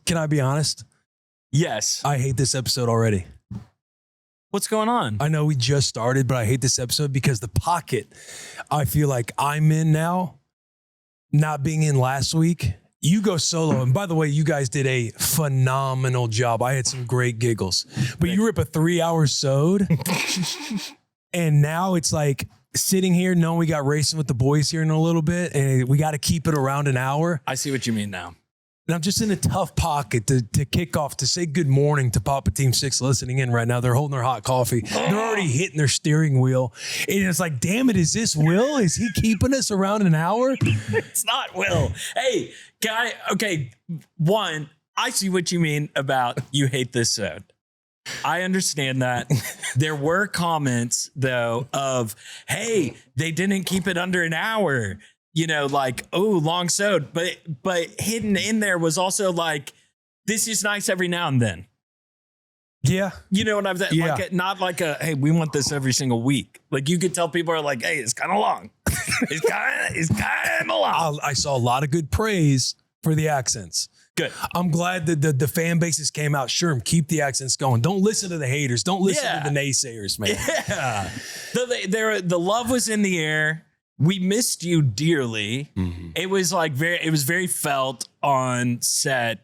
Can I be honest? Yes. I hate this episode already. What's going on? I know we just started, but I hate this episode because the pocket I feel like I'm in now, not being in last week. You go solo. And by the way, you guys did a phenomenal job. I had some great giggles. But you rip a 3-hour sode. And now it's like sitting here knowing we got racing with the boys here in a little bit. And we got to keep it around an hour. I see what you mean now. And I'm just in a tough pocket to kick off, to say good morning to Papa Team 6 listening in right now. They're holding their hot coffee. They're already hitting their steering wheel. And it's like, damn it, is this Will? Is he keeping us around an hour? It's not Will. Hey, guy, okay, one, I see what you mean about you hate this sode. I understand that. There were comments, though, of, hey, they didn't keep it under an hour. You know, like, oh, long sode. But hidden in there was also like, this is nice every now and then. Yeah. You know what I'm saying? Yeah. Like, not like a, hey, we want this every single week. Like, you could tell people are like, hey, it's kind of long. It's kind of long. I saw a lot of good praise for the accents. Good. I'm glad that the fan bases came out. Sherm, keep the accents going. Don't listen to the haters. Don't listen to the naysayers, man. Yeah. The love was in the air. We missed you dearly. Mm-hmm. It was like very felt on set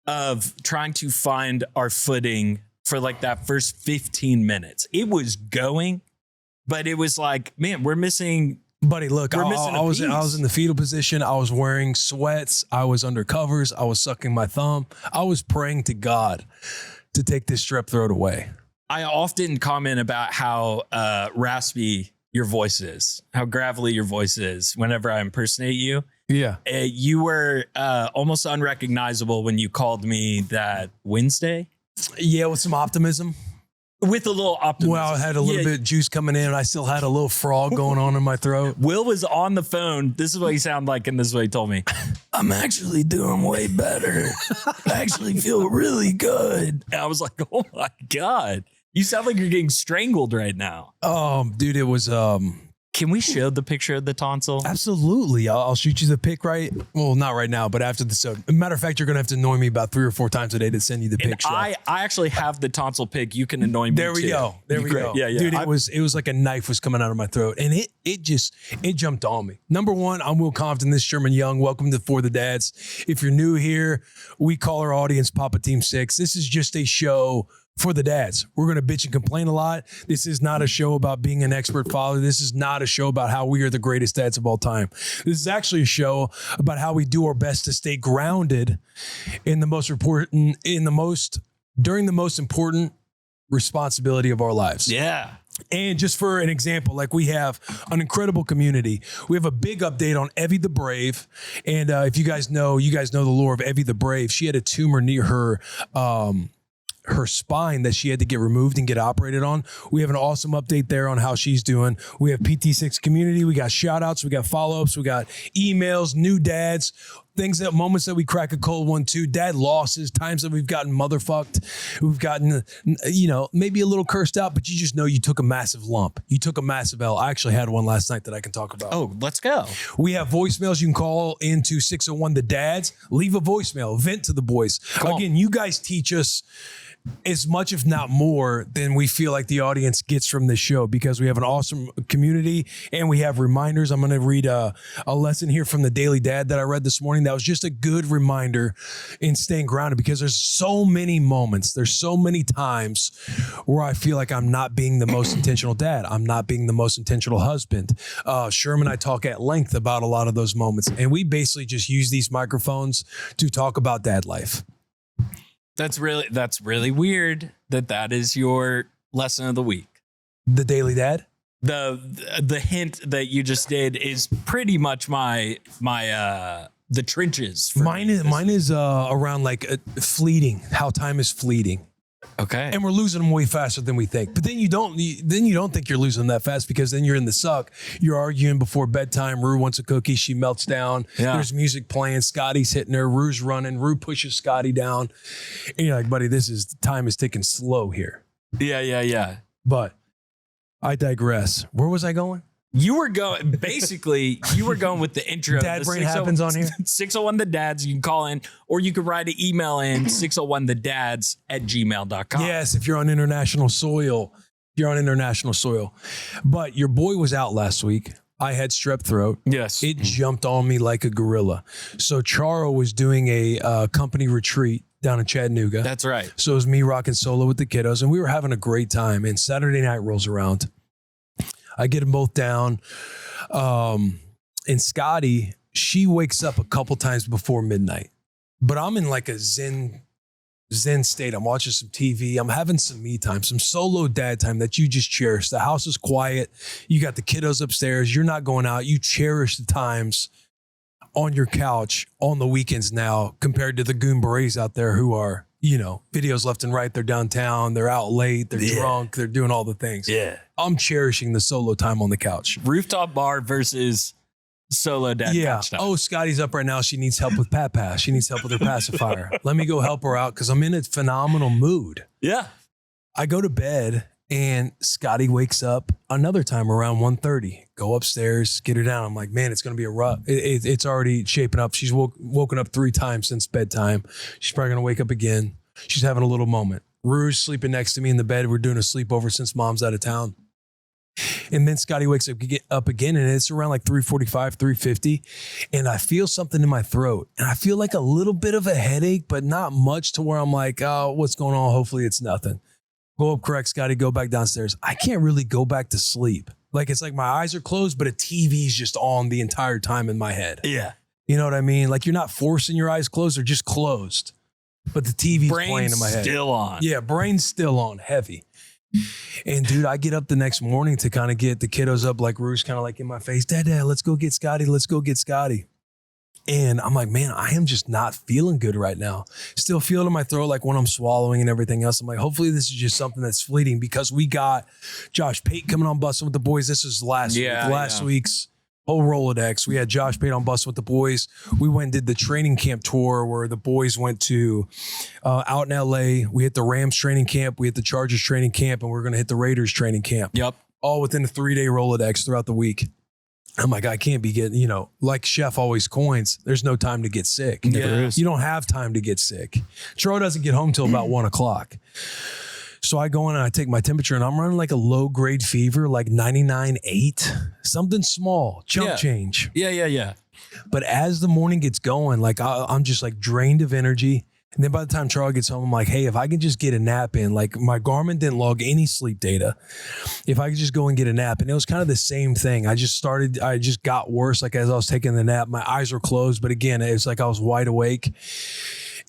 of trying to find our footing for like that first 15 minutes. It was going, but it was like, man, we're missing. Buddy, look, I was in the fetal position. I was wearing sweats. I was under covers. I was sucking my thumb. I was praying to God to take this strep throat away. I often comment about how raspy your voice is, how gravelly your voice is whenever I impersonate you. Yeah. You were almost unrecognizable when you called me that Wednesday. Yeah, with some optimism. With a little optimism. Well, I had a little bit of juice coming in and I still had a little frog going on in my throat. Will was on the phone. This is what he sounded like, and this is what he told me. I'm actually doing way better. I actually feel really good. And I was like, oh my God. You sound like you're getting strangled right now. Dude, it was Can we show the picture of the tonsil? Absolutely. I'll shoot you the pic well, not right now, but after the show. Matter of fact, you're going to have to annoy me about 3 or 4 times a day to send you the picture. I actually have the tonsil pic. You can annoy me There we go. There we go. Yeah, yeah. Dude, it was like a knife was coming out of my throat. And it jumped on me. Number one, I'm Will Compton, this is Sherman Young. Welcome to For the Dads. If you're new here, we call our audience Papa Team 6. This is just a show for the dads. We're going to bitch and complain a lot. This is not a show about being an expert father. This is not a show about how we are the greatest dads of all time. This is actually a show about how we do our best to stay grounded during the most important responsibility of our lives. Yeah. And just for an example, like we have an incredible community. We have a big update on Evy The Brave. And if you guys know the lore of Evy The Brave. She had a tumor near her spine that she had to get removed and get operated on. We have an awesome update there on how she's doing. We have PT6 community. We got shout outs. We got follow-ups. We got emails, new dads, moments that we crack a cold one too. Dad losses, times that we've gotten motherfucked. We've gotten, maybe a little cursed out, but you just know you took a massive lump. You took a massive L. I actually had one last night that I can talk about. Oh, let's go. We have voicemails. You can call into 601 The Dads. Leave a voicemail. Vent to the boys. Again, you guys teach us as much, if not more, than we feel like the audience gets from this show because we have an awesome community and we have reminders. I'm going to read a lesson here from the Daily Dad that I read this morning. That was just a good reminder in staying grounded because there's so many moments. There's so many times where I feel like I'm not being the most intentional dad. I'm not being the most intentional husband. Sherman and I talk at length about a lot of those moments. And we basically just use these microphones to talk about dad life. That's really weird that is your lesson of the week. The Daily Dad? The hint that you just did is pretty much my the trenches. Mine is around like fleeting, how time is fleeting. Okay. And we're losing them way faster than we think. But then you don't think you're losing them that fast because then you're in the suck. You're arguing before bedtime. Rue wants a cookie. She melts down. Yeah. There's music playing. Scottie's hitting her. Rue's running. Rue pushes Scottie down. And you're like, buddy, time is ticking slow here. Yeah. But I digress. Where was I going? You were going with the intro. Dad brain happens on here. 601 the dads. You can call in, or you could write an email in 601thedads@gmail.com. Yes, if you're on international soil. But your boy was out last week. I had strep throat. Yes. It jumped on me like a gorilla. So Charo was doing a company retreat down in Chattanooga. That's right. So it was me rocking solo with the kiddos, and we were having a great time. And Saturday night rolls around. I get them both down. And Scottie, she wakes up a couple times before midnight. But I'm in like a zen state. I'm watching some TV. I'm having some me time, some solo dad time that you just cherish. The house is quiet. You got the kiddos upstairs. You're not going out. You cherish the times on your couch on the weekends now compared to the goon berets out there who are, videos left and right. They're downtown. They're out late. They're drunk. They're doing all the things. Yeah. I'm cherishing the solo time on the couch. Rooftop bar versus solo dad couch time. Oh, Scotty's up right now. She needs help with Pat Pass. She needs help with her pacifier. Let me go help her out because I'm in a phenomenal mood. Yeah. I go to bed and Scottie wakes up another time around 1:30. Go upstairs, get her down. I'm like, man, it's going to be a rough. It's already shaping up. She's woken up 3 times since bedtime. She's probably going to wake up again. She's having a little moment. Rouge sleeping next to me in the bed. We're doing a sleepover since mom's out of town. And then Scottie wakes up again, and it's around like 3:45, 3:50. And I feel something in my throat. And I feel like a little bit of a headache, but not much to where I'm like, oh, what's going on? Hopefully it's nothing. Go up, correct Scottie, go back downstairs. I can't really go back to sleep. Like, it's like my eyes are closed, but a TV's just on the entire time in my head. Yeah. You know what I mean? Like, you're not forcing your eyes closed, they're just closed. But the TV's playing in my head. Still on. Yeah, brain's still on, heavy. And dude, I get up the next morning to kind of get the kiddos up, like Rouge kind of like in my face, Dad, let's go get Scottie. Let's go get Scottie. And I'm like, man, I am just not feeling good right now. Still feel it in my throat, like when I'm swallowing and everything else. I'm like, hopefully this is just something that's fleeting because we got Josh Pate coming on busting with the boys. This is last week's whole Rolodex. We had Josh Pate on busting with the boys. We went and did the training camp tour where the boys went to out in LA. We hit the Rams training camp. We hit the Chargers training camp, and we're going to hit the Raiders training camp. Yep. All within a 3-day Rolodex throughout the week. I'm like, I can't be getting, like Chef always coins, there's no time to get sick. Yeah. You don't have time to get sick. Tro doesn't get home till about 1 o'clock. So I go in and I take my temperature and I'm running like a low grade fever, like 99.8, something small, chump change. Yeah. But as the morning gets going, like I'm just like drained of energy. And then by the time Charlie gets home, I'm like, hey, if I can just get a nap in, like my Garmin didn't log any sleep data. If I could just go and get a nap. And it was kind of the same thing. I just got worse. Like as I was taking the nap, my eyes were closed. But again, it's like I was wide awake.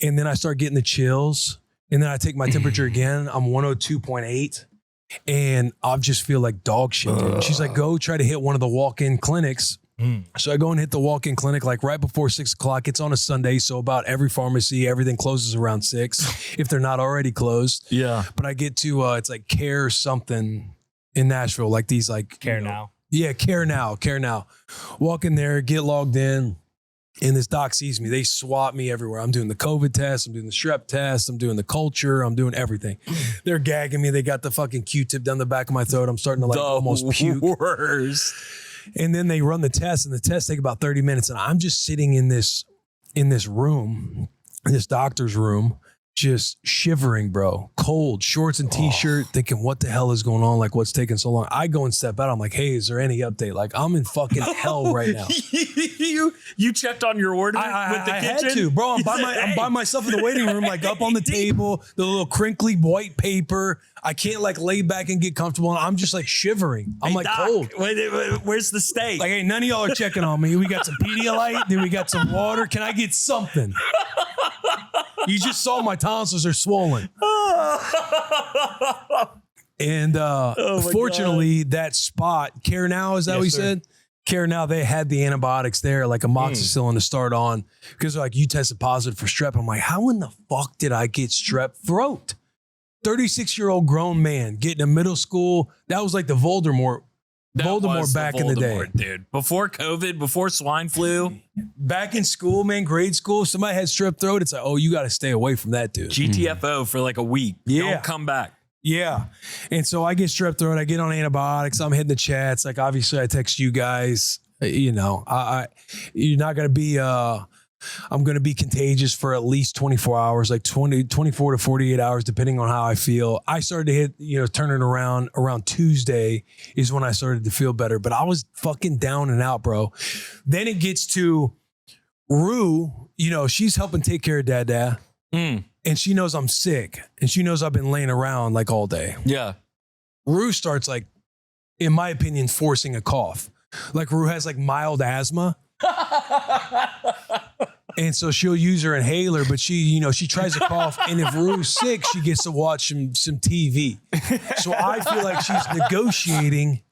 And then I start getting the chills. And then I take my temperature again. I'm 102.8. And I just feel like dog shit, dude. She's like, go try to hit one of the walk-in clinics. So I go and hit the walk-in clinic like right before 6 o'clock. It's on a Sunday. So about every pharmacy, everything closes around 6 if they're not already closed. Yeah. But I get to, it's like Care something in Nashville, like these like. Care Now. Yeah, Care Now. Walk in there, get logged in. And this doc sees me. They swap me everywhere. I'm doing the COVID test. I'm doing the strep test. I'm doing the culture. I'm doing everything. They're gagging me. They got the fucking Q-tip down the back of my throat. I'm starting to like almost puke. Worst. And then they run the test, and the test take about 30 minutes. And I'm just sitting in this room, in this doctor's room, just shivering, bro. Cold, shorts and t-shirt, thinking, what the hell is going on? Like, what's taking so long? I go and step out. I'm like, hey, is there any update? Like, I'm in fucking hell right now. You checked on your order with the kitchen? I had to, bro. I'm by myself in the waiting room, like up on the table, the little crinkly white paper. I can't like lay back and get comfortable. And I'm just like shivering. I'm like Doc, cold. Where's the steak? Like, hey, none of y'all are checking on me. We got some Pedialyte. Then we got some water. Can I get something? You just saw my tonsils are swollen. And fortunately, that spot, Care Now, is that what you said? Care Now, they had the antibiotics there, like amoxicillin to start on. Because like, you tested positive for strep. I'm like, how in the fuck did I get strep throat? 36-year-old grown man getting to middle school. That was like the Voldemort back in the day. Dude. Before COVID, before swine flu. Back in school, man, grade school, if somebody had strep throat, it's like, oh, you got to stay away from that dude. GTFO for like a week. Yeah. Don't come back. Yeah. And so I get strep throat. I get on antibiotics. I'm hitting the chats. Like, obviously, I text you guys. You know, you're not going to be, I'm going to be contagious for at least 24 hours, like 24 to 48 hours, depending on how I feel. I started to hit, turning around Tuesday is when I started to feel better, but I was fucking down and out, bro. Then it gets to Rue, she's helping take care of Dad. And she knows I'm sick and she knows I've been laying around like all day. Yeah. Rue starts like, in my opinion, forcing a cough. Like Rue has like mild asthma. And so she'll use her inhaler, but she tries to cough. And if Rue's sick, she gets to watch some TV. So I feel like she's negotiating,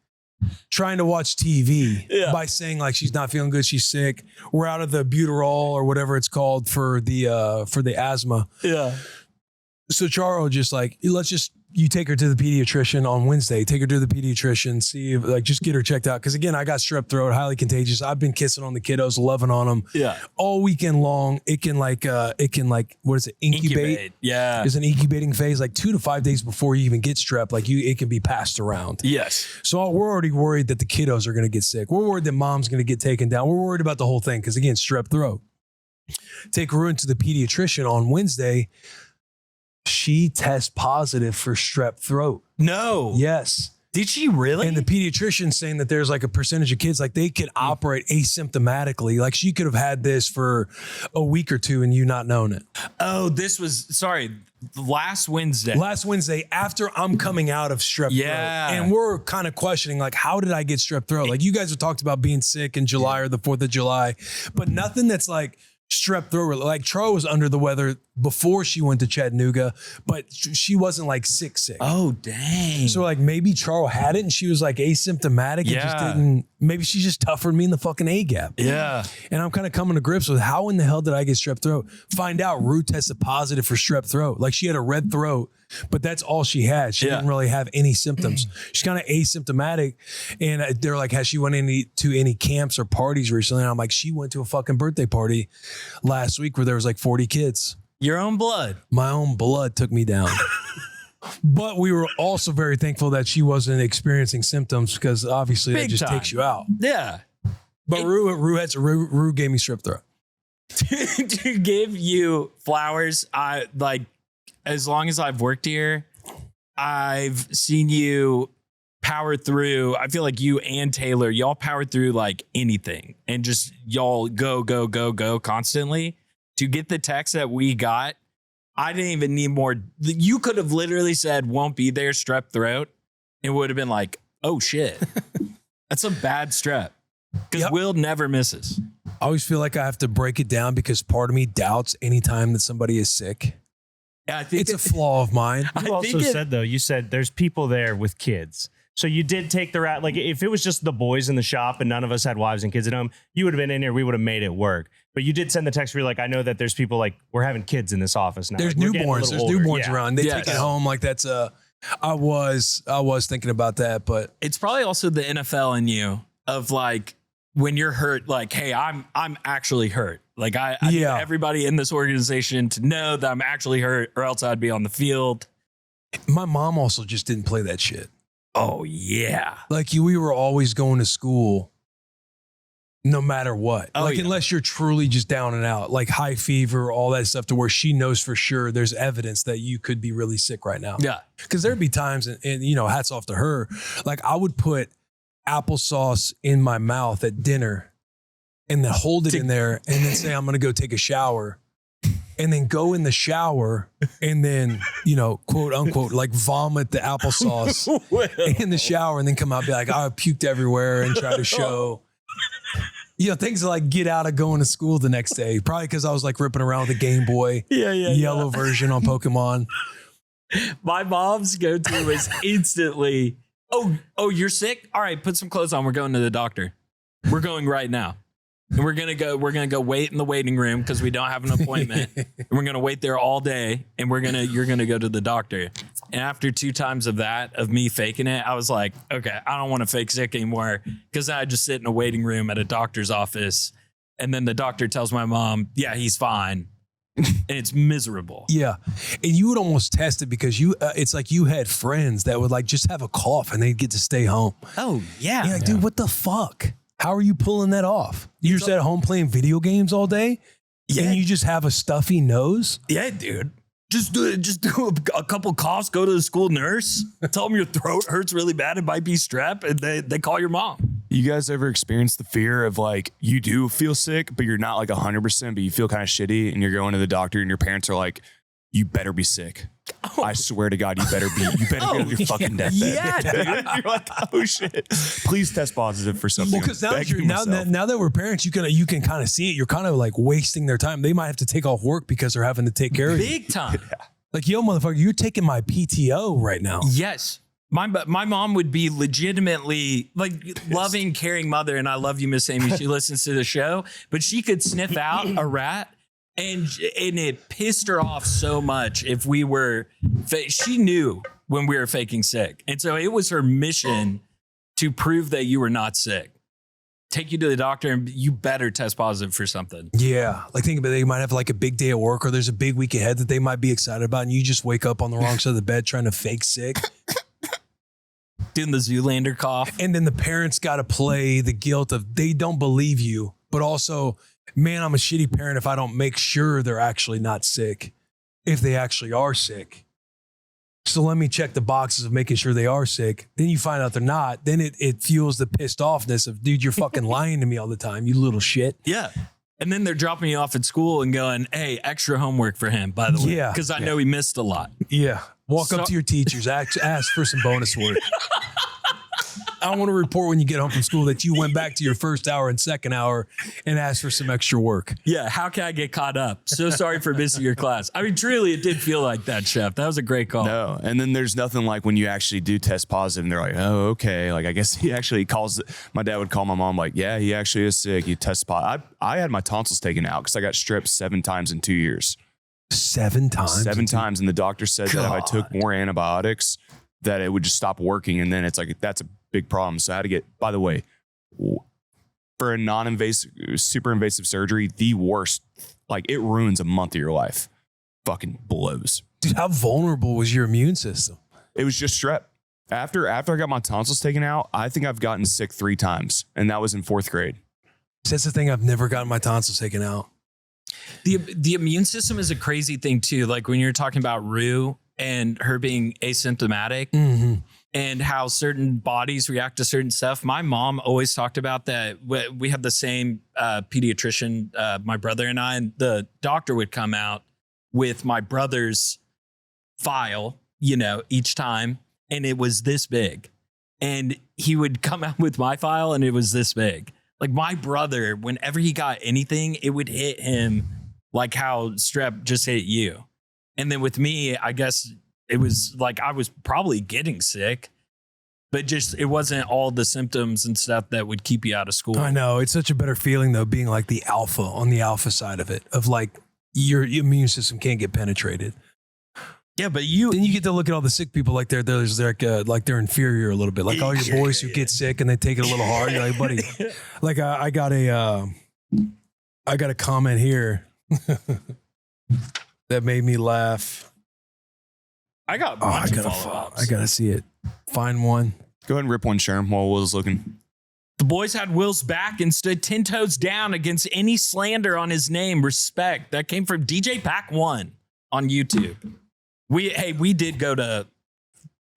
trying to watch TV by saying like she's not feeling good, she's sick. We're out of the Buterol or whatever it's called for the asthma. Yeah. So Charo just like, you take her to the pediatrician on Wednesday. Take her to the pediatrician, see if, like, just get her checked out. Because again, I got strep throat, highly contagious. I've been kissing on the kiddos, loving on them. Yeah. All weekend long. It can what is it? Incubate. Yeah. There's an incubating phase, like 2 to 5 days before you even get strep. Like it can be passed around. Yes. So we're already worried that the kiddos are going to get sick. We're worried that mom's going to get taken down. We're worried about the whole thing. Because again, strep throat. Take her into the pediatrician on Wednesday. She tests positive for strep throat. No. Yes. Did she really? And the pediatrician's saying that there's like a percentage of kids, like they could operate asymptomatically. Like she could have had this for a week or two and you not known it. Oh, this was, last Wednesday. Last Wednesday after I'm coming out of strep throat. And we're kind of questioning, like, how did I get strep throat? Like you guys have talked about being sick in July or the 4th of July, but nothing that's like strep throat. Like Charo was under the weather before she went to Chattanooga, but she wasn't like sick. Oh, dang. So like maybe Charo had it and she was like asymptomatic and just didn't, maybe she's just tougher than me in the fucking A gap. Yeah. And I'm kind of coming to grips with how in the hell did I get strep throat? Find out Rue tested positive for strep throat. Like she had a red throat, but that's all she had. She didn't really have any symptoms. She's kind of asymptomatic. And they're like, has she went to any camps or parties recently? And I'm like, she went to a fucking birthday party last week where there was like 40 kids. Your own blood. My own blood took me down. But we were also very thankful that she wasn't experiencing symptoms because obviously that just takes you out. Yeah. But Rue gave me strep throat. To give you flowers, as long as I've worked here, I've seen you power through. I feel like you and Taylor, y'all power through like anything and just y'all go constantly. To get the text that we got, I didn't even need more. You could have literally said, won't be there, strep throat. It would have been like, oh shit. That's a bad strep. Because Will never misses. I always feel like I have to break it down because part of me doubts anytime that somebody is sick. Yeah, I think it's a flaw of mine. You also said, though, there's people there with kids. So you did take the route. Like if it was just the boys in the shop and none of us had wives and kids at home, you would have been in here. We would have made it work. But you did send the text where you're like, I know that there's people like we're having kids in this office now. There's newborns. There's newborns around. They take it home. Like that's I was thinking about that, but it's probably also the NFL in you of like when you're hurt, like, hey, I'm actually hurt. Like I need everybody in this organization to know that I'm actually hurt or else I'd be on the field. My mom also just didn't play that shit. Oh, yeah. Like we were always going to school no matter what. Unless you're truly just down and out, like high fever, all that stuff to where she knows for sure there's evidence that you could be really sick right now. Yeah. Because there'd be times, and hats off to her, like I would put applesauce in my mouth at dinner and then hold it in there and then say, I'm going to go take a shower. And then go in the shower and then, quote unquote, like vomit the applesauce in the shower and then come out and be like, I puked everywhere and try to show, things to like get out of going to school the next day. Probably because I was like ripping around with the Game Boy yellow version on Pokemon. My mom's go-to is instantly, oh, you're sick? All right, put some clothes on. We're going to the doctor. We're going right now. And we're gonna go wait in the waiting room because we don't have an appointment. And we're gonna wait there all day and you're gonna go to the doctor. And after 2 times of that, of me faking it, I was like, okay, I don't want to fake sick anymore. Because I just sit in a waiting room at a doctor's office. And then the doctor tells my mom, yeah, he's fine. and it's miserable. Yeah. And you would almost test it because it's like you had friends that would like just have a cough and they'd get to stay home. Oh, yeah. You're like, dude, what the fuck? How are you pulling that off? You're just at home playing video games all day? Yeah. And you just have a stuffy nose? Yeah, dude. Just do a couple coughs, go to the school nurse, tell them your throat hurts really bad, it might be strep, and they call your mom. You guys ever experience the fear of like, you do feel sick, but you're not like 100%, but you feel kind of shitty and you're going to the doctor and your parents are like, you better be sick. Oh. I swear to God, you better get on your fucking deathbed. Yeah, dude. You're like, oh shit. Please test positive for something. Well, because now that we're parents, you can kind of see it. You're kind of like wasting their time. They might have to take off work because they're having to take care of you. Big time. Yeah. Like, yo, motherfucker, you're taking my PTO right now. Yes. My mom would be legitimately like loving, caring mother. And I love you, Miss Amy. She listens to the show, but she could sniff out a rat. And it pissed her off so much if we were, she knew when we were faking sick. And so it was her mission to prove that you were not sick. Take you to the doctor and you better test positive for something. Yeah. Like think about it, they might have like a big day at work or there's a big week ahead that they might be excited about and you just wake up on the wrong side of the bed trying to fake sick. Doing the Zoolander cough. And then the parents got to play the guilt of they don't believe you, but also, man, I'm a shitty parent if I don't make sure they're actually not sick, if they actually are sick. So let me check the boxes of making sure they are sick. Then you find out they're not. Then it fuels the pissed offness of, dude, you're fucking lying to me all the time, you little shit. Yeah. And then they're dropping you off at school and going, hey, extra homework for him, by the way. Yeah. Because I know he missed a lot. Yeah. Walk up to your teachers, ask for some bonus work. I want to report when you get home from school that you went back to your first hour and second hour and asked for some extra work. Yeah. How can I get caught up? So sorry for missing your class. I mean, truly, it did feel like that, Chef. That was a great call. No. And then there's nothing like when you actually do test positive and they're like, oh, okay. Like, I guess he actually calls, my dad would call my mom like, yeah, he actually is sick. He tests positive. I had my tonsils taken out because I got stripped 7 times in 2 years. 7 times? 7 times. And the doctor said that if I took more antibiotics, that it would just stop working. And then it's like, that's a big problem. So I had to get, by the way, for a non-invasive, super invasive surgery, the worst, like it ruins a month of your life. Fucking blows. Dude, how vulnerable was your immune system? It was just strep. After I got my tonsils taken out, I think I've gotten sick 3 times. And that was in 4th grade. That's the thing. I've never gotten my tonsils taken out. The immune system is a crazy thing too. Like when you're talking about Rue and her being asymptomatic, mm-hmm. and how certain bodies react to certain stuff. My mom always talked about that. We had the same pediatrician, my brother and I, and the doctor would come out with my brother's file, each time. And it was this big. And he would come out with my file and it was this big. Like my brother, whenever he got anything, it would hit him like how strep just hit you. And then with me, I guess it was like I was probably getting sick, but just it wasn't all the symptoms and stuff that would keep you out of school. I know. It's such a better feeling, though, being like the alpha on the alpha side of it, of like your immune system can't get penetrated. Yeah, but then you get to look at all the sick people like they're they're inferior a little bit, like all your boys who get sick and they take it a little hard. You're like, buddy, like I got a comment here that made me laugh. I got a bunch of follow-ups. I gotta see it. Find one. Go ahead and rip one, Sherm, while Will's looking. The boys had Will's back and stood 10 toes down against any slander on his name. Respect. That came from DJ Pack 1 on YouTube. We did go to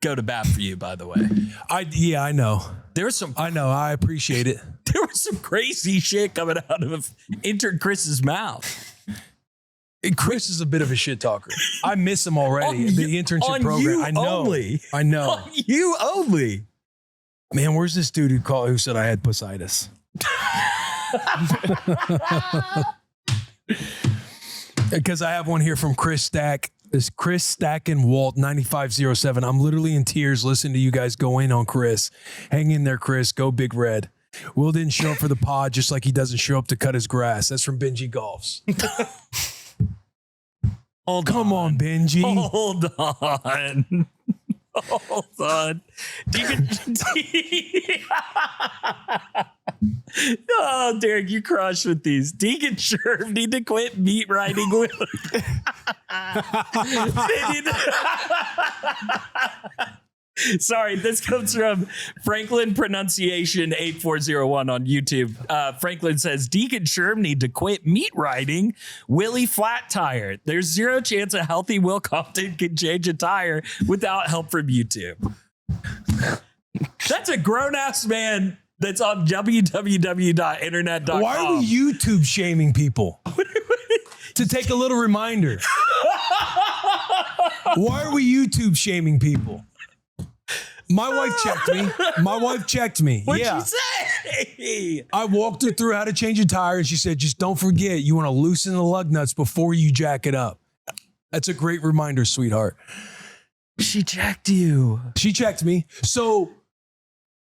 bat for you, by the way. I know. There was some. I know. I appreciate it. There was some crazy shit coming out of Intern Chris's mouth. Chris is a bit of a shit talker. I miss him already. The internship program. I know. Only. I know. On you only. Man, where's this dude who said I had pussitis? Because I have one here from Chris Stack. This Chris Stack and Walt 9507. I'm literally in tears listening to you guys go in on Chris. Hang in there, Chris. Go Big Red. Will didn't show up for the pod just like he doesn't show up to cut his grass. That's from Benji Golfs. Come on, Benji. Hold on. Hold on. Oh, Derek, you crushed with these. Deacon Sherm need to quit meat riding Willy. Sorry, this comes from Franklin Pronunciation 8401 on YouTube. Franklin says Deacon Sherm need to quit meat riding Willy flat tire. There's zero chance a healthy Will Compton can change a tire without help from YouTube. That's a grown-ass man that's on www.internet.com. Why are we YouTube shaming people? To take a little reminder. Why are we YouTube shaming people? My wife checked me. What'd yeah. she say? I walked her through how to change a tire, and she said, just don't forget, you want to loosen the lug nuts before you jack it up. That's a great reminder, sweetheart. She checked you. She checked me. So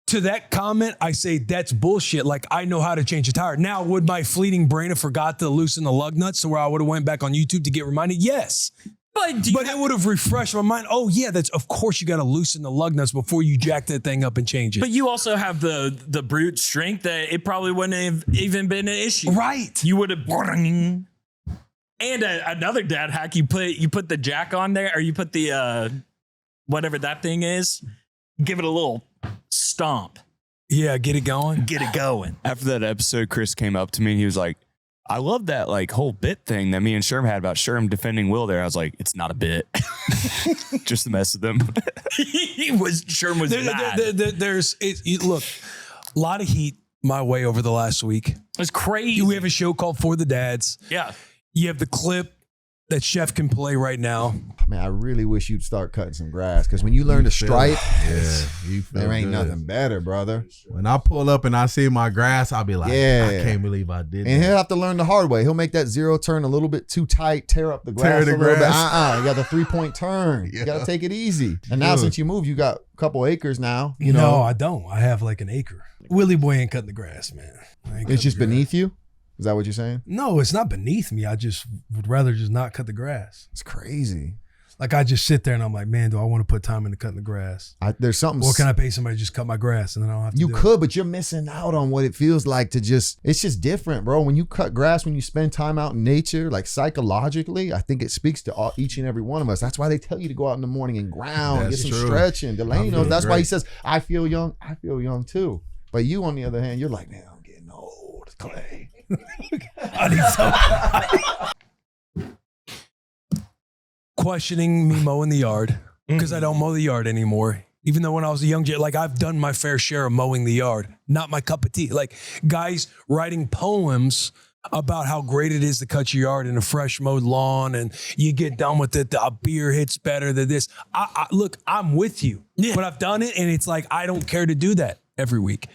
to that comment, I say that's bullshit. Like, I know how to change a tire. Now, would my fleeting brain have forgot to loosen the lug nuts to where I would have went back on YouTube to get reminded? Yes. But it would have refreshed my mind. Oh, yeah, that's of course you got to loosen the lug nuts before you jack that thing up and change it. But you also have the brute strength that it probably wouldn't have even been an issue. Right. You would have. And another dad hack, you put the jack on there, or you put the whatever that thing is, give it a little stomp. Yeah, get it going. Get it going. After that episode, Chris came up to me and he was like, I love that like whole bit thing that me and Sherm had about Sherm defending Will there. I was like, it's not a bit. Just to mess with them. Sherm was mad. Look, a lot of heat my way over the last week. It's crazy. We have a show called For the Dads. Yeah. You have the clip that Chef can play right now. Man, I really wish you'd start cutting some grass, because when you learn to stripe, there ain't nothing better, brother. When I pull up and I see my grass, I'll be like, I can't believe I did And that. he'll have to learn the hard way. He'll make that zero turn a little bit too tight, tear up the grass a little bit. You got the 3-point turn. You got to take it easy. And now since you moved, you got a couple acres now. You know. No, I don't. I have like an acre. Willy boy ain't cutting the grass, man. It's just beneath you? Is that what you're saying? No, it's not beneath me. I just would rather just not cut the grass. It's crazy. Like, I just sit there and I'm like, man, do I want to put time into cutting the grass? There's something. Or can I pay somebody to just cut my grass and then I don't have to You do could, it? but you're missing out on what it feels like to just, it's just different, bro. When you cut grass, when you spend time out in nature, like psychologically, I think it speaks to each and every one of us. That's why they tell you to go out in the morning and ground, That's get some true. stretching. Delaney knows. That's why he great. says, I feel young. I feel young too. But you, on the other hand, you're like, man, I'm getting old, Clay. I need some. Questioning me mowing the yard because I don't mow the yard anymore. Even though when I was a young kid, like, I've done my fair share of mowing the yard. Not my cup of tea. Like, guys writing poems about how great it is to cut your yard in a fresh mowed lawn, and you get done with it, a beer hits better than this. Look, I'm with you, but I've done it, and it's like I don't care to do that every week.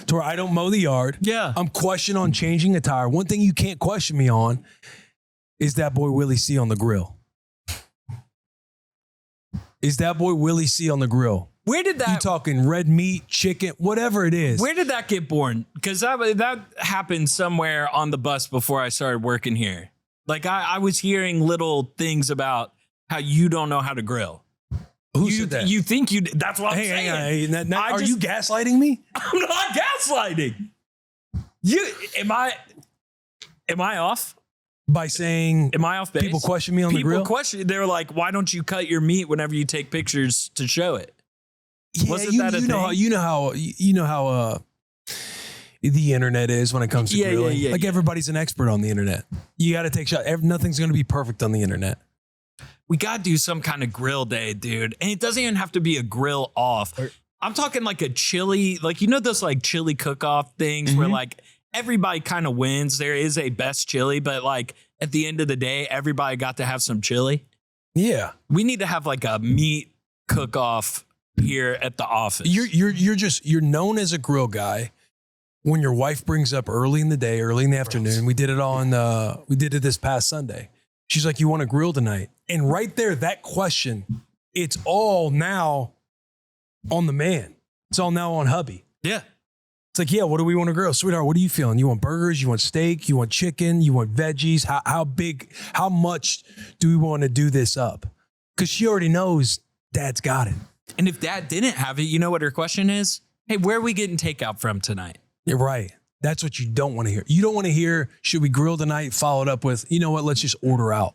To where I don't mow the yard. Yeah. I'm questioning on changing a tire. One thing you can't question me on is that boy Willie C on the grill. Is that boy Willie C on the grill? Where did You that? talking red meat, chicken, whatever it is. Where did that get born? Because that happened somewhere on the bus before I started working here. Like, I was hearing little things about how you don't know how to grill. Who said that? You think you? That's what I'm saying. Are you gaslighting me? I'm not gaslighting. Am I off? By saying Am I off base? people question me on the grill? People question. They're like, why don't you cut your meat whenever you take pictures to show it? Yeah, Wasn't that a thing? You know how the internet is when it comes to grilling. Yeah, like, everybody's an expert on the internet. You got to take shots. Nothing's going to be perfect on the internet. We got to do some kind of grill day, dude. And it doesn't even have to be a grill off. I'm talking like a chili, like, you know, those like chili cook-off things where like everybody kind of wins. There is a best chili, but like at the end of the day, everybody got to have some chili. Yeah. We need to have like a meat cook-off here at the office. You're known as a grill guy when your wife brings up early in the day, early in the afternoon. We did it this past Sunday. She's like, you want to grill tonight? And right there, that question, it's all now on the man. It's all now on hubby. Yeah. It's like, yeah, what do we want to grill? Sweetheart, what are you feeling? You want burgers? You want steak? You want chicken? You want veggies? How much do we want to do this up? Because she already knows Dad's got it. And if Dad didn't have it, you know what her question is? Hey, where are we getting takeout from tonight? You're right. That's what you don't want to hear. You don't want to hear, should we grill tonight? Followed up with, you know what? Let's just order out.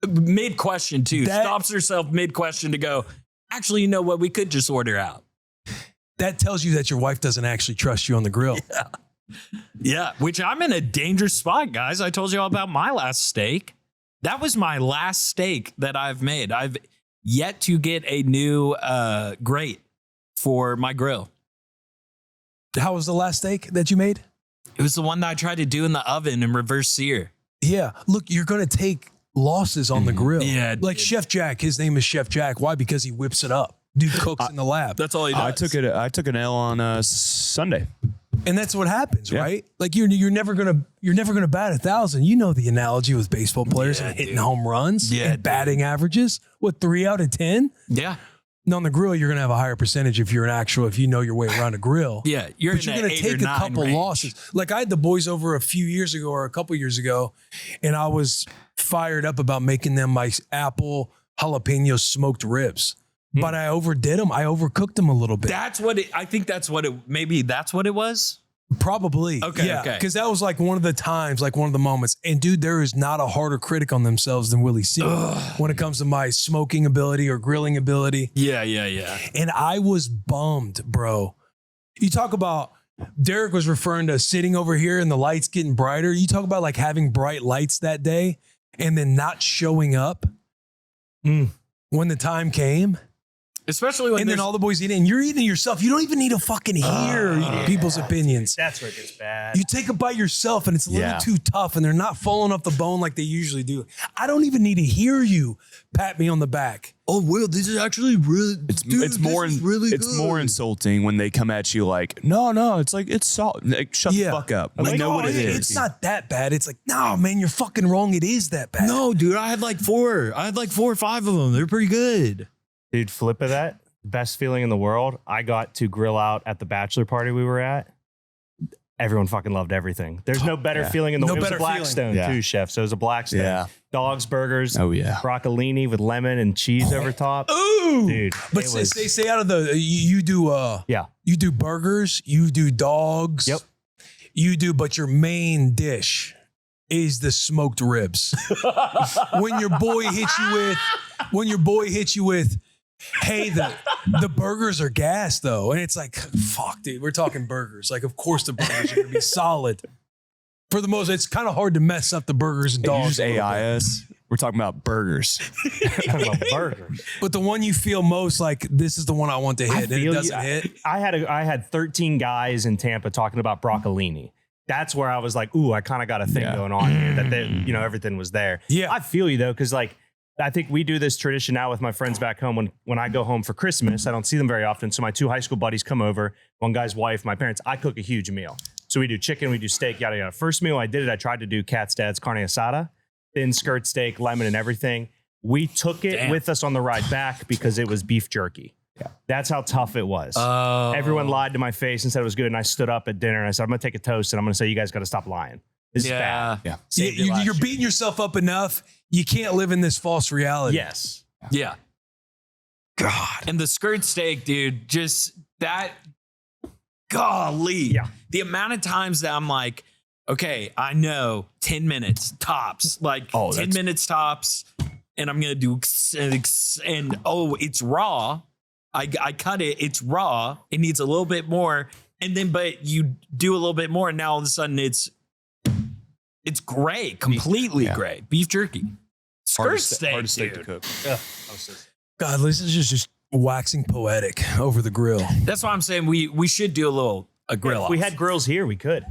Mid-question, too. Stops herself mid-question to go, actually, you know what? We could just order out. That tells you that your wife doesn't actually trust you on the grill. Yeah, which I'm in a dangerous spot, guys. I told you all about my last steak. That was my last steak that I've made. I've yet to get a new grate for my grill. How was the last steak that you made? It was the one that I tried to do in the oven and reverse sear. Yeah. Look, you're going to take losses on the grill. Yeah. Like Chef Jack, his name is Chef Jack. Why? Because he whips it up. Dude cooks in the lab. That's all he does. I took an L on Sunday. And that's what happens, right? Like you're never gonna bat 1,000. You know the analogy with baseball players and hitting home runs and batting averages. What, 3 out of 10? Yeah. And on the grill, you're gonna have a higher percentage if you know your way around a grill. Yeah, but you're gonna take a couple losses. Like I had the boys over a few years ago or a couple years ago, and I was fired up about making them my apple jalapeno smoked ribs. But I overdid them. I overcooked them a little bit. Maybe that's what it was? Probably. Okay. Yeah. Okay. Because that was like one of the times, like one of the moments. And dude, there is not a harder critic on themselves than Willie C when it comes to my smoking ability or grilling ability. Yeah. And I was bummed, bro. You talk about, Derek was referring to sitting over here and the lights getting brighter. You talk about like having bright lights that day and then not showing up when the time came. Especially when then all the boys eat it and you're eating it yourself. You don't even need to fucking hear people's opinions. That's where it gets bad. You take a bite yourself and it's a little too tough and they're not falling off the bone like they usually do. I don't even need to hear you pat me on the back. Oh, Will, this is actually really, It's more insulting when they come at you like, no, it's like, it's salt. Like, shut the fuck up. Like, We know what it is. It's not that bad. It's like, no, man, you're fucking wrong. It is that bad. No, dude, I had like 4 or 5 of them. They're pretty good. Dude, flip of that, best feeling in the world. I got to grill out at the bachelor party we were at. Everyone fucking loved everything. There's no better feeling in the world. It was a Blackstone too, chef. So it was a Blackstone. Yeah. Dogs, burgers. Oh, yeah. Broccolini with lemon and cheese over top. Ooh. Dude. But say out of the, you do burgers, you do dogs. Yep. You do, but your main dish is the smoked ribs. When your boy hits you with, hey, the burgers are gas though. And it's like, fuck, dude, we're talking burgers. Like, of course the burgers are gonna be solid. For the most, it's kind of hard to mess up the burgers and dogs. You just AIS. We're talking about burgers. But the one you feel most like, this is the one I want to hit. And it doesn't hit. I had 13 guys in Tampa talking about broccolini. That's where I was like, ooh, I kind of got a thing going on here that everything was there. Yeah. I feel you though, because like, I think we do this tradition now with my friends back home. When I go home for Christmas, I don't see them very often. So my 2 high school buddies come over, one guy's wife, my parents, I cook a huge meal. So we do chicken, we do steak, yada, yada. First meal I did it, I tried to do Cat's Dad's carne asada, thin skirt steak, lemon and everything. We took it with us on the ride back because it was beef jerky. Yeah. That's how tough it was. Everyone lied to my face and said it was good. And I stood up at dinner and I said, I'm going to take a toast and I'm going to say, you guys got to stop lying. This is bad. Yeah. You're beating yourself up enough. You can't live in this false reality. Yes. Yeah. God. And the skirt steak, dude, just that, golly. Yeah. The amount of times that I'm like, okay, I know 10 minutes tops, like 10 minutes tops. And I'm going to do, and it's raw. I cut it. It's raw. It needs a little bit more. And then, but you do a little bit more. And now all of a sudden it's gray, completely gray. Beef jerky. Skirt steak, hardest steak dude. to cook. God, this is just waxing poetic over the grill. That's why I'm saying we should do a grill. If we had grills here, we could.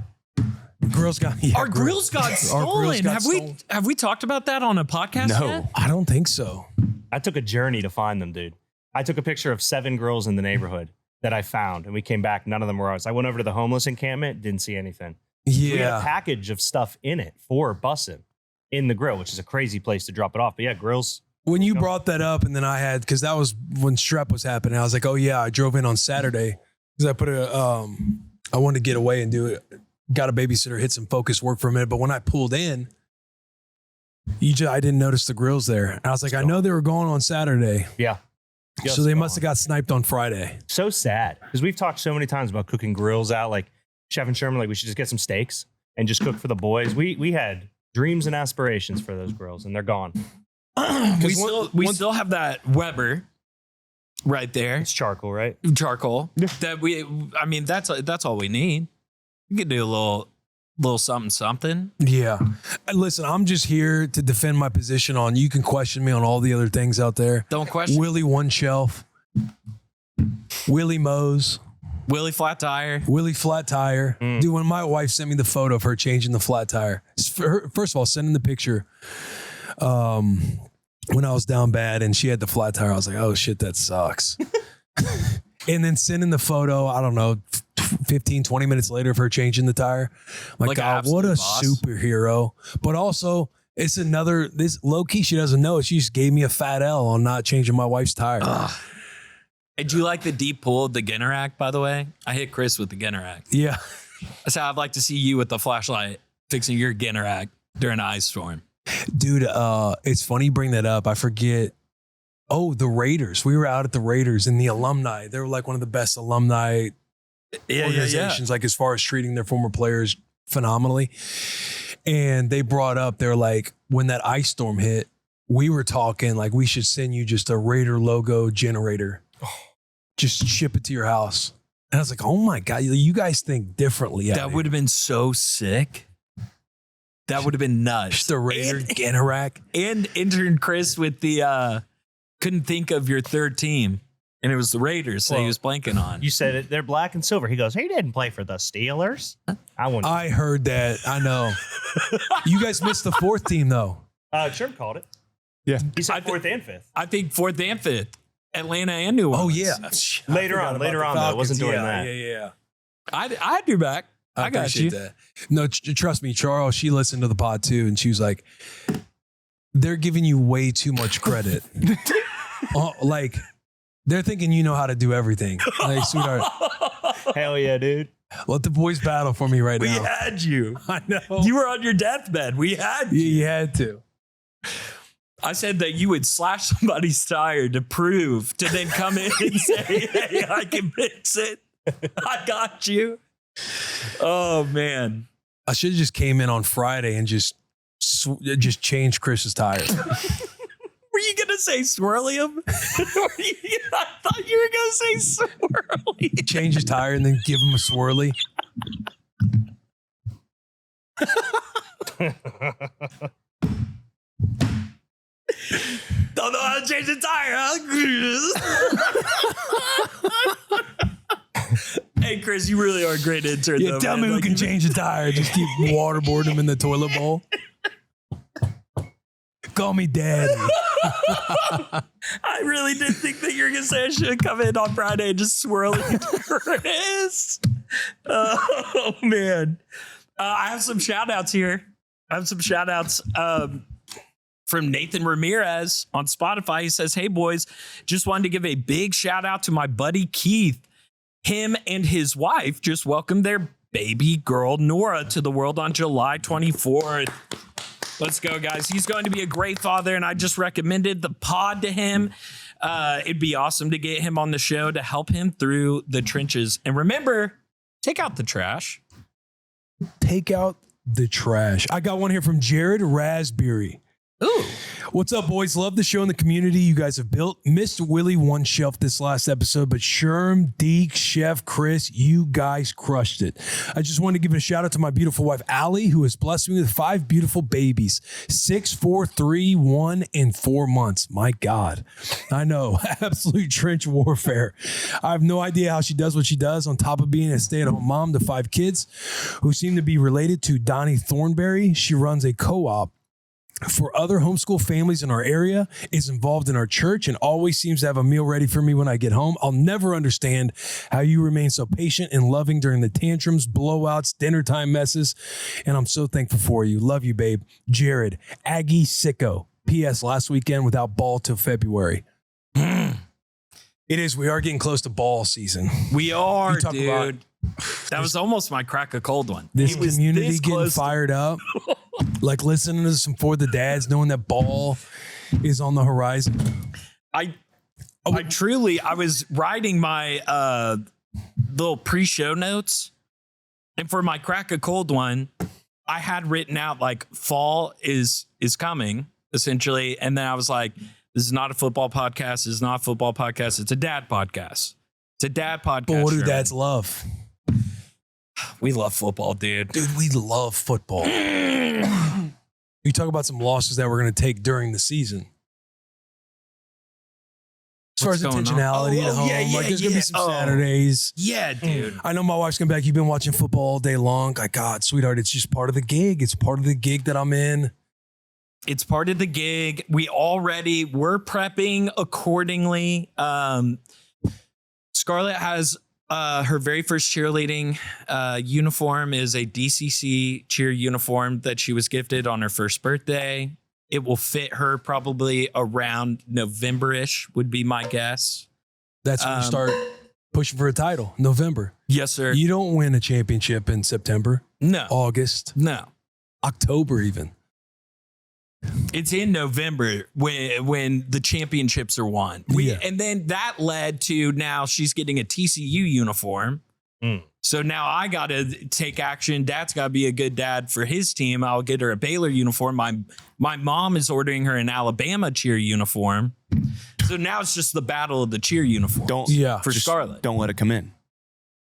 Grills got our grills got stolen. Have we talked about that on a podcast? No, yet? I don't think so. I took a journey to find them, dude. I took a picture of 7 grills in the neighborhood that I found, and we came back. None of them were ours. I went over to the homeless encampment, didn't see anything. We had a package of stuff in it for busing in the grill, which is a crazy place to drop it off. But yeah, grills. When you brought that up, and then I had, because that was when Strep was happening, I was like, oh yeah, I drove in on Saturday because I wanted to get away and do it. Got a babysitter, hit some focus work for a minute. But when I pulled in, I didn't notice the grills there. And I was like, I know they were going on Saturday. Yeah. So they must have got sniped on Friday. So sad because we've talked so many times about cooking grills out. Like Chef and Sherman, like, we should just get some steaks and just cook for the boys. We had dreams and aspirations for those girls, and they're gone. We still have that Weber right there. It's charcoal, right? Charcoal. That's all we need. We could do a little something. Yeah. Listen, I'm just here to defend my position on, you can question me on all the other things out there. Don't question. Willy One Shelf. Willy Mows. Willy Flat Tire. Willy Flat Tire. Dude, when my wife sent me the photo of her changing the flat tire, first of all, sending the picture when I was down bad and she had the flat tire, I was like, oh shit, that sucks. And then sending the photo, I don't know, 15, 20 minutes later of her changing the tire. I'm like, God, what a superhero. But also, it's this low key, she doesn't know. She just gave me a fat L on not changing my wife's tire. Hey, do you like the deep pull of the Generac, by the way? I hit Chris with the Generac. Yeah. That's how I'd like to see you with the flashlight fixing your Generac during an ice storm. Dude, it's funny you bring that up. I forget. Oh, the Raiders. We were out at the Raiders and the alumni. They were like one of the best alumni organizations, like as far as treating their former players phenomenally. And they brought up, they're like, when that ice storm hit, we were talking like we should send you just a Raider logo generator. Just ship it to your house. And I was like, oh my God, you guys think differently. That would have been so sick. That would have been nuts. Just a Raider Generac. And Intern Chris with the couldn't think of your third team. And it was the Raiders that he was blanking on. You said it, they're black and silver. He goes, he didn't play for the Steelers. I heard that. I know. You guys missed the fourth team though. Sherm called it. Yeah. He said fourth and fifth. I think fourth and fifth. Atlanta and New Orleans. Oh yeah. Later on though, I wasn't doing that. Yeah. I do back. I got you. That. No, trust me, Charles, she listened to the pod too, and she was like, they're giving you way too much credit. Like, they're thinking you know how to do everything. Like, sweetheart. Hell yeah, dude. Let the boys battle for me right now. We had you. I know. You were on your deathbed. We had you. You had to. I said that you would slash somebody's tire to then come in and say, hey, I can fix it. I got you. Oh, man. I should have just came in on Friday and just changed Chris's tire. Were you going to say swirly him? I thought you were going to say swirly. Change his tire and then give him a swirly. Don't know how to change the tire, huh? Hey, Chris, you really are a great intern. Yeah, tell me who can change the tire. Just keep waterboarding him in the toilet bowl. Call me daddy. I really did think that you were going to say I should come in on Friday and just swirl it, Chris. Oh, man. I have some shout outs here. From Nathan Ramirez on Spotify. He says, hey, boys, just wanted to give a big shout out to my buddy Keith. Him and his wife just welcomed their baby girl, Nora, to the world on July 24th. Let's go, guys. He's going to be a great father, and I just recommended the pod to him. It'd be awesome to get him on the show to help him through the trenches. And remember, take out the trash. Take out the trash. I got one here from Jared Raspberry. Ooh. What's up, boys? Love the show and the community you guys have built. Missed Willy One Shelf this last episode, but Sherm, Deke, Chef, Chris, you guys crushed it. I just wanted to give a shout out to my beautiful wife, Allie, who has blessed me with 5 beautiful babies, 6, 4, 3, 1, and 4 months. My God. I know. Absolute trench warfare. I have no idea how she does what she does on top of being a stay-at-home mom to 5 kids who seem to be related to Donnie Thornberry. She runs a co-op for other homeschool families in our area, is involved in our church, and always seems to have a meal ready for me when I get home. I'll never understand how you remain so patient and loving during the tantrums, blowouts, dinner time messes, and I'm so thankful for you. Love you, babe. Jared, Aggie Sicko. P.S. Last weekend without ball till February. It is. We are getting close to ball season. We are, dude. That was almost my crack a cold one. This community getting fired up. Like listening to some For the Dads, knowing that ball is on the horizon. I was writing my little pre-show notes, And for my crack a cold one, I had written out like fall is coming essentially. And then I was like, this is not a football podcast. This is not a football podcast. It's a dad podcast. It's a dad podcast. But what do Sherman. dads love? We love football, dude. Dude, we love football. We talk about some losses that we're going to take during the season. As far as What's going on? intentionality at home, like there's going to be some Saturdays. Yeah, dude. I know my wife's coming back. You've been watching football all day long. Like, God, sweetheart, it's just part of the gig. It's part of the gig that I'm in. It's part of the gig. We're prepping accordingly. Scarlett has her very first cheerleading uniform is a DCC cheer uniform that she was gifted on her first birthday. It will fit her probably around November-ish would be my guess. That's when you start pushing for a title, November. Yes, sir. You don't win a championship in September, No. August, No. October even. It's in November when the championships are won. And then that led to now she's getting a TCU uniform. So now I got to take action. Dad's got to be a good dad for his team. I'll get her a Baylor uniform. My mom is ordering her an Alabama cheer uniform. So now it's just the battle of the cheer uniform. For Scarlett. Don't let it come in.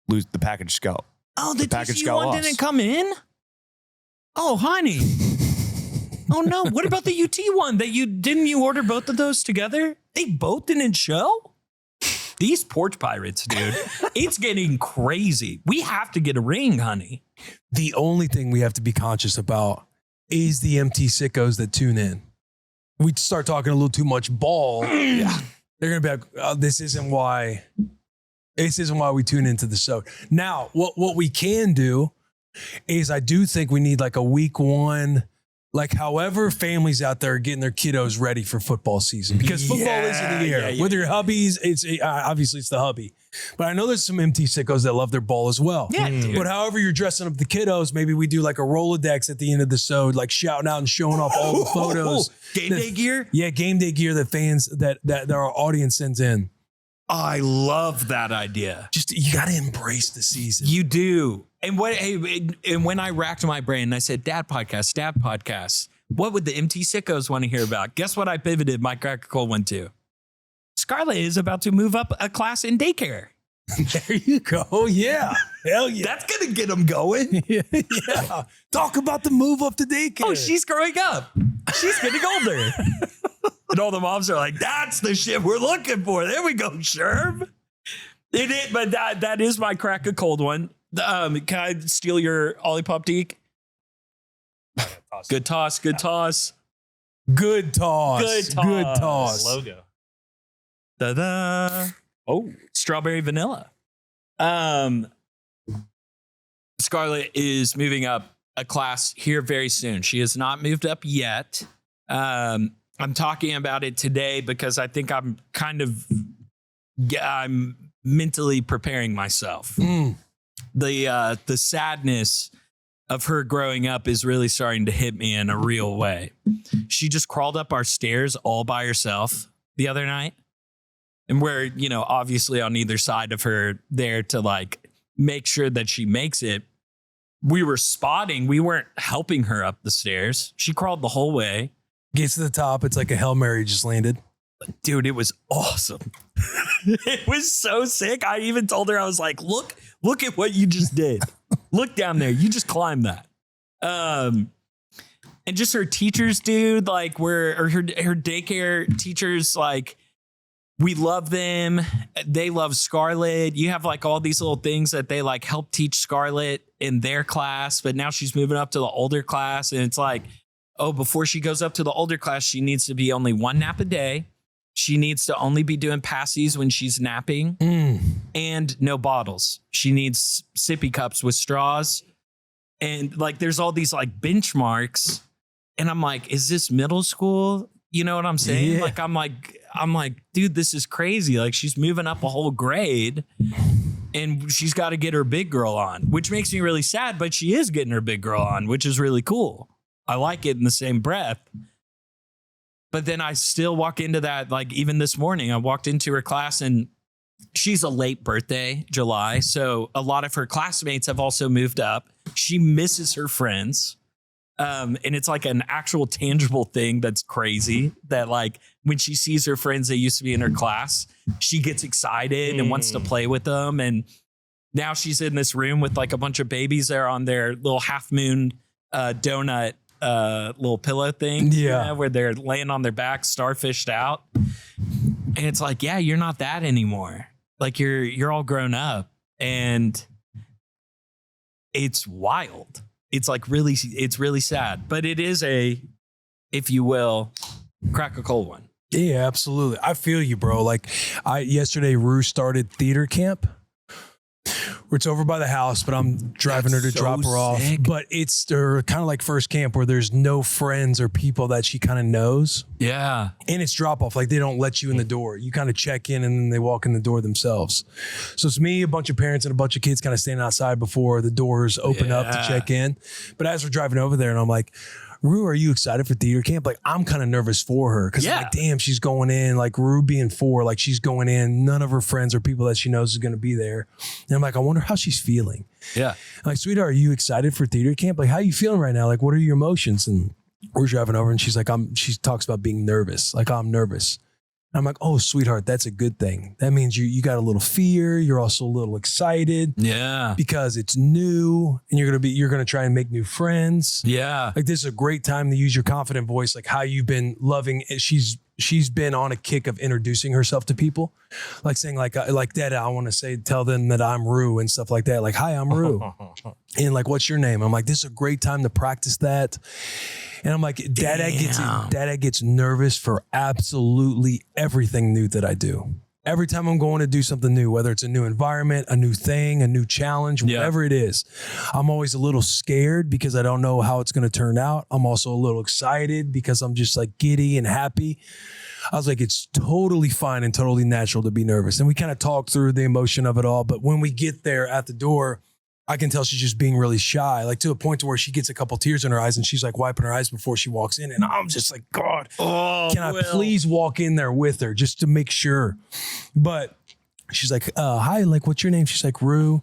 Lose the package scout. Oh, the package TCU got one lost. didn't come in? Oh, honey. Oh no! What about the UT one? Didn't you order both of those together? They both didn't show. These porch pirates, dude. It's getting crazy. We have to get a ring, honey. The only thing we have to be conscious about is the MT sickos that tune in. We start talking a little too much ball. Yeah, they're gonna be like, "This isn't why we tune into the show." Now, what we can do is, I do think we need like a week one. Like, however families out there are getting their kiddos ready for football season, because football is in the air. With your hubbies, it's obviously it's the hubby. But I know there's some MT sickos that love their ball as well. Yeah, dude. But however you're dressing up the kiddos, maybe we do like a Rolodex at the end of the show, like shouting out and showing off all the photos. Game day gear? Yeah, game day gear that fans, that our audience sends in. I love that idea. Just, you got to embrace the season. You do. And when I racked my brain and I said, dad podcast, what would the MT sickos want to hear about? Guess what I pivoted my crack a cold one to? Scarlett is about to move up a class in daycare. There you go. Yeah. Hell yeah. That's going to get them going. Yeah. Talk about the move up to daycare. Oh, she's growing up. She's getting older. And all the moms are like, that's the shit we're looking for. There we go, Sherm. But that is my crack a cold one. Can I steal your Ollie Pop Deke? Good toss. Good toss. Good toss. Good toss. Good toss. Logo. Da-da. Oh, strawberry vanilla. Scarlett is moving up a class here very soon. She has not moved up yet. I'm talking about it today because I think I'm mentally preparing myself. The sadness of her growing up is really starting to hit me in a real way. She just crawled up our stairs all by herself the other night. And we're, obviously on either side of her there to like make sure that she makes it. We were spotting. We weren't helping her up the stairs. She crawled the whole way. Gets to the top. It's like a Hail Mary just landed. Dude, it was awesome. It was so sick. I even told her, I was like, look at what you just did. Look down there. You just climbed that. And just her teachers, dude, like her daycare teachers, like, we love them. They love Scarlett. You have like all these little things that they like help teach Scarlett in their class, but now she's moving up to the older class. And it's like, oh, before she goes up to the older class, she needs to be only one nap a day. She needs to only be doing passies when she's napping and no bottles. She needs sippy cups with straws. And like, there's all these like benchmarks. And I'm like, is this middle school? You know what I'm saying? Yeah. Like, I'm like, dude, this is crazy. Like, she's moving up a whole grade and she's got to get her big girl on, which makes me really sad, but she is getting her big girl on, which is really cool. I like it in the same breath. But then I still walk into that, like even this morning, I walked into her class and she's a late birthday, July. So a lot of her classmates have also moved up. She misses her friends. And it's like an actual tangible thing that's crazy that like when she sees her friends that used to be in her class, she gets excited and wants to play with them. And now she's in this room with like a bunch of babies there on their little half moon donut little pillow thing. Yeah. Where they're laying on their back, starfished out. And it's like, yeah, you're not that anymore. Like you're all grown up, and it's wild. It's like it's really sad, but it is if you will, crack a cold one. Yeah, absolutely. I feel you, bro. Like yesterday, Rue started theater camp. It's over by the house, but I'm driving her to drop her off. But it's kind of like first camp where there's no friends or people that she kind of knows. Yeah. And it's drop off. Like they don't let you in the door. You kind of check in and then they walk in the door themselves. So it's me, a bunch of parents, and a bunch of kids kind of standing outside before the doors open up to check in. But as we're driving over there, and I'm like, Rue, are you excited for theater camp? Like, I'm kind of nervous for her because I'm like, damn, she's going in. Like, Rue being 4, like, she's going in. None of her friends or people that she knows is going to be there. And I'm like, I wonder how she's feeling. Yeah. I'm like, sweetheart, are you excited for theater camp? Like, how are you feeling right now? Like, what are your emotions? And we're driving over, and she's like, she talks about being nervous. Like, I'm nervous. I'm like, oh, sweetheart, that's a good thing. That means you got a little fear. You're also a little excited. Yeah. Because it's new and you're going to try and make new friends. Yeah. Like this is a great time to use your confident voice, like how you've been loving it. She's been on a kick of introducing herself to people, like saying like Dad, I want to tell them that I'm Rue and stuff like that. Like, hi, I'm Rue. And like, what's your name? I'm like, this is a great time to practice that. And I'm like, Dad gets nervous for absolutely everything new that I do. Every time I'm going to do something new, whether it's a new environment, a new thing, a new challenge, whatever it is, I'm always a little scared because I don't know how it's going to turn out. I'm also a little excited because I'm just like giddy and happy. I was like, it's totally fine and totally natural to be nervous. And we kind of talked through the emotion of it all. But when we get there at the door, I can tell she's just being really shy, like to a point to where she gets a couple tears in her eyes and she's like wiping her eyes before she walks in. And I'm just like, God, can I please walk in there with her just to make sure? But she's like, hi, like, what's your name? She's like, Rue.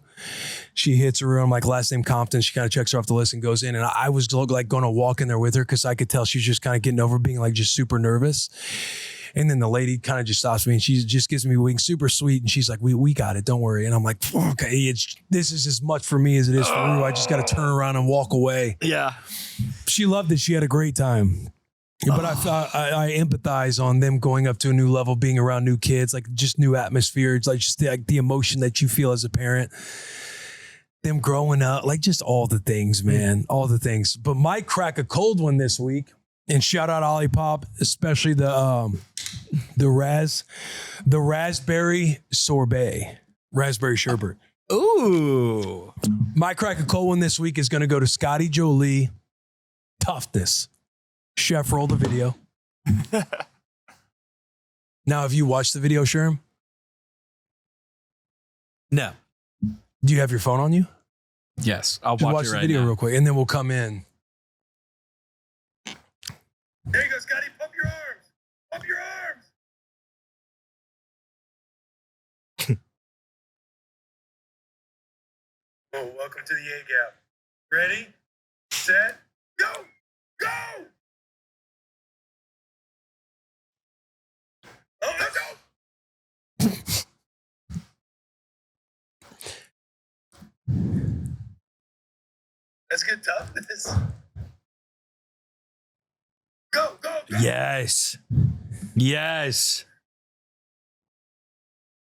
She hits her room, like last name Compton. She kind of checks her off the list and goes in. And I was like going to walk in there with her because I could tell she's just kind of getting over being like just super nervous. And then the lady kind of just stops me and she just gives me wings, super sweet. And she's like, we got it. Don't worry. And I'm like, okay, this is as much for me as it is for you. I just got to turn around and walk away. Yeah. She loved it. She had a great time. But I thought I empathize on them going up to a new level, being around new kids, like just new atmosphere. It's like just the emotion that you feel as a parent. Them growing up, like just all the things, man, all the things. But my crack a cold one this week. And shout out Olipop, especially the raspberry sorbet, raspberry sherbet. Ooh. My crack a cold one this week is going to go to Scottie, Jollee, Toughness. Chef, roll the video. Now, have you watched the video, Sherm? No. Do you have your phone on you? Yes, I'll Just watch it the right video now. real quick, and then we'll come in. There you go, Scottie. Pump your arms. Pump your arms. Oh, welcome to the A gap. Ready, set, go, go. Oh, let's go. Let's get toughness. Go, go, go. Yes. Yes.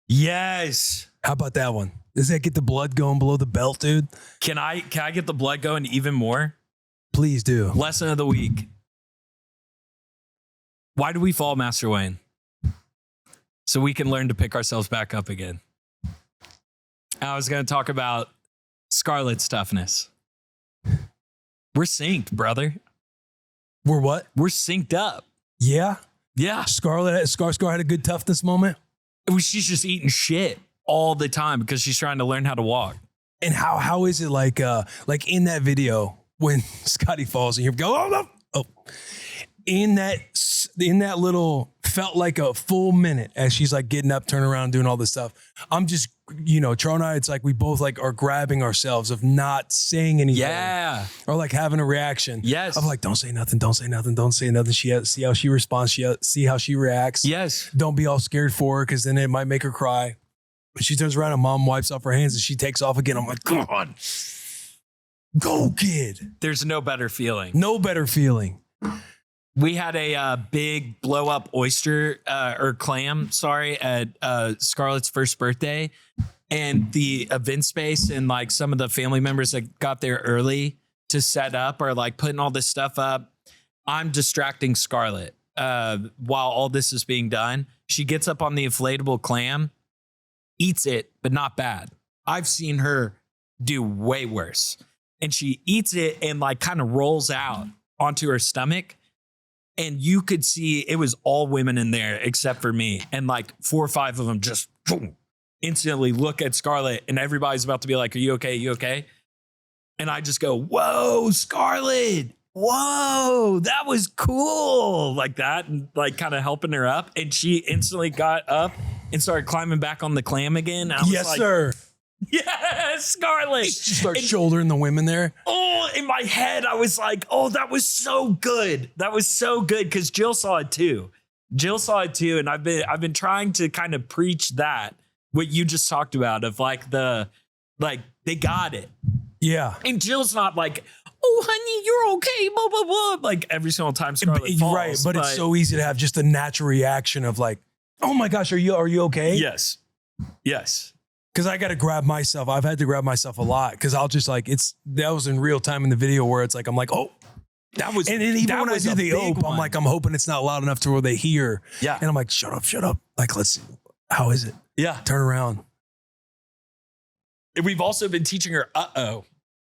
Yes. How about that one? Does that get the blood going below the belt, dude? Can I get the blood going even more? Please do. Lesson of the week. Why do we fall, Master Wayne? So we can learn to pick ourselves back up again. I was going to talk about Scarlett's toughness. We're synced, brother. We're what? We're synced up. Yeah? Yeah. ScarScar had a good toughness moment. She's just eating shit all the time because she's trying to learn how to walk. And how is it like in that video when Scottie falls and you go, oh, no. Oh. In that little felt like a full minute as she's like getting up, turning around, doing all this stuff. I'm just, Tro and I, it's like we both like are grabbing ourselves of not saying anything. Yeah. Or like having a reaction. Yes. Of like, don't say nothing, don't say nothing, don't say nothing. See how she responds, see how she reacts. Yes. Don't be all scared for her because then it might make her cry. She turns around and mom wipes off her hands and she takes off again. I'm like, come on. Go, kid. There's no better feeling. No better feeling. We had a big blow up oyster or clam, at Scarlett's first birthday. And the event space and like some of the family members that got there early to set up are like putting all this stuff up. I'm distracting Scarlett while all this is being done. She gets up on the inflatable clam, eats it, but not bad. I've seen her do way worse. And she eats it and like kind of rolls out onto her stomach. And you could see it was all women in there except for me. And like 4 or 5 of them just boom, instantly look at Scarlett and everybody's about to be like, are you okay? You okay? And I just go, whoa, Scarlett. Whoa, that was cool. Like that, and like kind of helping her up. And she instantly got up and started climbing back on the clam again. I was Yes, like, sir. yes, Scarlett. She starts shouldering the women there. Oh, in my head, I was like, oh, that was so good. That was so good because Jill saw it too. And I've been trying to kind of preach that, what you just talked about of like they got it. Yeah. And Jill's not like, oh, honey, you're okay, blah, blah, blah. Like every single time Scarlett falls. Right, but it's so easy to have just a natural reaction of like, oh my gosh, are you okay? Yes. Because I got to grab myself. I've had to grab myself a lot because I'll just like, that was in real time in the video where it's like, I'm like, oh, that was, and then even when I do the ope, I'm like, I'm hoping it's not loud enough to where they hear. Yeah. And I'm like, shut up. Like, how is it? Yeah. Turn around. And we've also been teaching her,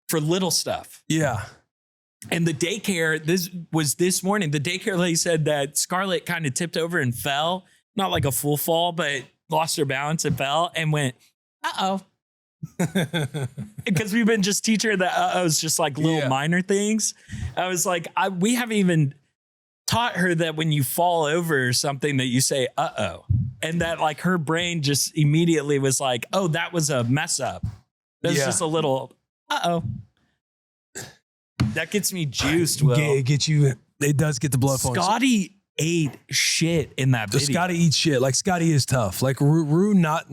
for little stuff. Yeah. And the daycare, this morning, the daycare lady said that Scarlett kind of tipped over and fell. Not like a full fall, but lost her balance and fell and went, because we've been just teaching her that it's just like little minor things. I was like, we haven't even taught her that when you fall over or something that you say, and that like her brain just immediately was like, oh, that was a mess up. That's just a little, that gets me juiced. Will. It does get the blood flowing. Scottie ate shit in that video. Scottie eats shit. Like Scottie is tough. Like Rue, not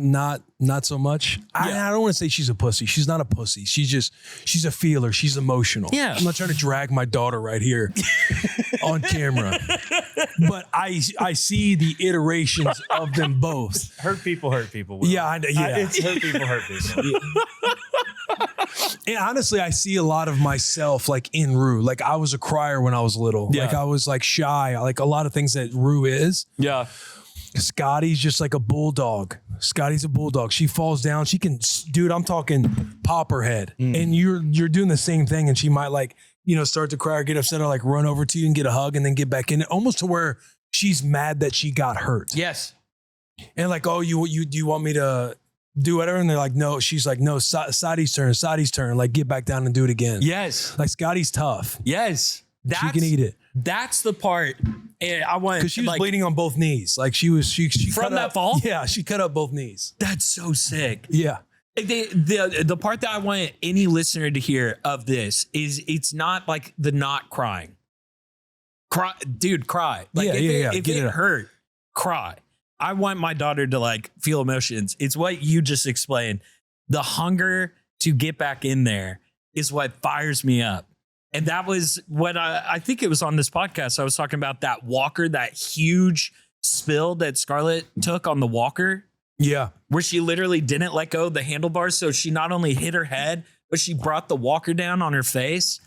so much. I don't want to say she's a pussy. She's not a pussy. She's a feeler. She's emotional. Yeah. I'm not trying to drag my daughter right here on camera, but I see the iterations of them both. Hurt people. Will. Yeah. It's hurt people. And honestly, I see a lot of myself like in Rue. Like I was a crier when I was little. Yeah. Like I was like shy. Like a lot of things that Rue is. Yeah. Scotty's just like a bulldog. Scotty's a bulldog. She falls down. She can, dude, I'm talking pop her head. And you're doing the same thing. And she might like, start to cry or get upset or like run over to you and get a hug and then get back in it. Almost to where she's mad that she got hurt. Yes. And like, oh, do you want me to do whatever? And they're like, no. She's like, no, Sadie's turn. Like, get back down and do it again. Yes. Like, Scotty's tough. Yes. She can eat it. That's the part. And I want, because she was bleeding on both knees. Like she from that fall. Yeah, she cut up both knees. That's so sick. Yeah. The part that I want any listener to hear of this is it's not like the not crying. Cry, dude, cry. Like if it hurt, cry. I want my daughter to like feel emotions. It's what you just explained. The hunger to get back in there is what fires me up. And that was what I think it was on this podcast. I was talking about that walker, that huge spill that Scarlett took on the walker. Yeah. Where she literally didn't let go of the handlebars. So she not only hit her head, but she brought the walker down on her face.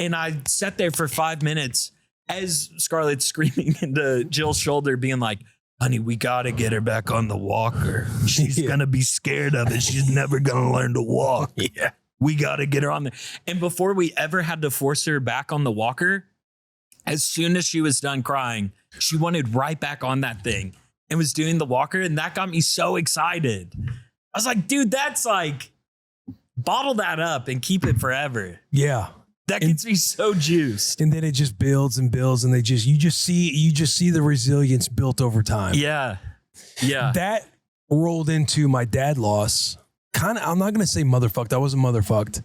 And I sat there for 5 minutes as Scarlett's screaming into Jill's shoulder, being like, honey, we got to get her back on the walker. She's going to be scared of it. She's never going to learn to walk. Yeah. We got to get her on there. And before we ever had to force her back on the walker, as soon as she was done crying, she wanted right back on that thing and was doing the walker. And that got me so excited. I was like, dude, that's like, bottle that up and keep it forever. Yeah. That gets me so juiced. And then it just builds and builds, and you just see the resilience built over time. Yeah. Yeah. That rolled into my dad loss. I'm not going to say motherfucked. I wasn't motherfucked.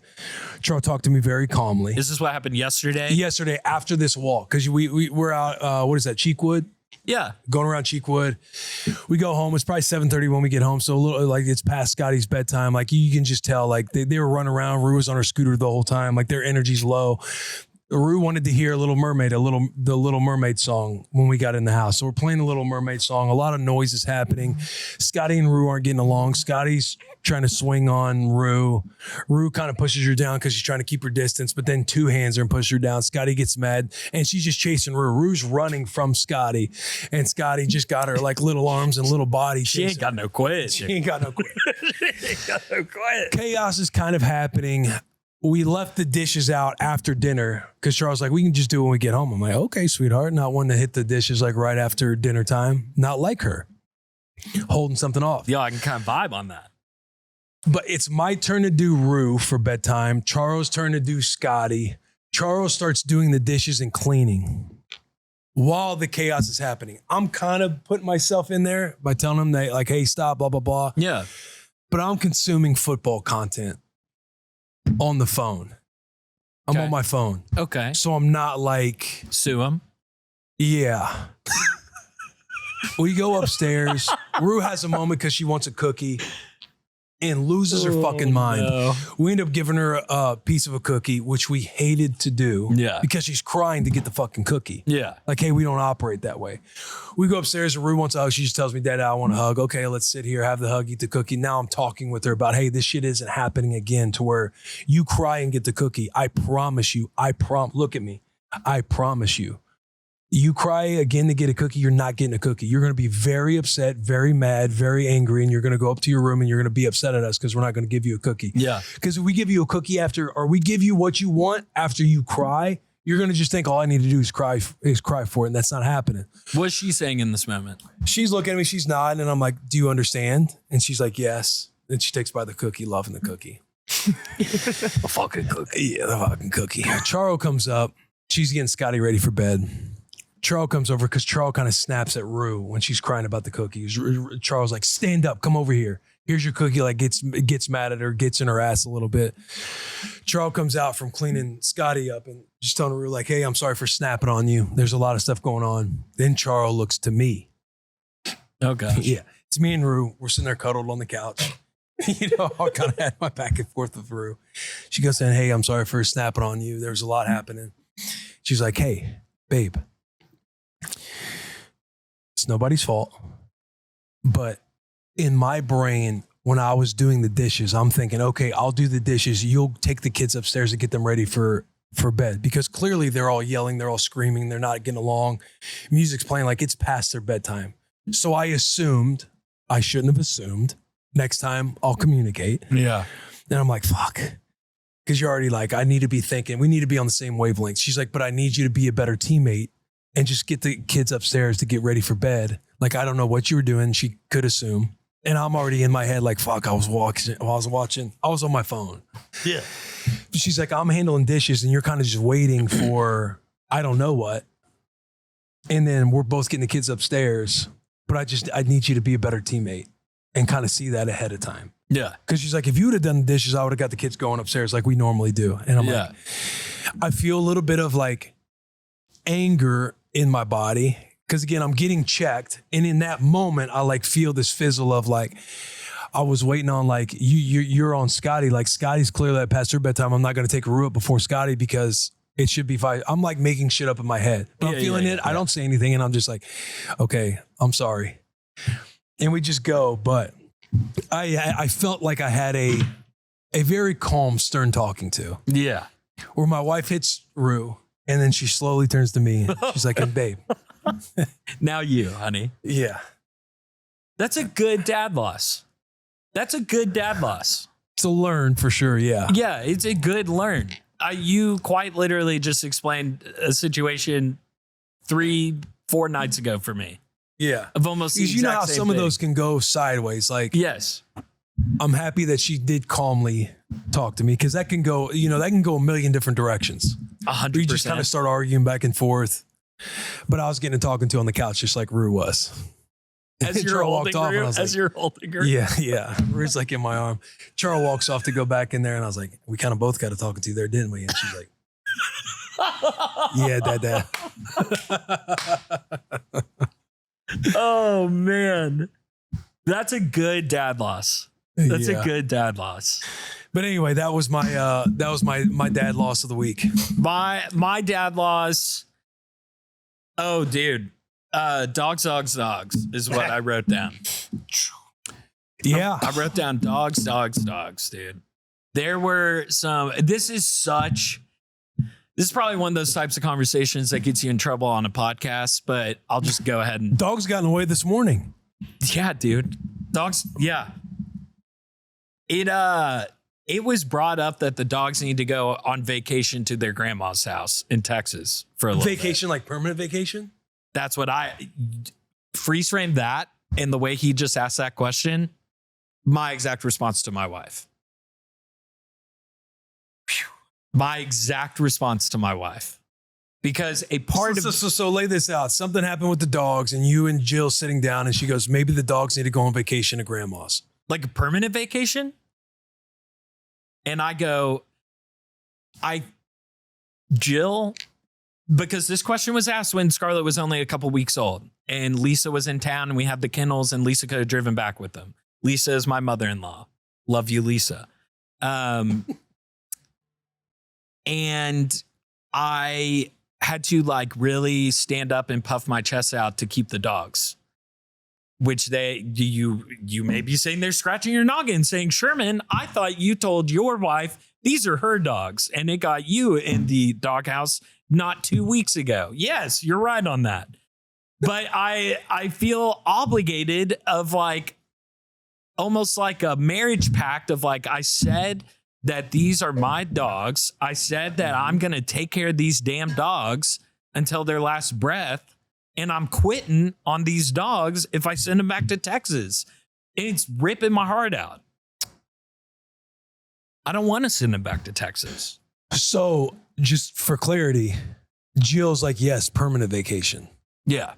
Charles talked to me very calmly. Is this what happened yesterday? Yesterday after this walk, because we're out, what is that, Cheekwood? Yeah. Going around Cheekwood. We go home. It's probably 7:30 when we get home. So a little, like, it's past Scottie's bedtime. Like, you can just tell, like, they were running around. Rue was on her scooter the whole time. Like, their energy's low. Rue wanted to hear Little Mermaid, the Little Mermaid song when we got in the house. So we're playing the Little Mermaid song. A lot of noise is happening. Scottie and Rue aren't getting along. Scottie's trying to swing on Rue. Rue kind of pushes her down because she's trying to keep her distance, but then two hands her and push her down. Scottie gets mad, and she's just chasing Rue. Rue's running from Scottie, and Scottie just got her like little arms and little body. She ain't got no quit. She ain't got no quit. She ain't got no quit. Chaos is kind of happening. We left the dishes out after dinner because Charles was like, we can just do it when we get home. I'm like, okay, sweetheart. Not one to hit the dishes like right after dinner time. Not like her. Holding something off. Yeah, I can kind of vibe on that. But it's my turn to do Rue for bedtime. Charles' turn to do Scottie. Charles starts doing the dishes and cleaning while the chaos is happening. I'm kind of putting myself in there by telling him that, like, hey, stop, blah, blah, blah. Yeah. But I'm consuming football content on the phone. I'm on my phone. Okay. So I'm not like, sue him. Yeah. We go upstairs. Rue has a moment because she wants a cookie and loses her fucking mind. No. We end up giving her a piece of a cookie, which we hated to do. Yeah. Because she's crying to get the fucking cookie. Yeah. Like, hey, we don't operate that way. We go upstairs and Rue wants a hug. She just tells me, Dad, I want a hug. Okay, let's sit here, have the hug, eat the cookie. Now I'm talking with her about, hey, this shit isn't happening again to where you cry and get the cookie. I promise you. Look at me. I promise you. You cry again to get a cookie, you're not getting a cookie. You're going to be very upset, very mad, very angry, and you're going to go up to your room and you're going to be upset at us because we're not going to give you a cookie. Yeah. Because if we give you a cookie or we give you what you want after you cry, you're going to just think all I need to do is cry for it, and that's not happening. What's she saying in this moment? She's looking at me, she's nodding, and I'm like, do you understand? And she's like, yes. Then she takes by the cookie, loving the cookie. A fucking cookie. Yeah, the fucking cookie. Charo comes up. She's getting Scottie ready for bed. Charles comes over because Charles kind of snaps at Rue when she's crying about the cookies. Charles like, stand up, come over here. Here's your cookie. Like gets mad at her, gets in her ass a little bit. Charles comes out from cleaning Scottie up and just telling Rue like, hey, I'm sorry for snapping on you. There's a lot of stuff going on. Then Charles looks to me. Okay. Yeah, it's me and Rue. We're sitting there cuddled on the couch. You know, I kind of had my back and forth with Rue. She goes saying, hey, I'm sorry for snapping on you. There's a lot happening. She's like, hey, babe. It's nobody's fault. But in my brain, when I was doing the dishes, I'm thinking, okay, I'll do the dishes. You'll take the kids upstairs and get them ready for bed. Because clearly they're all yelling, they're all screaming, they're not getting along. Music's playing like it's past their bedtime. So I assumed, I shouldn't have assumed, next time I'll communicate. Yeah. And I'm like, fuck. Because you're already like, I need to be thinking, we need to be on the same wavelength. She's like, but I need you to be a better teammate and just get the kids upstairs to get ready for bed. Like, I don't know what you were doing. She could assume. And I'm already in my head like, fuck, I was on my phone. Yeah. She's like, I'm handling dishes and you're kind of just waiting for, I don't know what. And then we're both getting the kids upstairs, but I need you to be a better teammate and kind of see that ahead of time. Yeah. Because she's like, if you would have done the dishes, I would have got the kids going upstairs like we normally do. And I'm like, I feel a little bit of like anger in my body. Because again, I'm getting checked. And in that moment, I like feel this fizzle of like, I was waiting on like, you're on Scottie. Like Scottie's clearly past her bedtime. I'm not going to take Rue up before Scottie because it should be fine. I'm like making shit up in my head. But I'm feeling it. I don't say anything. And I'm just like, okay, I'm sorry. And we just go. But I felt like I had a very calm, stern talking to. Yeah. Where my wife hits Rue and then she slowly turns to me. And she's like, hey, babe. Now you, honey. Yeah. That's a good dad loss. It's To learn for sure. Yeah. Yeah. It's a good learn. You quite literally just explained a situation 3-4 nights ago for me. Yeah. Of almost the because you know how exact some same of thing. those can go sideways. Like, yes. I'm happy that she did calmly talk to me because that can go, that can go a million different directions. 100%. We just kind of start arguing back and forth. But I was getting talking to on the couch just like Rue was. As you're holding her, you're holding her. Yeah. Rue's like in my arm. Charles walks off to go back in there, and I was like, we kind of both got to talking to there, didn't we? And she's like, yeah, Dad. Oh man, that's a good dad loss. That's a good dad loss. But anyway, that was my my dad loss of the week. My dad loss. Oh, dude. Dogs is what I wrote down. Yeah. I wrote down dogs, dude. There were some, this is probably one of those types of conversations that gets you in trouble on a podcast, but I'll just go ahead and. Dogs got in the way this morning. Yeah, dude. Dogs. Yeah. It was brought up that the dogs need to go on vacation to their grandma's house in Texas for a little vacation, like permanent vacation. That's what I freeze frame that, and the way he just asked that question, my exact response to my wife. My exact response to my wife. Because a part of... So lay this out. Something happened with the dogs, and you and Jill sitting down, and she goes, maybe the dogs need to go on vacation to grandma's. Like a permanent vacation? And I go, Jill... Because this question was asked when Scarlett was only a couple weeks old and Lisa was in town and we had the kennels and Lisa could have driven back with them. Lisa is my mother-in-law. Love you, Lisa. And I had to like really stand up and puff my chest out to keep the dogs, which you may be sitting there scratching your noggin saying, Sherman, I thought you told your wife these are her dogs and it got you in the doghouse not 2 weeks ago. Yes, you're right on that. But I feel obligated of like almost like a marriage pact of like, I said that these are my dogs. I said that I'm going to take care of these damn dogs until their last breath. And I'm quitting on these dogs if I send them back to Texas. It's ripping my heart out. I don't want to send them back to Texas. So just for clarity, Jill's like, yes, permanent vacation. Yeah.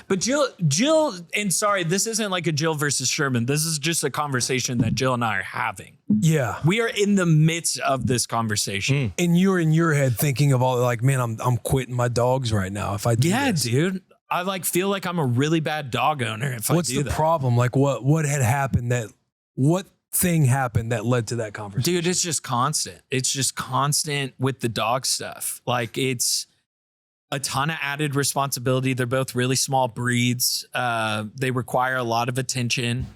But Jill, and sorry, this isn't like a Jill versus Sherman. This is just a conversation that Jill and I are having. Yeah. We are in the midst of this conversation. And you're in your head thinking of all like, man, I'm quitting my dogs right now if I do this. Dude. I like feel like I'm a really bad dog owner if I do that. What's the problem? Like what had happened what thing happened that led to that conversation? Dude, it's just constant. It's just constant with the dog stuff. Like it's a ton of added responsibility. They're both really small breeds. They require a lot of attention.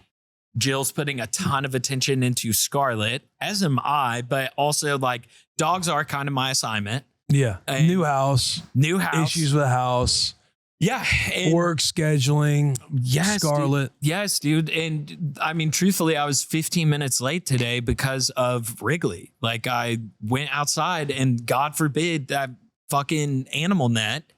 Jill's putting a ton of attention into Scarlett, as am I, but also like dogs are kind of my assignment. Yeah. And New house. Issues with the house. Yeah. Work scheduling. Yes, Scarlett. Dude. Yes, dude. And I mean, truthfully, I was 15 minutes late today because of Wrigley. Like I went outside and God forbid that fucking animal net.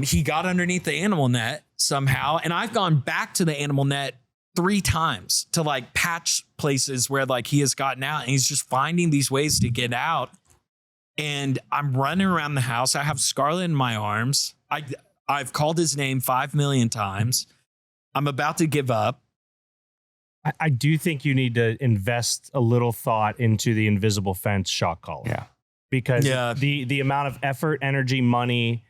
He got underneath the animal net somehow. And I've gone back to the animal net 3 times to like patch places where like he has gotten out and he's just finding these ways to get out. And I'm running around the house. I have Scarlett in my arms. I've called his name 5 million times. I'm about to give up. I do think you need to invest a little thought into the invisible fence shock collar. Yeah. Because the amount of effort, energy, money,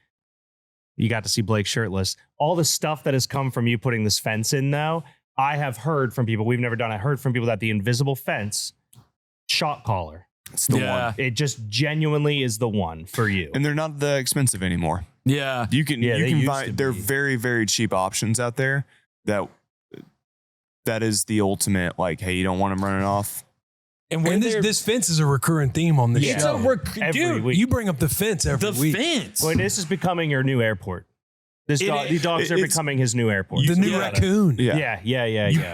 you got to see Blake shirtless, all the stuff that has come from you putting this fence in though, I have heard from people, we've never done, I heard from people that the invisible fence shock collar. It's the one. It just genuinely is the one for you. And they're not that expensive anymore. Yeah. You can find, they're very, very cheap options out there that is the ultimate, like, hey, you don't want them running off. And this fence is a recurring theme on the show. Every week. You bring up the fence every week. The fence. Well, this is becoming your new airport. These dogs are becoming his new airport. The new raccoon. Yeah.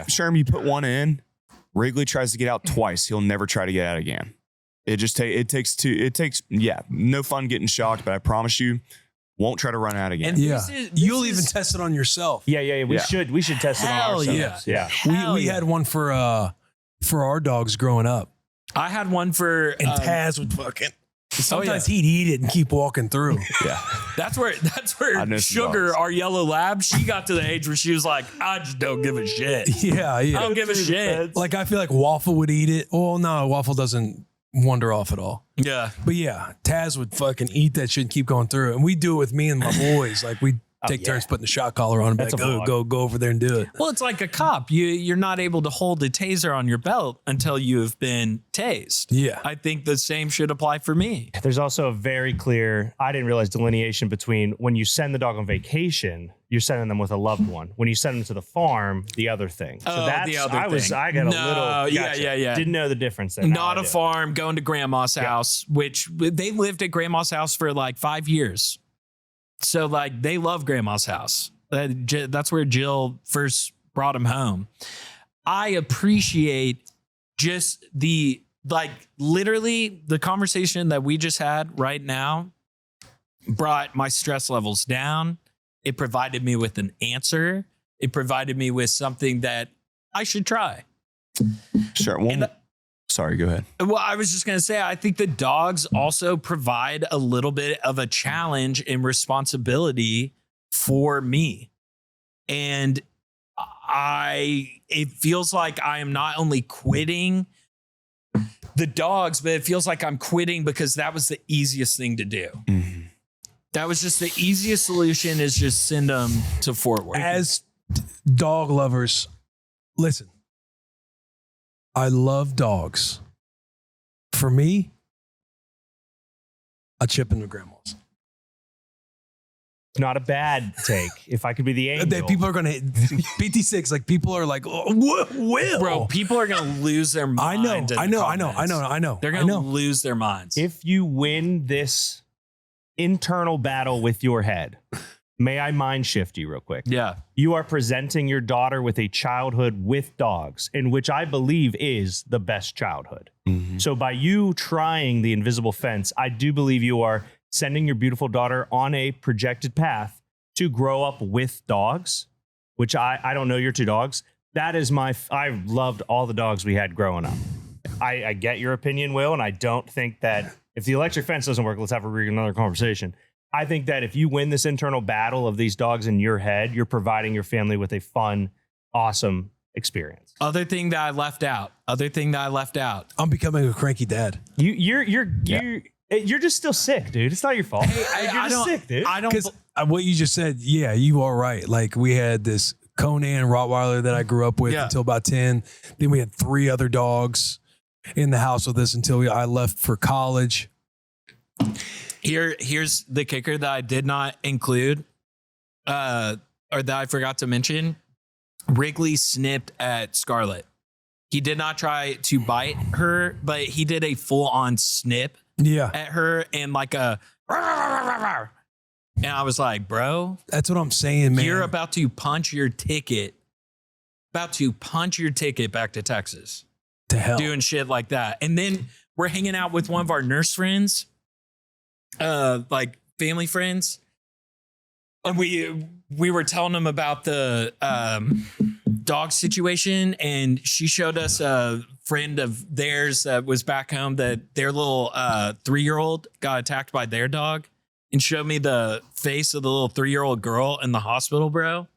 Sherm, you put one in, Wrigley tries to get out twice. He'll never try to get out again. It takes no fun getting shocked, but I promise you, won't try to run out again. And you'll even test it on yourself. Yeah. We should test it on ourselves. We had one for for our dogs growing up. I had one for And Taz would fucking. Sometimes yeah. he'd eat it and keep walking through. Yeah. That's where I know some Sugar, dogs. our yellow lab, she got to the age where she was like, I just don't give a shit. Yeah, I yeah. don't give a shit. Like I feel like Waffle would eat it. Well, no, Waffle doesn't wander off at all. Yeah. But yeah, Taz would fucking eat that shit and keep going through it. And we do it with me and my boys. Like we take turns putting the shot collar on and be That's like, a vlog. go over there and do it. Well, it's like a cop. You're not able to hold a taser on your belt until you have been tased. Yeah. I think the same should apply for me. There's also a very clear, I didn't realize, delineation between when you send the dog on vacation, you're sending them with a loved one. When you send them to the farm, the other thing. So Oh, that's, the other I got a No, little, yeah, yeah. Didn't know the difference there. Now Not I a do. farm, going to grandma's house, which they lived at grandma's house for like 5 years. So like they love grandma's house. That's where Jill first brought him home. I appreciate just literally the conversation that we just had right now brought my stress levels down. It provided me with an answer. It provided me with something that I should try. Sure. Sorry, go ahead. Well, I was just going to say, I think the dogs also provide a little bit of a challenge and responsibility for me. And it feels like I am not only quitting the dogs, but it feels like I'm quitting because that was the easiest thing to do. Mm-hmm. That was just the easiest solution, is just send them to Fort Worth. As dog lovers, listen, I love dogs. For me, a chip in the grandma's. It's not a bad take. If I could be the angel. People are going to PT6. Like people are like, oh, Will. Bro, people are going to lose their I minds. know. in the I know. comments. They're going to lose their minds. If you win this internal battle with your head, may I mind shift you real quick? Yeah. You are presenting your daughter with a childhood with dogs, in which I believe is the best childhood. Mm-hmm. So by you trying the invisible fence, I do believe you are sending your beautiful daughter on a projected path to grow up with dogs, which I don't know your two dogs. That is I loved all the dogs we had growing up. I get your opinion, Will, and I don't think that if the electric fence doesn't work, let's have another conversation. I think that if you win this internal battle of these dogs in your head, you're providing your family with a fun, awesome experience. Other thing that I left out. I'm becoming a cranky dad. You're just still sick, dude. It's not your fault. You're just sick, dude. Because what you just said, yeah, you are right. Like we had this Conan Rottweiler that I grew up with until about 10. Then we had 3 other dogs in the house with us until I left for college. Here's the kicker that I did not include, or that I forgot to mention. Wrigley snipped at Scarlett. He did not try to bite her, but he did a full-on snip at her and like a. And I was like, bro, that's what I'm saying, man. You're about to punch your ticket. Back to Texas. To hell. Doing shit like that. And then we're hanging out with one of our nurse friends, like family friends. And we were telling them about the dog situation, and she showed us a friend of theirs that was back home that their little 3-year-old got attacked by their dog, and showed me the face of the little 3-year-old girl in the hospital, bro.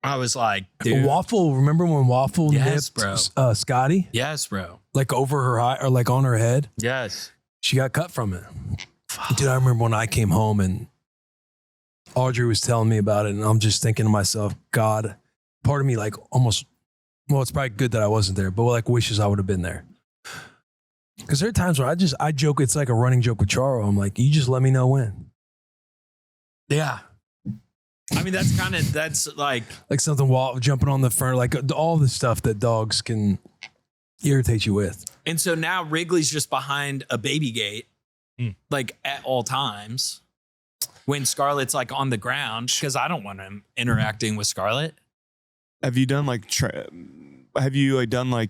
I was like, dude. Waffle, remember when Waffle Yes, nipped bro. Scottie? Yes, bro. Like over her eye or like on her head? Yes. She got cut from it. Dude, I remember when I came home and Audrey was telling me about it, and I'm just thinking to myself, God, part of me like almost, well, it's probably good that I wasn't there, but like wishes I would have been there. Because there are times where I joke, it's like a running joke with Charo. I'm like, you just let me know when. Yeah. I mean, that's like something jumping on the front, like all the stuff that dogs can irritate you with. And so now Wrigley's just behind a baby gate, like at all times when Scarlett's like on the ground, because I don't want him interacting with Scarlett. Have you done like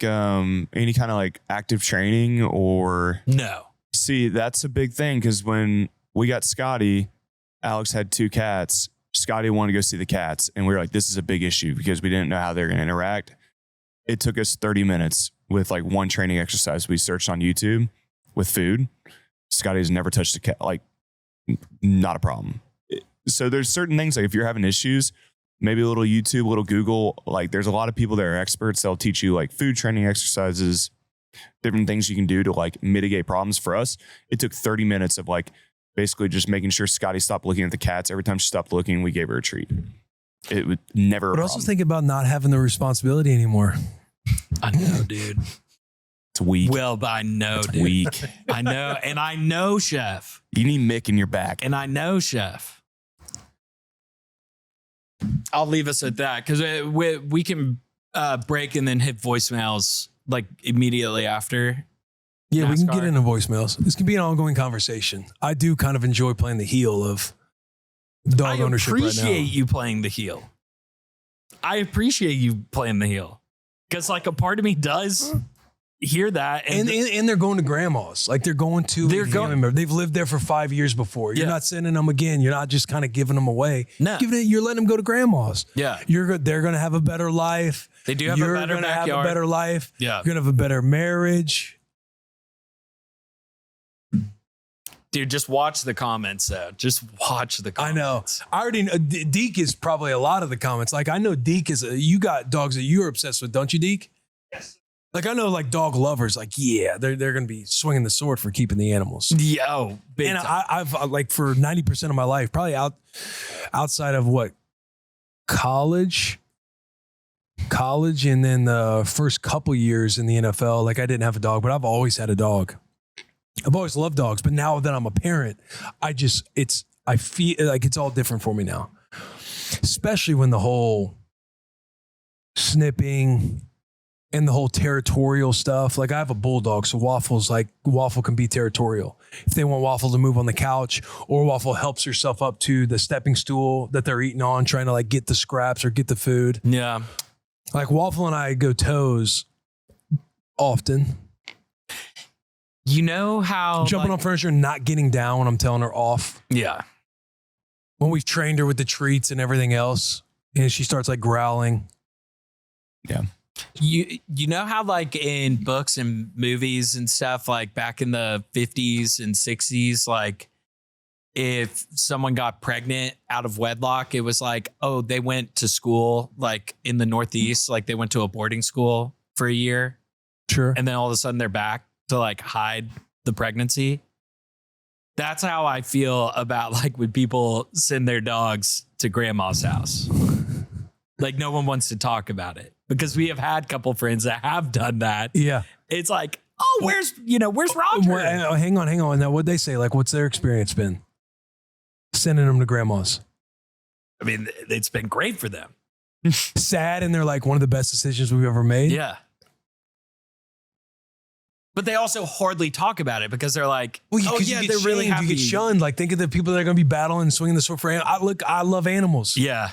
any kind of like active training or? No. See, that's a big thing, because when we got Scottie, Alex had 2 cats. Scottie wanted to go see the cats, and we were like, this is a big issue because we didn't know how they're going to interact. it took us 30 minutes with like one training exercise we searched on YouTube with food. Scottie's never touched a cat, like not a problem. So there's certain things like if you're having issues, maybe a little YouTube, a little Google, like there's a lot of people that are experts. They'll teach you like food training exercises, different things you can do to like mitigate problems. For us, it took 30 minutes of like basically just making sure Scottie stopped looking at the cats. Every time she stopped looking, we gave her a treat. It would never. But also think about not having the responsibility anymore. I know, dude. It's weak. Well, I know, It's dude. weak. I know. And I know, Chef. You need Mick in your back. And I know, Chef. I'll leave us at that because we can break and then hit voicemails like immediately after. Yeah, NASCAR. we can get into voicemails. This can be an ongoing conversation. I do kind of enjoy playing the heel of dog ownership right now. I appreciate you playing the heel. I appreciate you playing the heel because like a part of me does hear that. And they're going to grandma's. Like they're going to, they've lived there for 5 years before. You're not sending them again. You're not just kind of giving them away. No. You're letting them go to grandma's. Yeah. They're going to have a better life. They do have a better backyard. Have a better life. Yeah. You're going to have a better marriage. Dude, just watch the comments though. Just watch the comments. I know. I already know. Deke is probably a lot of the comments. Like I know Deke is, you got dogs that you're obsessed with, don't you, Deke? Yes. Like I know like dog lovers, like, yeah, they're going to be swinging the sword for keeping the animals. Yo, big and time. I've like for 90% of my life, probably outside of what, college, and then the first couple years in the NFL, like I didn't have a dog, but I've always had a dog. I've always loved dogs, but now that I'm a parent, I feel like it's all different for me now, especially when the whole snipping and the whole territorial stuff. Like I have a bulldog, so Waffle can be territorial. If they want Waffle to move on the couch, or Waffle helps herself up to the stepping stool that they're eating on, trying to like get the scraps or get the food. Yeah. Like Waffle and I go toes often. You know how jumping on furniture and not getting down when I'm telling her off. Yeah. When we've trained her with the treats and everything else, and she starts like growling. Yeah. You know how like in books and movies and stuff, like back in the 50s and 60s, like if someone got pregnant out of wedlock, it was like, oh, they went to school like in the Northeast, like they went to a boarding school for a year. Sure. And then all of a sudden they're back to like hide the pregnancy. That's how I feel about like when people send their dogs to grandma's house. Like no one wants to talk about it because we have had a couple friends that have done that. Yeah. It's like, oh, where's Roger? Hang on. Now what'd they say? Like what's their experience been? Sending them to grandma's. I mean, it's been great for them. Sad, and they're like one of the best decisions we've ever made. Yeah. But they also hardly talk about it because they're like, they're really happy. You get shunned. Like think of the people that are going to be battling and swinging the sword for animals. I love animals. Yeah.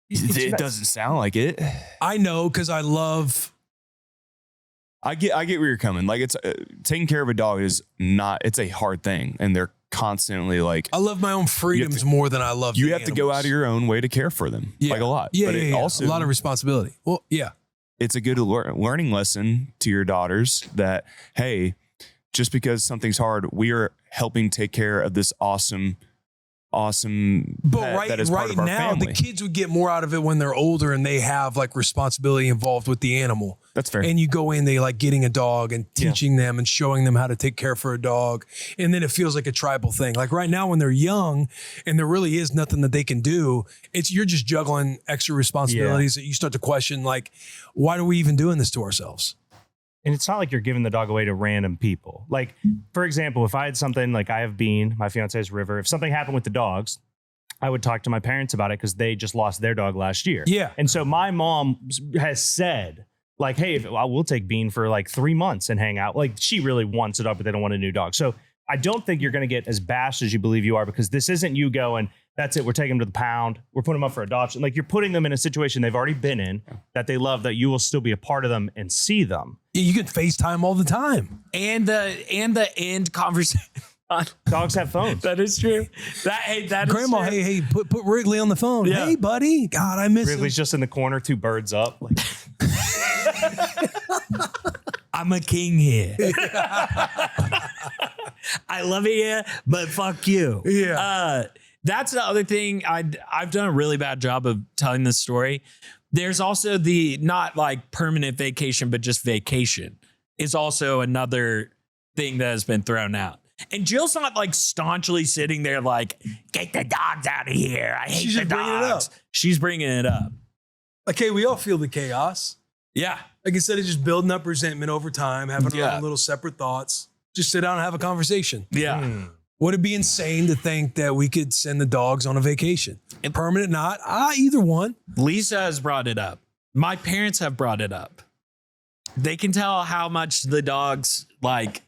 It doesn't sound like it. I know because I love. I get where you're coming. Like it's taking care of a dog is not. It's a hard thing, and they're constantly like. I love my own freedoms more than I love. You have to go out of your own way to care for them, like a lot. Yeah, but yeah. Also a lot of responsibility. Well, yeah. It's a good learning lesson to your daughters that, hey, just because something's hard, we are helping take care of this awesome but that is part right of our now family. The kids would get more out of it when they're older and they have like responsibility involved with the animal. That's fair. And you go in, they like getting a dog and teaching them and showing them how to take care for a dog. And then it feels like a tribal thing. Like right now when they're young and there really is nothing that they can do, you're just juggling extra responsibilities that you start to question, like, why are we even doing this to ourselves? And it's not like you're giving the dog away to random people. Like, for example, if I had something like I have Bean, my fiance's River, if something happened with the dogs, I would talk to my parents about it because they just lost their dog last year. Yeah. And so my mom has said, like, hey, we'll take Bean for like 3 months and hang out. Like, she really wants a dog, but they don't want a new dog. So I don't think you're going to get as bashed as you believe you are, because this isn't you going, that's it, we're taking them to the pound, we're putting them up for adoption. Like, you're putting them in a situation they've already been in, that they love, that you will still be a part of them and see them. Yeah, you can FaceTime all the time. And the end conversation. Dogs have phones. That is true. That Grandma, is true. put Wrigley on the phone. Yeah. Hey, buddy. God, I miss Wrigley's him. just in the corner, 2 birds up. Like, I'm a king here. I love it here, but fuck you. Yeah. That's the other thing. I've done a really bad job of telling this story. There's also the not like permanent vacation, but just vacation is also another thing that has been thrown out. And Jill's not like staunchly sitting there like, get the dogs out of here. I hate She's the just bringing it dogs. up. She's bringing it up. Okay, we all feel the chaos. Yeah. Like instead of just building up resentment over time, having our Yeah. own little separate thoughts, just sit down and have a conversation. Yeah. Would it be insane to think that we could send the dogs on a vacation? Permanent, not? Either one. Lisa has brought it up. My parents have brought it up. They can tell how much the dogs like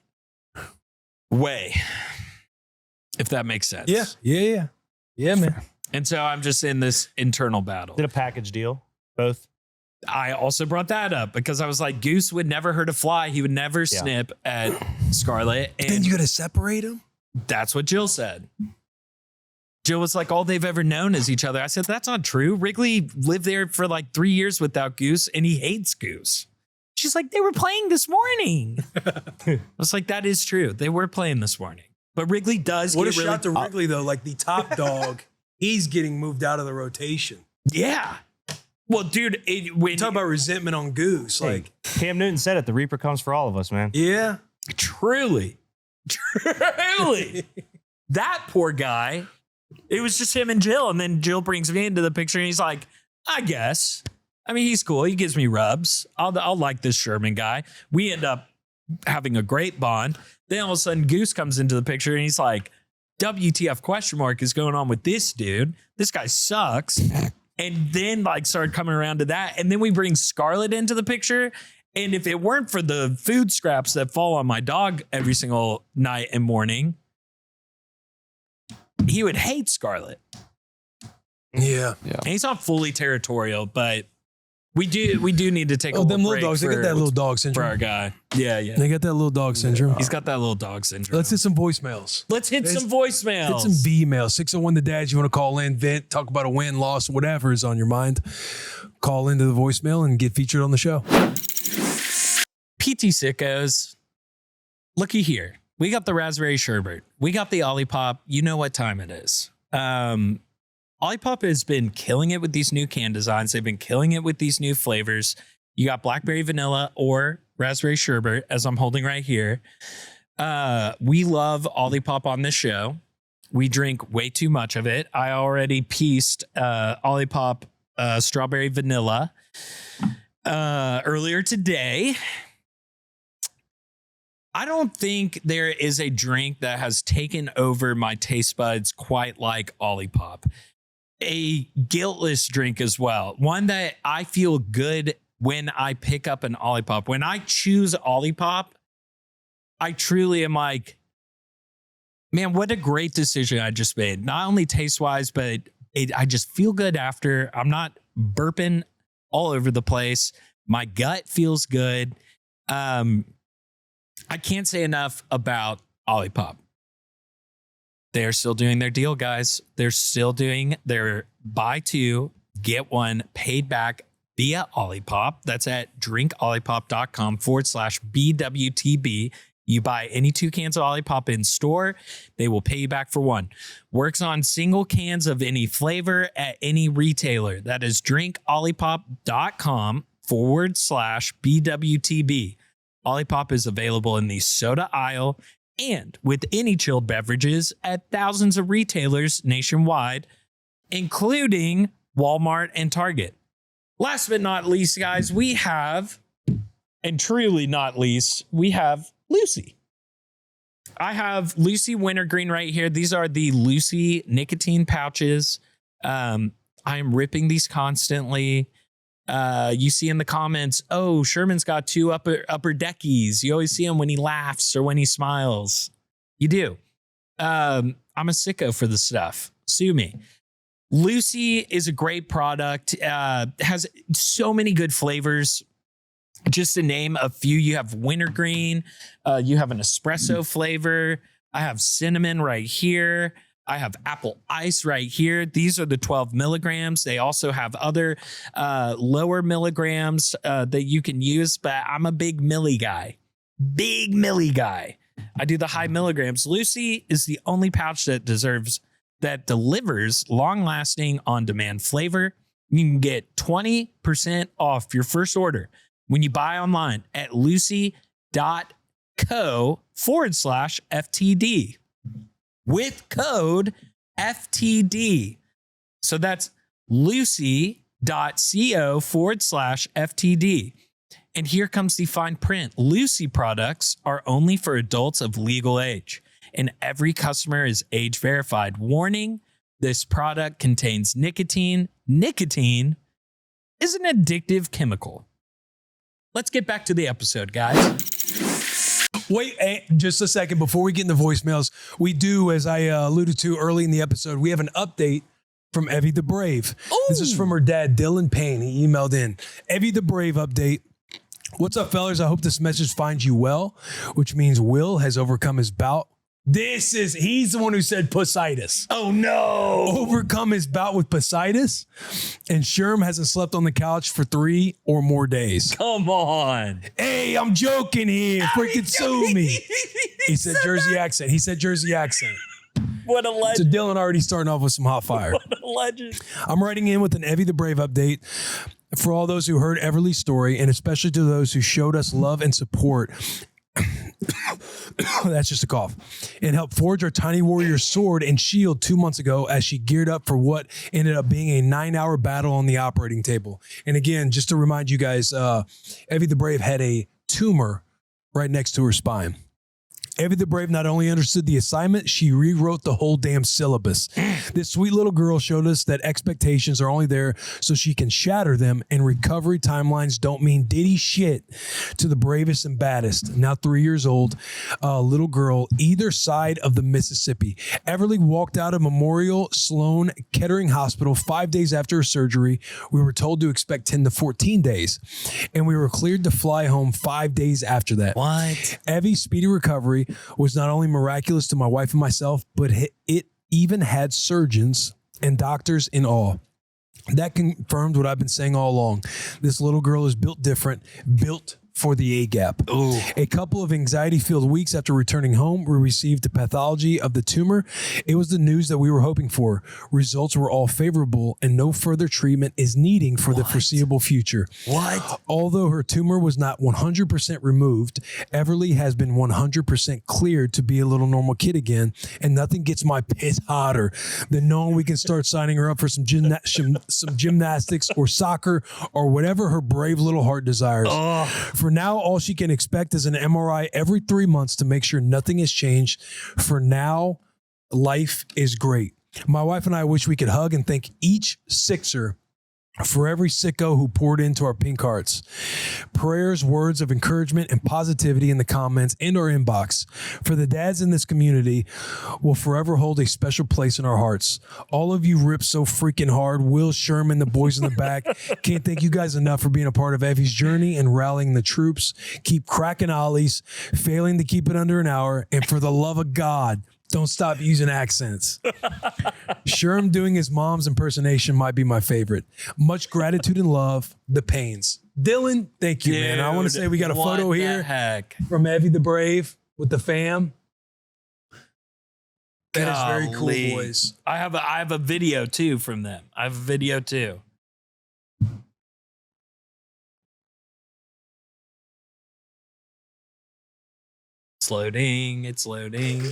weigh, if that makes sense. Yeah, man. And so I'm just in this internal battle. Did a package deal? Both? I also brought that up because I was like, Goose would never hurt a fly. He would never snip at Scarlet. Then And you got to separate them? that's what Jill said. Jill was like, all they've ever known is each other. I said, that's not true. Wrigley lived there for like 3 years without Goose and he hates Goose. She's like, they were playing this morning. I was like, that is true. They were playing this morning. But Wrigley does What a get really... shot to Wrigley, though. Like the top dog, he's getting moved out of the rotation. Yeah. Well, dude, when Talk about resentment on Goose. Like, Cam Newton said it. The Reaper comes for all of us, man. yeah. truly, that poor guy, it was just him and Jill. And then Jill brings me into the picture and he's like, I guess. I mean, he's cool. He gives me rubs. I'll like this Sherman guy. We end up having a great bond. Then all of a sudden Goose comes into the picture and he's like, WTF question mark is going on with this dude? This guy sucks. And then like started coming around to that. And then we bring Scarlet into the picture. And if it weren't for the food scraps that fall on my dog every single night and morning, he would hate Scarlet. Yeah. And he's not fully territorial, but we do need to take a Oh, little them break little dogs, they got that little dog for syndrome. our guy. Yeah, yeah. They got that little dog syndrome. He's got that little dog syndrome. Let's hit some voicemails. Let's hit some Hit voicemails. some V-mails. 601 the dads. You want to call in, vent, talk about a win, loss, whatever is on your mind. Call into the voicemail and get featured on the show. PT sickos, looky here. We got the raspberry sherbet. We got the Olipop. You know what time it is. Olipop has been killing it with these new can designs. They've been killing it with these new flavors. You got blackberry vanilla or raspberry sherbet, as I'm holding right here. We love Olipop on this show. We drink way too much of it. I already pieced Olipop strawberry vanilla earlier today. I don't think there is a drink that has taken over my taste buds quite like Olipop. A guiltless drink as well. One that I feel good when I pick up an Olipop. When I choose Olipop, I truly am like, man, what a great decision I just made. Not only taste-wise, but I just feel good after. I'm not burping all over the place. My gut feels good. I can't say enough about Olipop. They're still doing their deal, guys. They're still doing their buy two, get one paid back via Olipop. That's at drinkolipop.com/BWTB. You buy any 2 cans of Olipop in store, they will pay you back for 1. Works on single cans of any flavor at any retailer. That is drinkolipop.com/BWTB. Olipop is available in the soda aisle and with any chilled beverages at thousands of retailers nationwide, including Walmart and Target. Last but not least, guys, we have, and truly not least, we have Lucy. I have Lucy Wintergreen right here. These are the Lucy nicotine pouches. I am ripping these constantly. You see in the comments, oh, Sherman's got 2 upper deckies. You always see him when he laughs or when he smiles. You do. I'm a sicko for the stuff. Sue me. Lucy is a great product. Has so many good flavors. Just to name a few, you have wintergreen. You have an espresso flavor. I have cinnamon right here. I have apple ice right here. These are the 12 milligrams. They also have other lower milligrams that you can use, but I'm a big milli guy. Big milli guy. I do the high milligrams. Lucy is the only pouch that delivers long-lasting, on-demand flavor. You can get 20% off your first order when you buy online at lucy.co/FTD with code FTD. So that's lucy.co/FTD. And here comes the fine print. Lucy products are only for adults of legal age, and every customer is age verified. Warning, this product contains nicotine. Nicotine is an addictive chemical. Let's get back to the episode, guys. Wait, just a second before we get into voicemails. We do, as I alluded to early in the episode, we have an update from Evy the Brave. Ooh. This is from her dad, Dylan Payne. He emailed in. Evy the Brave update. What's up, fellas? I hope this message finds you well, which means Will has overcome his bout. He's the one who said pussitis. Oh, no. Overcome his bout with pussitis, and Sherm hasn't slept on the couch for 3 or more days. Come on. Hey, I'm joking here. Freaking sue me. He said Jersey accent. He said Jersey accent. What a legend. So Dylan already starting off with some hot fire. What a legend. I'm writing in with an Evy the Brave update for all those who heard Everly's story, and especially to those who showed us love and support. That's just a cough. And helped forge our tiny warrior sword and shield 2 months ago as she geared up for what ended up being a 9-hour battle on the operating table. And again, just to remind you guys, Evy the Brave had a tumor right next to her spine. Evy the Brave not only understood the assignment, she rewrote the whole damn syllabus. This sweet little girl showed us that expectations are only there so she can shatter them, and recovery timelines don't mean diddy shit to the bravest and baddest. Now 3 years old, little girl, either side of the Mississippi. Everly walked out of Memorial Sloan Kettering Hospital 5 days after her surgery. We were told to expect 10 to 14 days, and we were cleared to fly home 5 days after that. What? Evy's speedy recovery was not only miraculous to my wife and myself, but it even had surgeons and doctors in awe. That confirmed what I've been saying all along. This little girl is built different, built for the A-gap. Ooh. A couple of anxiety-filled weeks after returning home, we received the pathology of the tumor. It was the news that we were hoping for. Results were all favorable, and no further treatment is needed for the foreseeable future. What? Although her tumor was not 100% removed, Everly has been 100% cleared to be a little normal kid again, and nothing gets my piss hotter than knowing we can start signing her up for some gymnastics or soccer or whatever her brave little heart desires. For now, all she can expect is an MRI every 3 months to make sure nothing has changed. For now, life is great. My wife and I wish we could hug and thank each Sixer for every sicko who poured into our pink hearts. Prayers, words of encouragement, and positivity in the comments and our inbox for the dads in this community will forever hold a special place in our hearts. All of you ripped so freaking hard. Will, Sherman, the boys in the back. Can't thank you guys enough for being a part of Evy's journey and rallying the troops. Keep cracking ollies, failing to keep it under an hour, and for the love of God, don't stop using accents. Sherm doing his mom's impersonation might be my favorite. Much gratitude and love, the Pains. Dylan, thank you, man. I want to say we got a photo here from Evy the Brave with the fam. That is very cool, boys. I have a video too from them. I have a video too. It's loading. It's loading.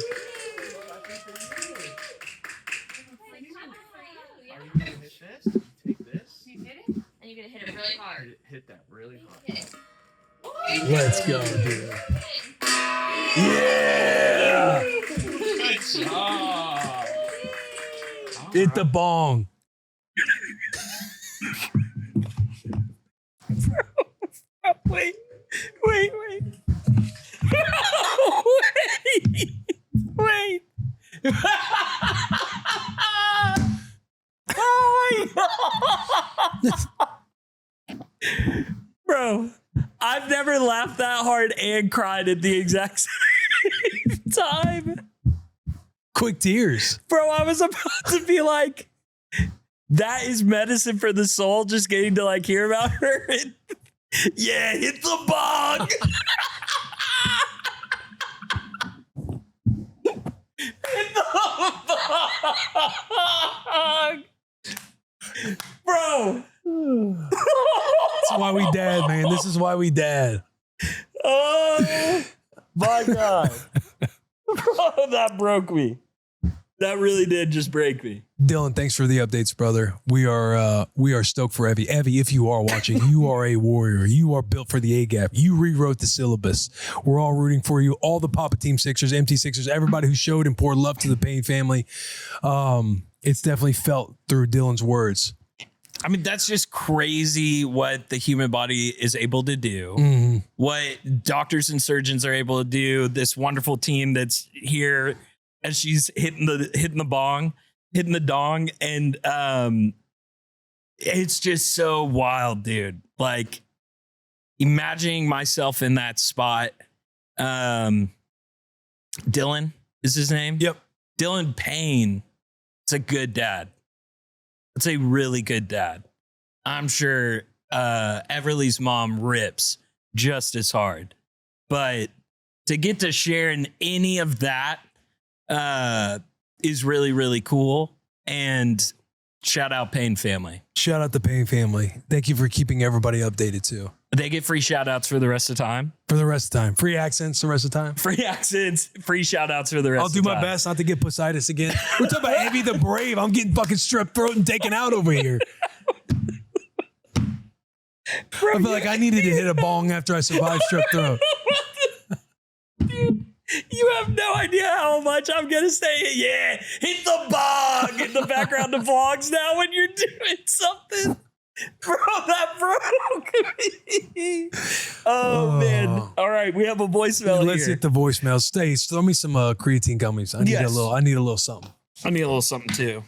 And you're gonna hit it really hard. Hit that really hard. Let's go, dude. Yeah! Hit the bong. Wait. Wait. Oh my God. Bro, I've never laughed that hard and cried at the exact same time. Quick tears. Bro, I was about to be like, that is medicine for the soul, just getting to like hear about her. Yeah, hit the bong. Hit the bong. Bro. That's why we dad, man. This is why we dad. Oh my God. Bro, that broke me. That really did just break me. Dylan, thanks for the updates, brother. We are stoked for Evy. Evy, if you are watching, you are a warrior. You are built for the A-gap. You rewrote the syllabus. We're all rooting for you. All the Papa Team Sixers, MT Sixers, everybody who showed and poured love to the Payne family. It's definitely felt through Dylan's words. I mean, that's just crazy what the human body is able to do, what doctors and surgeons are able to do. This wonderful team that's here as she's hitting the dong. And it's just so wild, dude. Like imagining myself in that spot. Dylan is his name. Yep. Dylan Payne. It's a good dad. It's a really good dad. I'm sure Everly's mom rips just as hard. But to get to share in any of that is really, really cool. And shout out Payne family. Shout out the Payne family. Thank you for keeping everybody updated too. They get free shout outs for the rest of the time. For the rest of the time. Free accents the rest of the time. Free accents, free shout outs for the rest I'll of the time. do my best not to get pusitis again. We're talking about Evy the Brave. I'm getting fucking strep throat and taken out over here. Bro, I feel like I needed to hit a bong after I survived strep throat. Dude, you have no idea how much I'm going to say, yeah, hit the bong in the background of vlogs now when you're doing something. Bro, that broke me. Oh, man. All right, we have a voicemail here. Let's hit the voicemail. Stay. Throw me some creatine gummies. I need a little something. I need a little something too.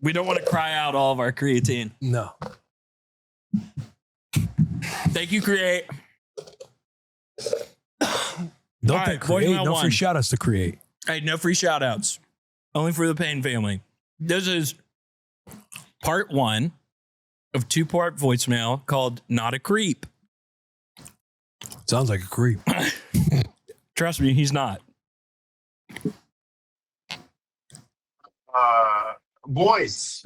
We don't want to cry out all of our creatine. No. Thank you, Create. Don't All right, create. voicemail No one. free shout outs to create. Hey, no free shout outs. Only for the Payne family. This is part 1 of 2-part voicemail called Not a Creep. Sounds like a creep. Trust me, he's not. Boys,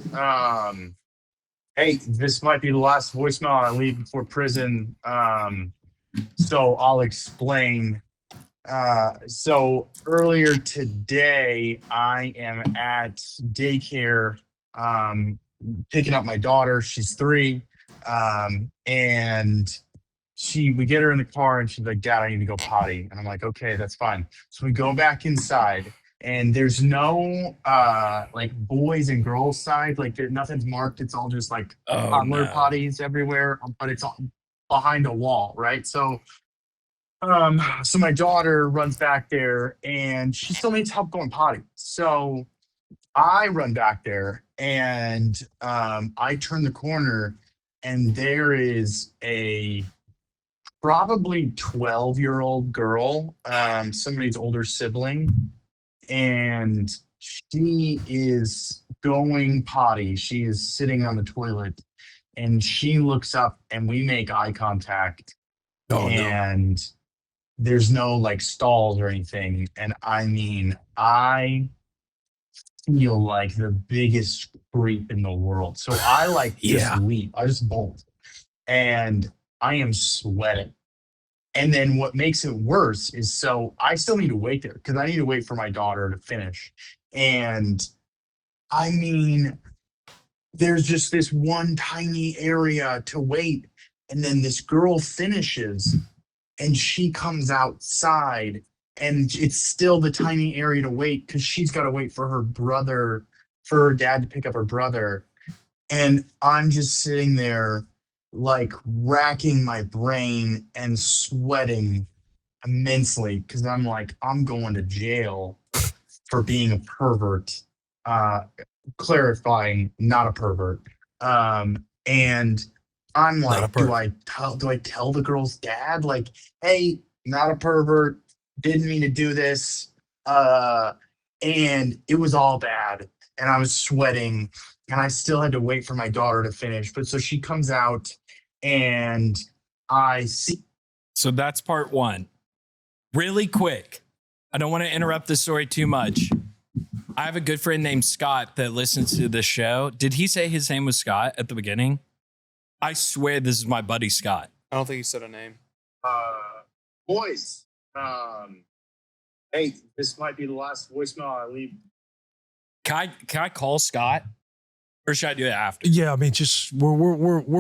hey, this might be the last voicemail I leave before prison. So I'll explain. So earlier today, I am at daycare, picking up my daughter. She's 3. And we get her in the car and she's like, Dad, I need to go potty. And I'm like, okay, that's fine. So we go back inside and there's no, like boys and girls side, like nothing's marked. It's all just like toddler potties everywhere, but it's all behind a wall. Right. So my daughter runs back there and she still needs help going potty. So I run back there and I turn the corner and there is a probably 12-year-old girl, somebody's older sibling, and she is going potty. She is sitting on the toilet and she looks up and we make eye contact. And there's no like stalls or anything. And I mean, I feel like the biggest creep in the world. So I like just leave. I just bolt. And I am sweating. And then what makes it worse is so I still need to wait there because I need to wait for my daughter to finish. And I mean, there's just this one tiny area to wait. And then this girl finishes and she comes outside and it's still the tiny area to wait because she's got to wait for her brother, for her dad to pick up her brother. And I'm just sitting there like racking my brain and sweating immensely because I'm like, I'm going to jail for being a pervert, clarifying, not a pervert. And I'm like, do I tell the girl's dad, like, hey, not a pervert, didn't mean to do this. and it was all bad. And I was sweating, and I still had to wait for my daughter to finish. But so she comes out, and I see. So that's part one. Really quick. I don't want to interrupt the story too much. I have a good friend named Scott that listens to this show. Did he say his name was Scott at the beginning? I swear this is my buddy Scott. I don't think he said a name. Boys, hey, this might be the last voicemail I leave. Can I call Scott? Or should I do it after? Yeah, I mean, just we're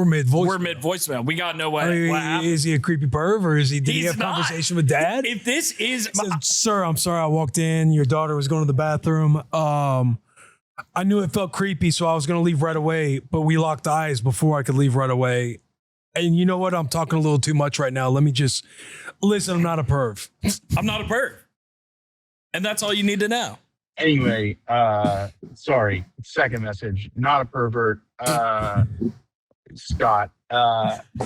mid voicemail. We're mid voicemail. We gotta know what happened. Is he a creepy perv, or did he have a conversation with dad? If this is Sir, I'm sorry I walked in. Your daughter was going to the bathroom. I knew it felt creepy, so I was gonna leave right away, but we locked eyes before I could leave right away. And you know what? I'm talking a little too much right now. Let me just listen. I'm not a perv. I'm not a perv. And that's all you need to know. Anyway, sorry. Second message. Not a pervert. Scott.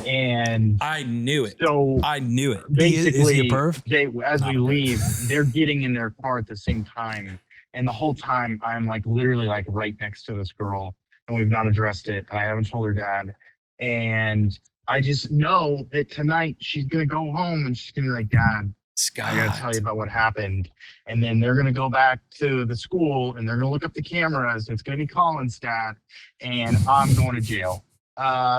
And I knew it. So I knew it. Basically, is he a perv? As we leave, they're getting in their car at the same time. And the whole time I'm like literally like right next to this girl, and we've not addressed it. I haven't told her dad. And I just know that tonight she's gonna go home and she's gonna be like, Dad, Scott, I gotta tell you about what happened. And then they're gonna go back to the school and they're gonna look up the cameras. It's gonna be Colin's dad, and I'm going to jail.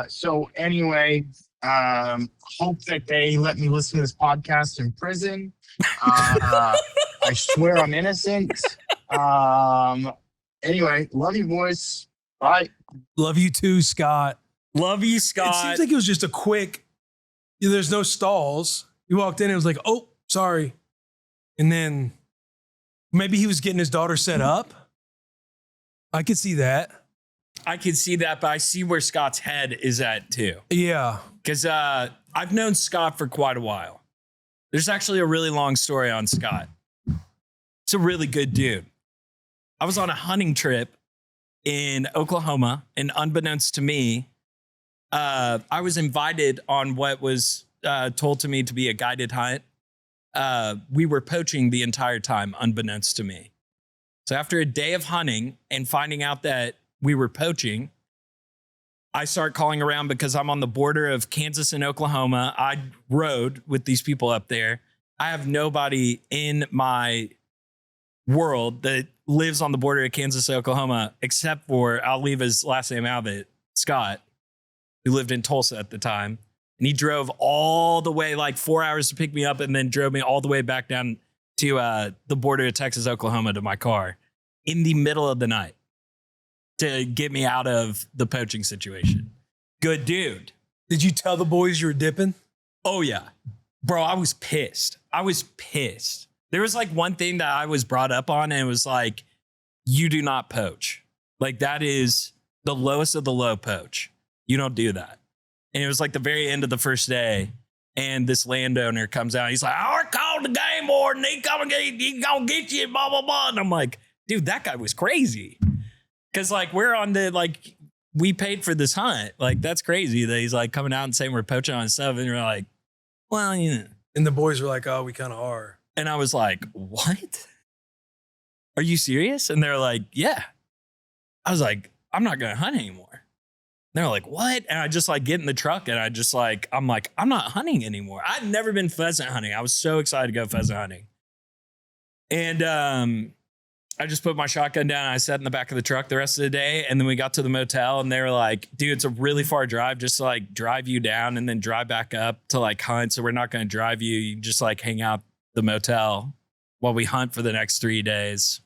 So anyway, hope that they let me listen to this podcast in prison. I swear I'm innocent. Anyway, love you, boys. Bye. Love you too, Scott. Love you, Scott. It seems like it was just a quick. There's no stalls. He walked in and it was like, oh, sorry. And then maybe he was getting his daughter set up. I could see that. I can see that, but I see where Scott's head is at too. Yeah. Because I've known Scott for quite a while. There's actually a really long story on Scott. It's a really good dude. I was on a hunting trip in Oklahoma, and unbeknownst to me, I was invited on what was told to me to be a guided hunt. We were poaching the entire time, unbeknownst to me. So after a day of hunting and finding out that we were poaching, I start calling around because I'm on the border of Kansas and Oklahoma. I rode with these people up there. I have nobody in my world that lives on the border of Kansas and Oklahoma, except for, I'll leave his last name out of it, Scott, who lived in Tulsa at the time. And he drove all the way, like 4 hours to pick me up, and then drove me all the way back down to the border of Texas, Oklahoma to my car in the middle of the night to get me out of the poaching situation. Good dude. Did you tell the boys you were dipping? Oh, yeah. Bro, I was pissed. There was like one thing that I was brought up on, and it was like, you do not poach. Like, that is the lowest of the low poach. You don't do that. And it was like the very end of the first day, and this landowner comes out. He's like, I called the game warden. He gonna get you, blah, blah, blah. And I'm like, dude, that guy was crazy. Because like we're on the, like, we paid for this hunt. Like, that's crazy that he's like coming out and saying we're poaching on stuff. And you're like, well, you know. And the boys were like, oh, we kind of are. And I was like, what? Are you serious? And they're like, yeah. I was like, I'm not going to hunt anymore. They're like, what? And I just like get in the truck and I'm like, I'm not hunting anymore. I'd never been pheasant hunting. I was so excited to go pheasant hunting. And I just put my shotgun down and I sat in the back of the truck the rest of the day. And then we got to the motel and they were like, dude, it's a really far drive just to like drive you down and then drive back up to like hunt. So we're not going to drive you. You just like hang out the motel while we hunt for the next 3 days.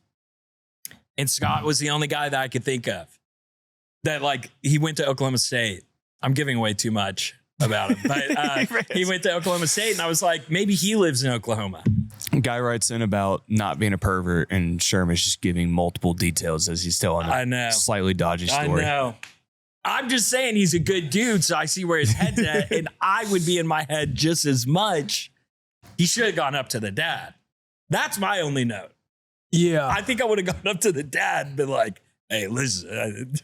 And Scott was the only guy that I could think of that, like, he went to Oklahoma State. I'm giving away too much about him, but he went to Oklahoma State, and I was like, maybe he lives in Oklahoma. Guy writes in about not being a pervert, and Sherman's just giving multiple details as he's telling a slightly dodgy story. I know. I'm just saying he's a good dude, so I see where his head's at, and I would be in my head just as much. He should have gone up to the dad. That's my only note. Yeah. I think I would have gone up to the dad and been like, hey, listen.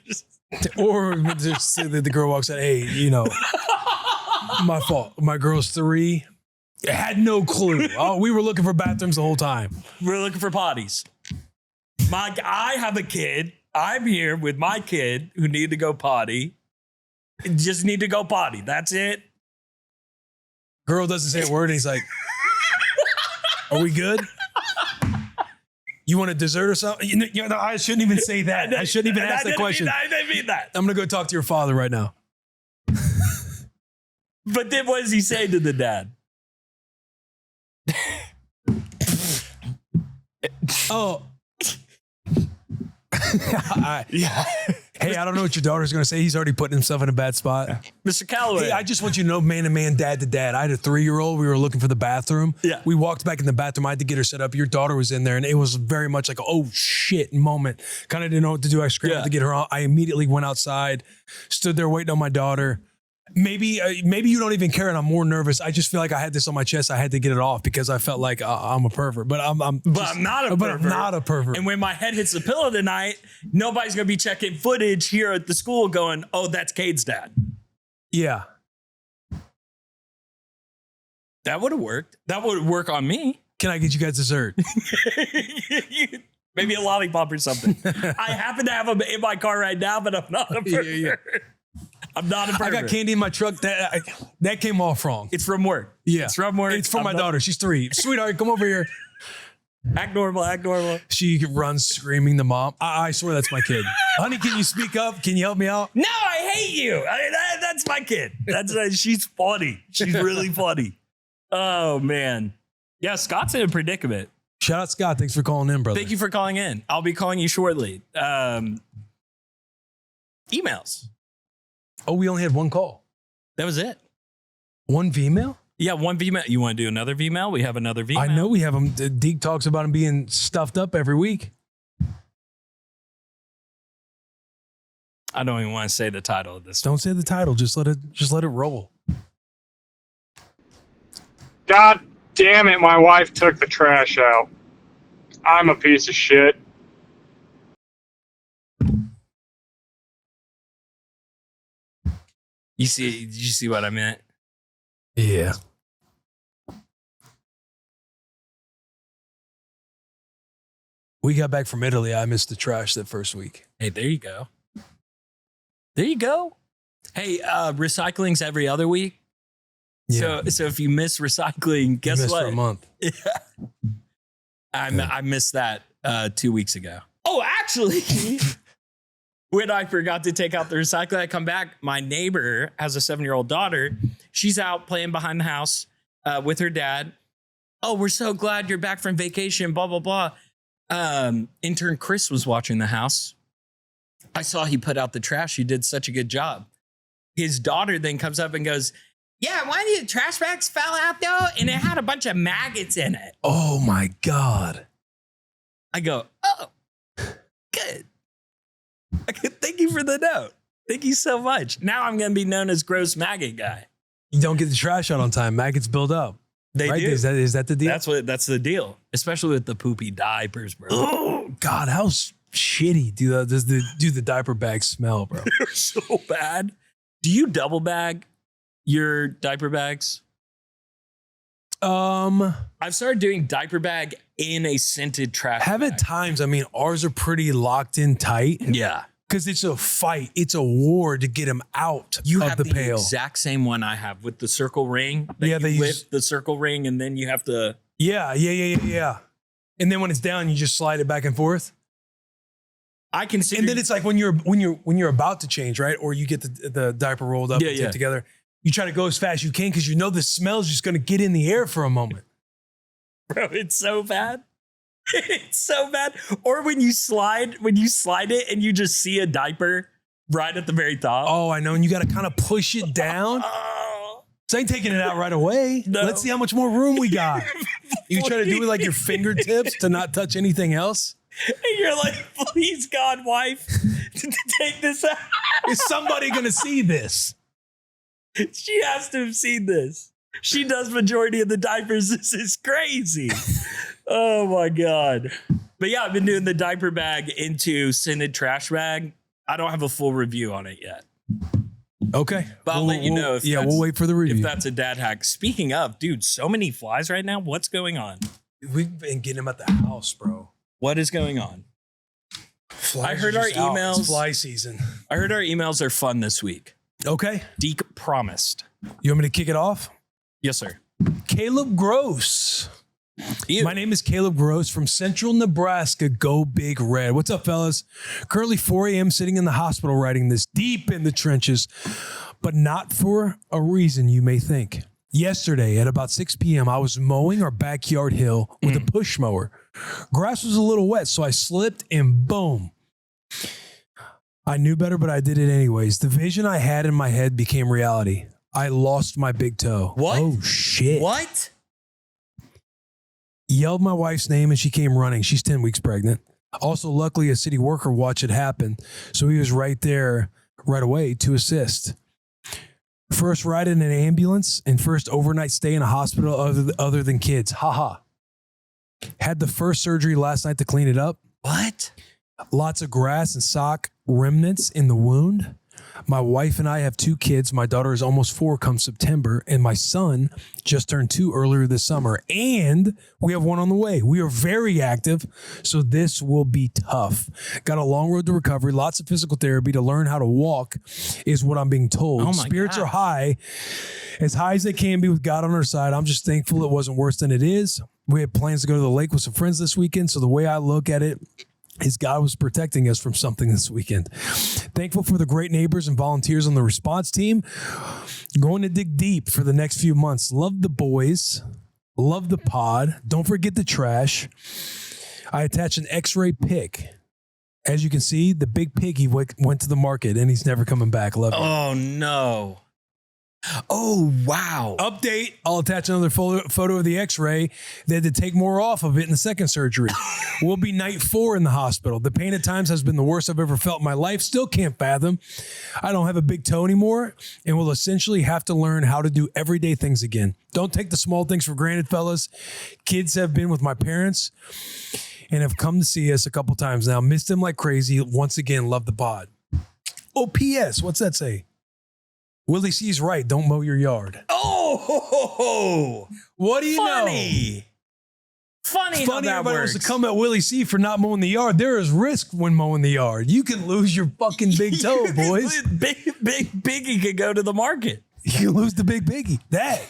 Or just the girl walks out, hey, you know, my fault. My girl's 3. I had no clue. Oh, we were looking for bathrooms the whole time. We're looking for potties. I have a kid. I'm here with my kid who need to go potty. Just need to go potty. That's it. Girl doesn't say a word, and he's like, "Are we good? You want a dessert or something?" You know, I shouldn't even say that. I shouldn't even ask the question. I didn't mean that. I'm gonna go talk to your father right now. But then what does he say to the dad? Oh. Yeah. Hey, I don't know what your daughter's going to say. He's already putting himself in a bad spot. Mr. Calloway. Hey, I just want you to know, man to man, dad to dad. I had a 3-year-old. We were looking for the bathroom. Yeah. We walked back in the bathroom. I had to get her set up. Your daughter was in there, and it was very much like, oh, shit moment. Kind of didn't know what to do. I scrambled to get her out. I immediately went outside, stood there waiting on my daughter. Maybe you don't even care, and I'm more nervous. I just feel like I had this on my chest. I had to get it off because I felt like I'm a pervert, but I'm not a pervert. And when my head hits the pillow tonight, nobody's gonna be checking footage here at the school, going, "Oh, that's Cade's dad." Yeah, that would have worked. That would work on me. Can I get you guys dessert? Maybe a lollipop or something. I happen to have them in my car right now, but I'm not a pervert. Yeah. I'm not a pervert. I got candy in my truck. That came off wrong. It's from work. Yeah. It's from work. It's for my daughter. She's 3. Sweetheart, come over here. Act normal, act normal. She runs screaming to mom. I swear that's my kid. Honey, can you speak up? Can you help me out? No, I hate you. That's my kid. She's funny. She's really funny. Oh, man. Yeah, Scott's in a predicament. Shout out, Scott. Thanks for calling in, brother. Thank you for calling in. I'll be calling you shortly. Emails. Oh, we only had one call. That was it. One V-mail? Yeah, one V-mail. You want to do another V-mail? We have another V-mail. I know we have them. Deke talks about him being stuffed up every week. I don't even want to say the title of this. Don't say the title. Just let it roll. God damn it, my wife took the trash out. I'm a piece of shit. Did you see what I meant? Yeah. We got back from Italy. I missed the trash that first week. Hey, there you go. There you go. Hey, recycling's every other week. Yeah. So if you miss recycling, guess you missed what? For a month. Yeah. I missed that 2 weeks ago. Oh, actually, when I forgot to take out the recycling, I come back. My neighbor has a 7-year-old daughter. She's out playing behind the house with her dad. Oh, we're so glad you're back from vacation, blah, blah, blah. Intern Chris was watching the house. I saw he put out the trash. He did such a good job. His daughter then comes up and goes, yeah, one of the trash bags fell out though, and it had a bunch of maggots in it. Oh my God. I go, oh, good. Thank you for the note. Thank you so much. Now I'm going to be known as gross maggot guy. You don't get the trash out on time. Maggots build up. They right? do. Is that the deal? That's the deal. Especially with the poopy diapers, bro. Oh God, how shitty does the diaper bag smell, bro? They're so bad. Do you double bag your diaper bags? I've started doing diaper bag in a scented trash have bag. at times. I mean, ours are pretty locked in tight. Yeah. Because it's a fight. It's a war to get them out You of have the the pail. exact same one I have with the circle ring. Yeah, they lift the circle ring and then you have to. Yeah. And then when it's down, you just slide it back and forth. I can see. And then it's like when you're about to change, right? Or you get the diaper rolled up and taped together. You try to go as fast as you can because you know the smell is just going to get in the air for a moment. Bro, it's so bad. It's so bad. Or when you slide it and you just see a diaper right at the very top. Oh, I know. And you got to kind of push it down. So I ain't taking it out right away. No. Let's see how much more room we got. You try to do it like your fingertips to not touch anything else. And you're like, please, God, wife, take this out. Is somebody going to see this? She has to have seen this. She does majority of the diapers. This is crazy. Oh my God. But yeah, I've been doing the diaper bag into scented trash bag. I don't have a full review on it yet. Okay. But I'll let you know if we'll wait for the review. If that's a dad hack. Speaking of, dude, so many flies right now. What's going on? We've been getting them at the house, bro. What is going on? I heard our emails. It's fly season. I heard our emails are fun this week. Okay. Deke promised. You want me to kick it off? Yes, sir. Caleb Gross. Ew. My name is Caleb Gross from Central Nebraska. Go Big Red. What's up, fellas? Currently 4 a.m. sitting in the hospital writing this, deep in the trenches, but not for a reason you may think. Yesterday at about 6 p.m., I was mowing our backyard hill with a push mower. Grass was a little wet, so I slipped and boom. I knew better, but I did it anyways. The vision I had in my head became reality. I lost my big toe. What? Oh, shit. What? Yelled my wife's name and she came running. She's 10 weeks pregnant. Also, luckily, a city worker watched it happen, so he was right there right away to assist. First ride in an ambulance and first overnight stay in a hospital other than kids. Haha. Had the first surgery last night to clean it up. What? Lots of grass and sock remnants in the wound. My wife and I have 2 kids. My daughter is almost 4 come September, and my son just turned 2 earlier this summer. And we have 1 on the way. We are very active, so this will be tough. Got a long road to recovery, lots of physical therapy to learn how to walk is what I'm being told. Oh my Spirits God. are high as they can be with God on our side. I'm just thankful it wasn't worse than it is. We had plans to go to the lake with some friends this weekend, so the way I look at it is God was protecting us from something this weekend. Thankful for the great neighbors and volunteers on the response team. Going to dig deep for the next few months. Love the boys. Love the pod. Don't forget the trash. I attached an x-ray pic. As you can see, the big piggy went to the market and he's never coming back. Love it. Oh, no. Oh, wow. Update. I'll attach another photo of the x-ray. They had to take more off of it in the second surgery. We'll be night 4 in the hospital. The pain at times has been the worst I've ever felt in my life. Still can't fathom. I don't have a big toe anymore and will essentially have to learn how to do everyday things again. Don't take the small things for granted, fellas. Kids have been with my parents and have come to see us a couple times now. Missed them like crazy. Once again, love the pod. Oh, P.S. What's that say? Willie C's right. Don't mow your yard. Oh, what do you know? Funny how that everybody works. wants to come at Willie C for not mowing the yard. There is risk when mowing the yard. You can lose your fucking big toe, boys. Biggie could go to the market. You can lose the big biggie. That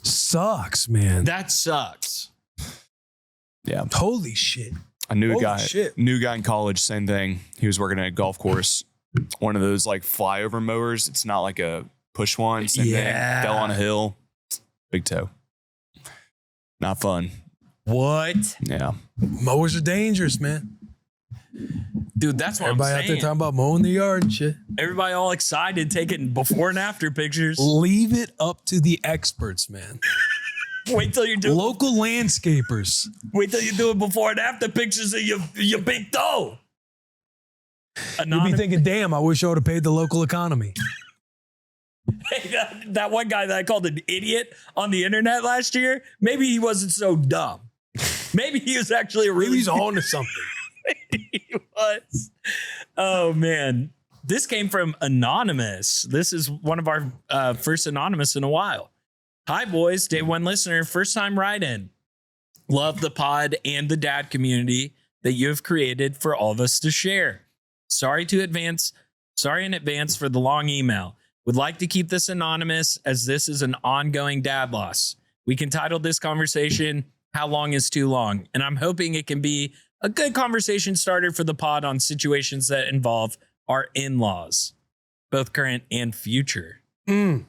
sucks, man. That sucks. Yeah. Holy shit. I knew a Holy guy, shit. new guy in college, same thing. He was working at a golf course. One of those like flyover mowers. It's not like a push one. Same thing. Fell on a hill. Big toe. Not fun. What? Yeah. Mowers are dangerous, man. Dude, that's what Everybody I'm out saying. there talking about mowing the yard and shit. Everybody all excited, taking before and after pictures. Leave it up to the experts, man. Wait till you're doing Local landscapers. Wait till you're doing before and after pictures of your big toe. You'll be thinking, damn, I wish I would have paid the local economy. Hey, that one guy that I called an idiot on the internet last year, maybe he wasn't so dumb. Maybe he was actually a really Maybe he's on to something. He was. Oh, man. This came from Anonymous. This is one of our first Anonymous in a while. Hi, boys. Day 1 listener. First time write-in. Love the pod and the dad community that you have created for all of us to share. Sorry in advance for the long email. Would like to keep this anonymous as this is an ongoing dad loss. We can title this conversation, How Long is Too Long? And I'm hoping it can be a good conversation starter for the pod on situations that involve our in-laws, both current and future. I'm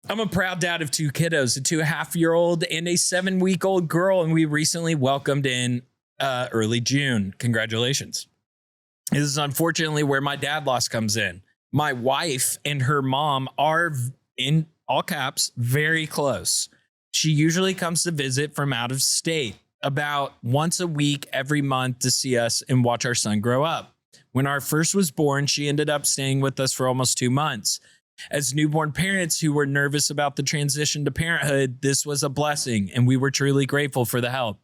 a proud dad of 2 kiddos, a 2.5-year-old and a 7-week-old girl, and we recently welcomed in early June. Congratulations. This is unfortunately where my dad loss comes in. My wife and her mom are, in all caps, very close. She usually comes to visit from out of state about once a week every month to see us and watch our son grow up. When our first was born, she ended up staying with us for almost 2 months. As newborn parents who were nervous about the transition to parenthood, this was a blessing, and we were truly grateful for the help.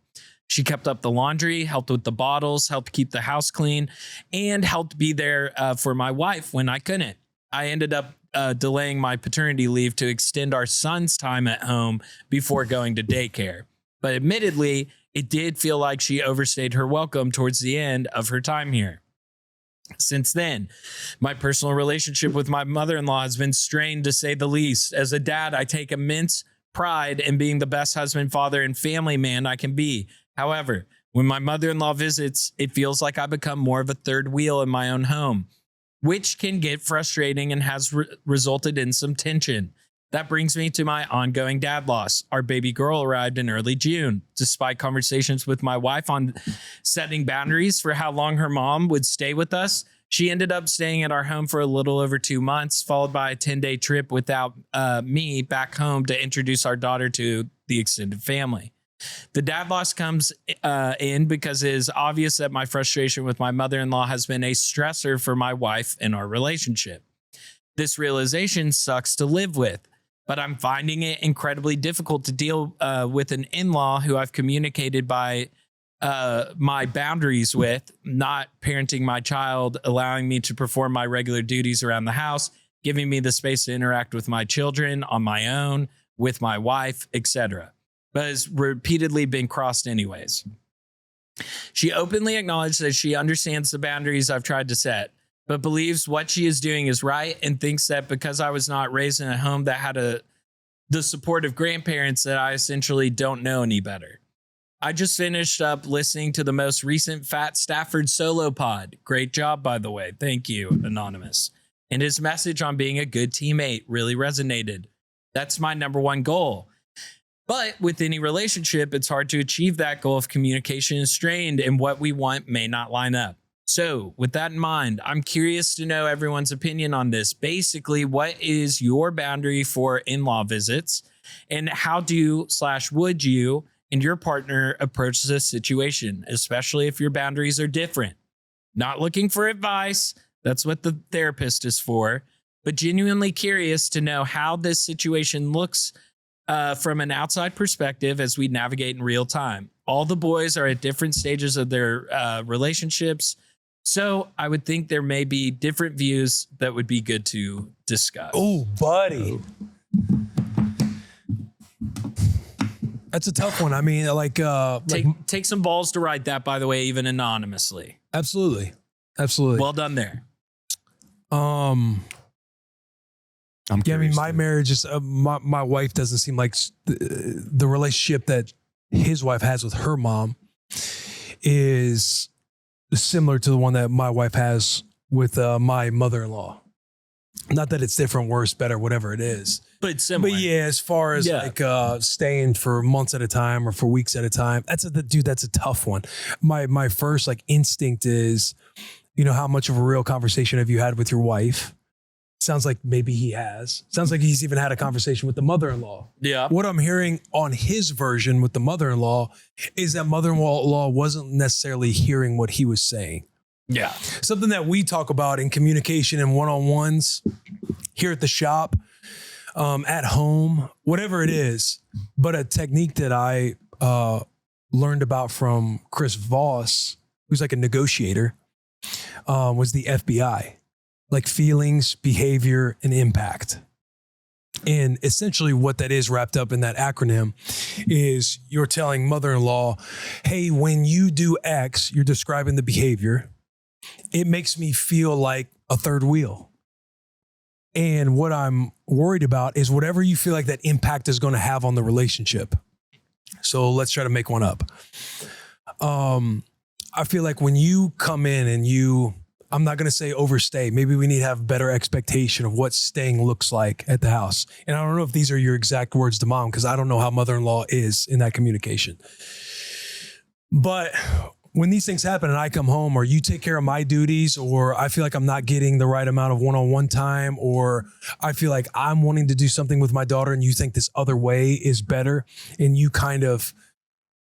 She kept up the laundry, helped with the bottles, helped keep the house clean, and helped be there for my wife when I couldn't. I ended up delaying my paternity leave to extend our son's time at home before going to daycare. But admittedly, it did feel like she overstayed her welcome towards the end of her time here. Since then, my personal relationship with my mother-in-law has been strained, to say the least. As a dad, I take immense pride in being the best husband, father, and family man I can be. However, when my mother-in-law visits, it feels like I become more of a third wheel in my own home, which can get frustrating and has resulted in some tension. That brings me to my ongoing dad loss. Our baby girl arrived in early June. Despite conversations with my wife on setting boundaries for how long her mom would stay with us, she ended up staying at our home for a little over 2 months, followed by a 10-day trip without me back home to introduce our daughter to the extended family. The dad loss comes in because it is obvious that my frustration with my mother-in-law has been a stressor for my wife and our relationship. This realization sucks to live with, but I'm finding it incredibly difficult to deal with an in-law who I've communicated by my boundaries with, not parenting my child, allowing me to perform my regular duties around the house, giving me the space to interact with my children on my own, with my wife, etc., but has repeatedly been crossed anyways. She openly acknowledged that she understands the boundaries I've tried to set, but believes what she is doing is right and thinks that because I was not raised in a home that had the support of grandparents, that I essentially don't know any better. I just finished up listening to the most recent Fat Stafford solo pod. Great job, by the way. Thank you, Anonymous. And his message on being a good teammate really resonated. That's my number one goal. But with any relationship, it's hard to achieve that goal if communication is strained and what we want may not line up. So with that in mind, I'm curious to know everyone's opinion on this. Basically, what is your boundary for in-law visits, and how would you and your partner approach this situation, especially if your boundaries are different? Not looking for advice. That's what the therapist is for, but genuinely curious to know how this situation looks from an outside perspective as we navigate in real time. All the boys are at different stages of their relationships, so I would think there may be different views that would be good to discuss. Oh, buddy. That's a tough one. I mean, take some balls to write that, by the way, even anonymously. Absolutely. Well done there. I'm yeah, I mean, curious, my too. marriage is my wife doesn't seem like the relationship that his wife has with her mom is similar to the one that my wife has with my mother-in-law. Not that it's different, worse, better, whatever it is. But similar. But yeah, as far as staying for months at a time or for weeks at a time, that's a tough one. My first instinct is, how much of a real conversation have you had with your wife? Sounds like maybe he has. Sounds like he's even had a conversation with the mother-in-law. Yeah. What I'm hearing on his version with the mother-in-law is that mother-in-law wasn't necessarily hearing what he was saying. Yeah. Something that we talk about in communication and one-on-ones here at the shop, at home, whatever it is. But a technique that I learned about from Chris Voss, who's like a negotiator, was the FBI. Like feelings, behavior, and impact. And essentially what that is wrapped up in that acronym is you're telling mother-in-law, hey, when you do X, you're describing the behavior. It makes me feel like a third wheel. And what I'm worried about is whatever you feel like that impact is going to have on the relationship. So let's try to make one up. I feel like when you come in and I'm not going to say overstay. Maybe we need to have better expectation of what staying looks like at the house. And I don't know if these are your exact words to mom, because I don't know how mother-in-law is in that communication. But when these things happen and I come home, or you take care of my duties, or I feel like I'm not getting the right amount of one-on-one time, or I feel like I'm wanting to do something with my daughter and you think this other way is better, and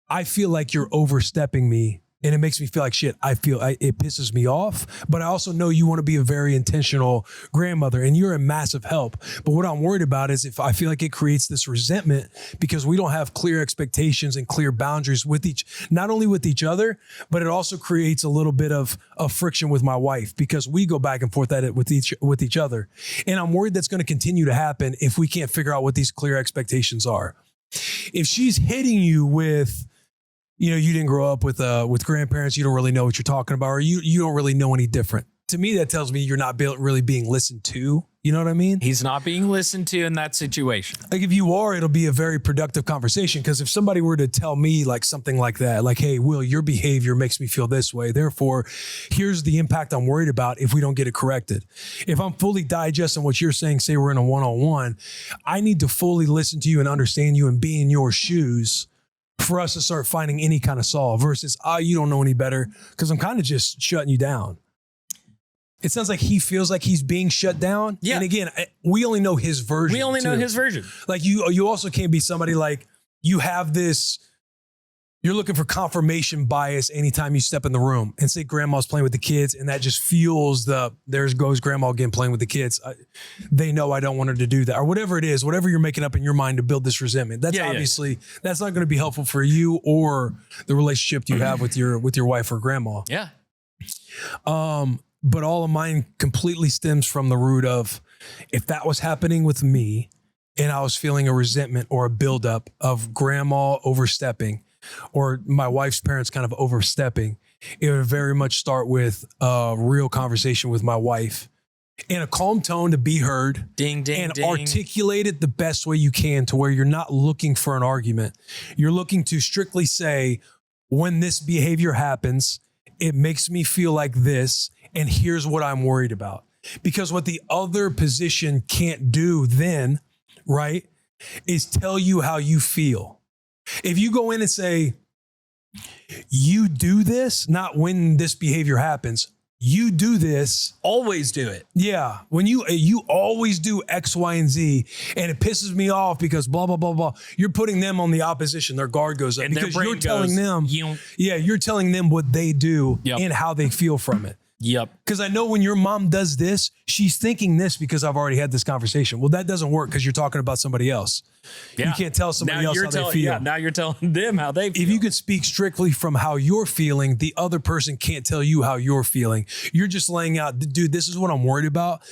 I feel like you're overstepping me. And it makes me feel like shit. It pisses me off, but I also know you want to be a very intentional grandmother and you're a massive help. But what I'm worried about is if I feel like it creates this resentment because we don't have clear expectations and clear boundaries not only with each other, but it also creates a little bit of friction with my wife because we go back and forth at it with each other. And I'm worried that's going to continue to happen if we can't figure out what these clear expectations are. If she's hitting you with, you know, you didn't grow up with grandparents. You don't really know what you're talking about, or you don't really know any different. To me, that tells me you're not really being listened to. You know what I mean? He's not being listened to in that situation. Like if you are, it'll be a very productive conversation. Because if somebody were to tell me like something like that, like, hey, Will, your behavior makes me feel this way. Therefore, here's the impact I'm worried about if we don't get it corrected. If I'm fully digesting what you're saying, say we're in a one-on-one, I need to fully listen to you and understand you and be in your shoes for us to start finding any kind of solve versus, you don't know any better, because I'm kind of just shutting you down. It sounds like he feels like he's being shut down. Yeah. And again, we only know his version. We only know his version. Like you also can't be somebody like you have this, you're looking for confirmation bias anytime you step in the room and say grandma's playing with the kids, and that just fuels there goes grandma again playing with the kids. They know I don't want her to do that, or whatever it is, whatever you're making up in your mind to build this resentment. That's obviously that's not going to be helpful for you or the relationship you have with your wife or grandma. Yeah. But all of mine completely stems from the root of if that was happening with me and I was feeling a resentment or a buildup of grandma overstepping or my wife's parents kind of overstepping, it would very much start with a real conversation with my wife in a calm tone to be heard. Ding, ding, and ding. articulate it the best way you can to where you're not looking for an argument. You're looking to strictly say, when this behavior happens, it makes me feel like this. And here's what I'm worried about. Because what the other position can't do then, right, is tell you how you feel. If you go in and say, you do this, not when this behavior happens, you do this. Always do it. Yeah. When you always do X, Y, and Z, and it pisses me off because blah, blah, blah, blah. You're putting them on the opposition. Their guard goes up and because you're telling them, you're telling them what they do and how they feel from it. Yep. Because I know when your mom does this, she's thinking this because I've already had this conversation. Well, that doesn't work because you're talking about somebody else. Yeah. You can't tell somebody else how they feel. Yeah, now you're telling them how they feel. If you could speak strictly from how you're feeling, the other person can't tell you how you're feeling. You're just laying out, dude, this is what I'm worried about.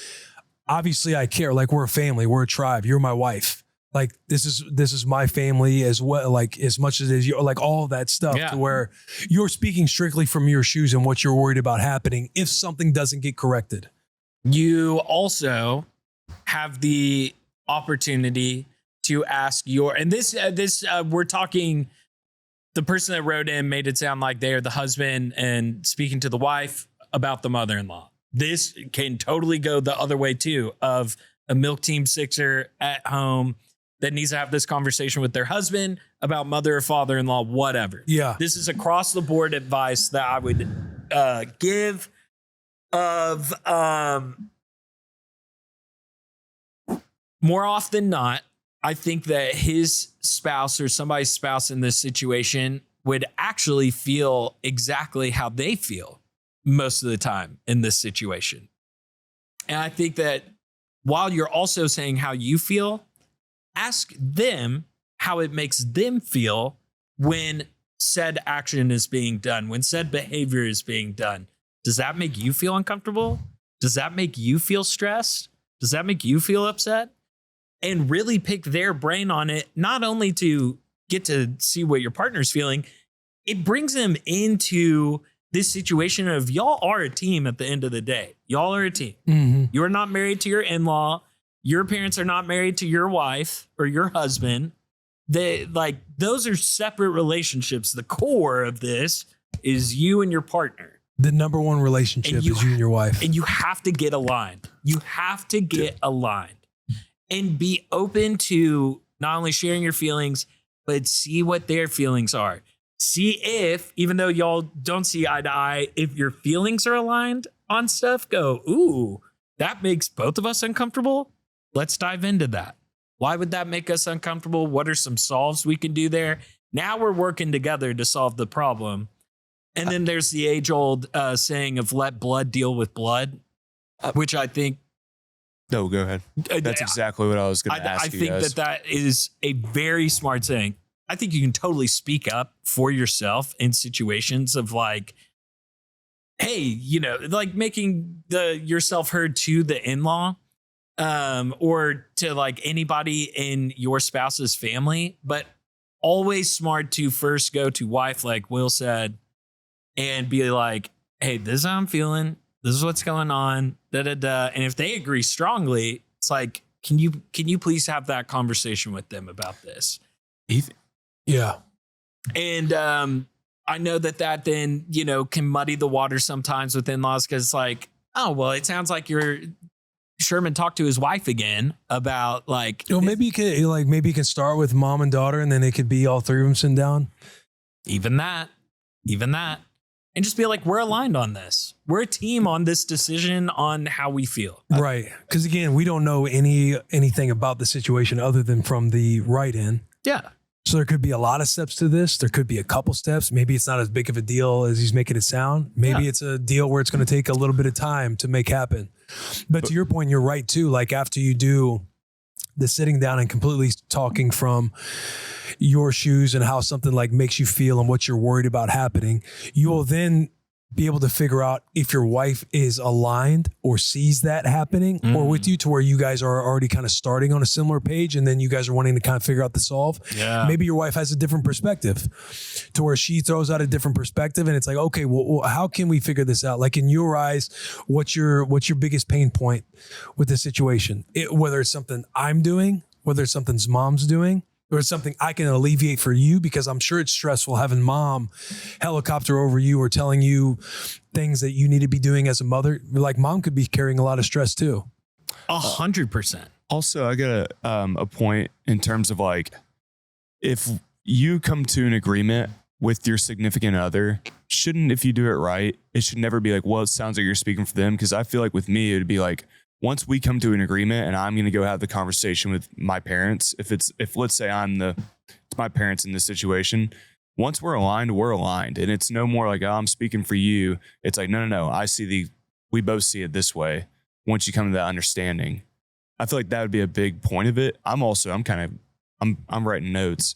Obviously, I care. Like, we're a family. We're a tribe. You're my wife. Like, this is my family as well, like as much as it is you, like all of that stuff to where you're speaking strictly from your shoes and what you're worried about happening if something doesn't get corrected. You also have the opportunity to ask and this we're talking, the person that wrote in made it sound like they're the husband and speaking to the wife about the mother-in-law. This can totally go the other way too, of a milk team sixer at home that needs to have this conversation with their husband about mother or father-in-law, whatever. Yeah. This is across the board advice that I would give of more often than not, I think that his spouse or somebody's spouse in this situation would actually feel exactly how they feel most of the time in this situation. And I think that while you're also saying how you feel, ask them how it makes them feel when said action is being done, when said behavior is being done. Does that make you feel uncomfortable? Does that make you feel stressed? Does that make you feel upset? And really pick their brain on it, not only to get to see what your partner's feeling, it brings them into this situation of y'all are a team at the end of the day. Y'all are a team. Mm-hmm. You're not married to your in-law. Your parents are not married to your wife or your husband. Those are separate relationships. The core of this is you and your partner. The number one relationship is you and your wife. And you have to get aligned. You have to get aligned and be open to not only sharing your feelings, but see what their feelings are. See if, even though y'all don't see eye to eye, if your feelings are aligned on stuff, go, ooh, that makes both of us uncomfortable. Let's dive into that. Why would that make us uncomfortable? What are some solves we can do there? Now we're working together to solve the problem. And then there's the age-old saying of let blood deal with blood, which I think... No, go ahead. That's exactly what I was going to ask you guys. I think that is a very smart saying. I think you can totally speak up for yourself in situations of like, hey, like making yourself heard to the in-law or to like anybody in your spouse's family. But always smart to first go to wife, like Will said, and be like, hey, this is how I'm feeling. This is what's going on. Da, da, da. And if they agree strongly, it's like, can you please have that conversation with them about this? Yeah. And I know that then, can muddy the water sometimes with in-laws because it's like, oh, well, it sounds like Sherman talked to his wife again about like. Maybe you can start with mom and daughter and then it could be all three of them sitting down. Even that. And just be like, we're aligned on this. We're a team on this decision on how we feel. Right. Because again, we don't know anything about the situation other than from the write-in. Yeah. So there could be a lot of steps to this. There could be a couple steps. Maybe it's not as big of a deal as he's making it sound. Maybe it's a deal where it's going to take a little bit of time to make happen. But to your point, you're right too. Like after you do the sitting down and completely talking from your shoes and how something like makes you feel and what you're worried about happening, you will then be able to figure out if your wife is aligned or sees that happening or with you to where you guys are already kind of starting on a similar page and then you guys are wanting to kind of figure out the solve. Yeah. Maybe your wife has a different perspective to where she throws out a different perspective and it's like, okay, well, how can we figure this out? Like in your eyes, what's your biggest pain point with this situation? Whether it's something I'm doing, whether it's something mom's doing, or it's something I can alleviate for you because I'm sure it's stressful having mom helicopter over you or telling you things that you need to be doing as a mother. Like mom could be carrying a lot of stress too. 100%. Also, I got a point in terms of like, if you come to an agreement with your significant other, if you do it right, it should never be like, well, it sounds like you're speaking for them. Cause I feel like with me, it'd be like, once we come to an agreement and I'm going to go have the conversation with my parents, if let's say it's my parents in this situation, once we're aligned. And it's no more like, oh, I'm speaking for you. It's like, no. We both see it this way. Once you come to that understanding, I feel like that would be a big point of it. I'm writing notes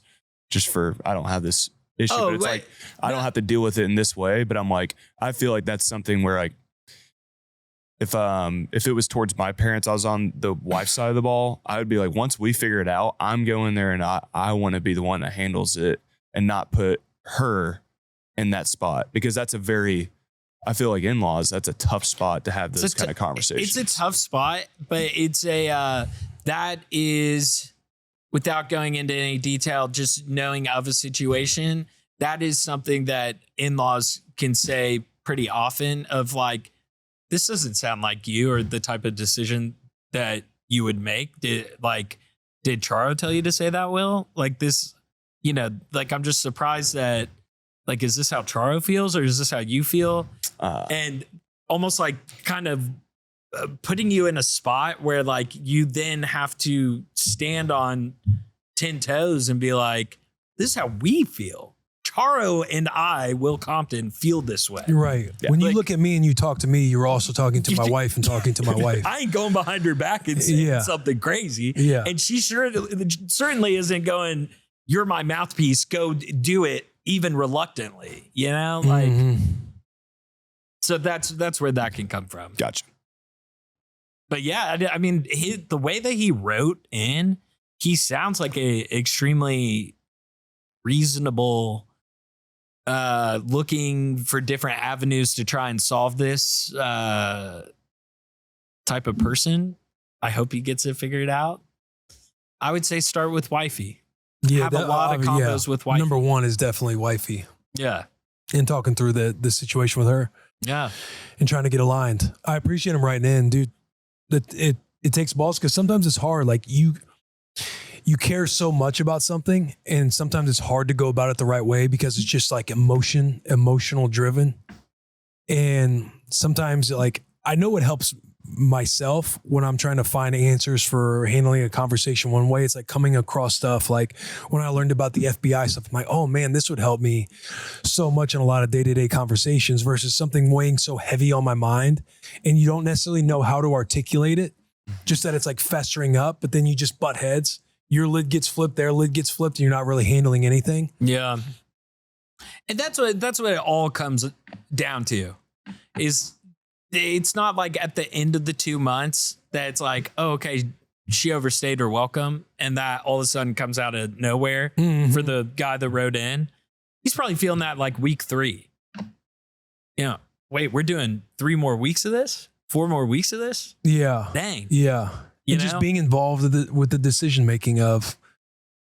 just for, I don't have this issue, but it's like, I don't have to deal with it in this way, but I'm like, I feel like that's something where like, if it was towards my parents, I was on the wife's side of the ball, I would be like, once we figure it out, I'm going there and I want to be the one that handles it and not put her in that spot because I feel like in-laws, that's a tough spot to have those kind of conversations. It's a tough spot, but it's that is, without going into any detail, just knowing of a situation, that is something that in-laws can say pretty often of like, this doesn't sound like you or the type of decision that you would make. Did Charo tell you to say that, Will? Like this, like I'm just surprised that, like, is this how Charo feels or is this how you feel? And almost like kind of putting you in a spot where like you then have to stand on 10 toes and be like, this is how we feel. Charo and I, Will Compton, feel this way. Right. Yeah. When you look at me and you talk to me, you're also talking to my wife and talking to my wife. I ain't going behind her back and saying something crazy. Yeah. And she certainly isn't going, you're my mouthpiece, go do it, even reluctantly, like, so that's where that can come from. Gotcha. But yeah, I mean, the way that he wrote in, he sounds like a extremely reasonable, looking for different avenues to try and solve this type of person. I hope he gets it figured out. I would say start with wifey. Yeah, have a lot of combos with wifey. Number one is definitely wifey. Yeah. And talking through the situation with her. Yeah. And trying to get aligned. I appreciate him writing in, dude. That it takes balls because sometimes it's hard. Like you care so much about something and sometimes it's hard to go about it the right way because it's just like emotional driven. And sometimes like, I know it helps myself when I'm trying to find answers for handling a conversation one way. It's like coming across stuff. Like when I learned about the FBI stuff, I'm like, oh man, this would help me so much in a lot of day-to-day conversations versus something weighing so heavy on my mind. And you don't necessarily know how to articulate it, just that it's like festering up, but then you just butt heads. Your lid gets flipped, their lid gets flipped, and you're not really handling anything. Yeah. And that's what it all comes down to is it's not like at the end of the 2 months that it's like, oh, okay, she overstayed her welcome, and that all of a sudden comes out of nowhere for the guy that wrote in. He's probably feeling that like week 3. Yeah. Wait, we're doing 3 more weeks of this? 4 more weeks of this? Yeah. Dang. Yeah. You And just being involved with the decision making of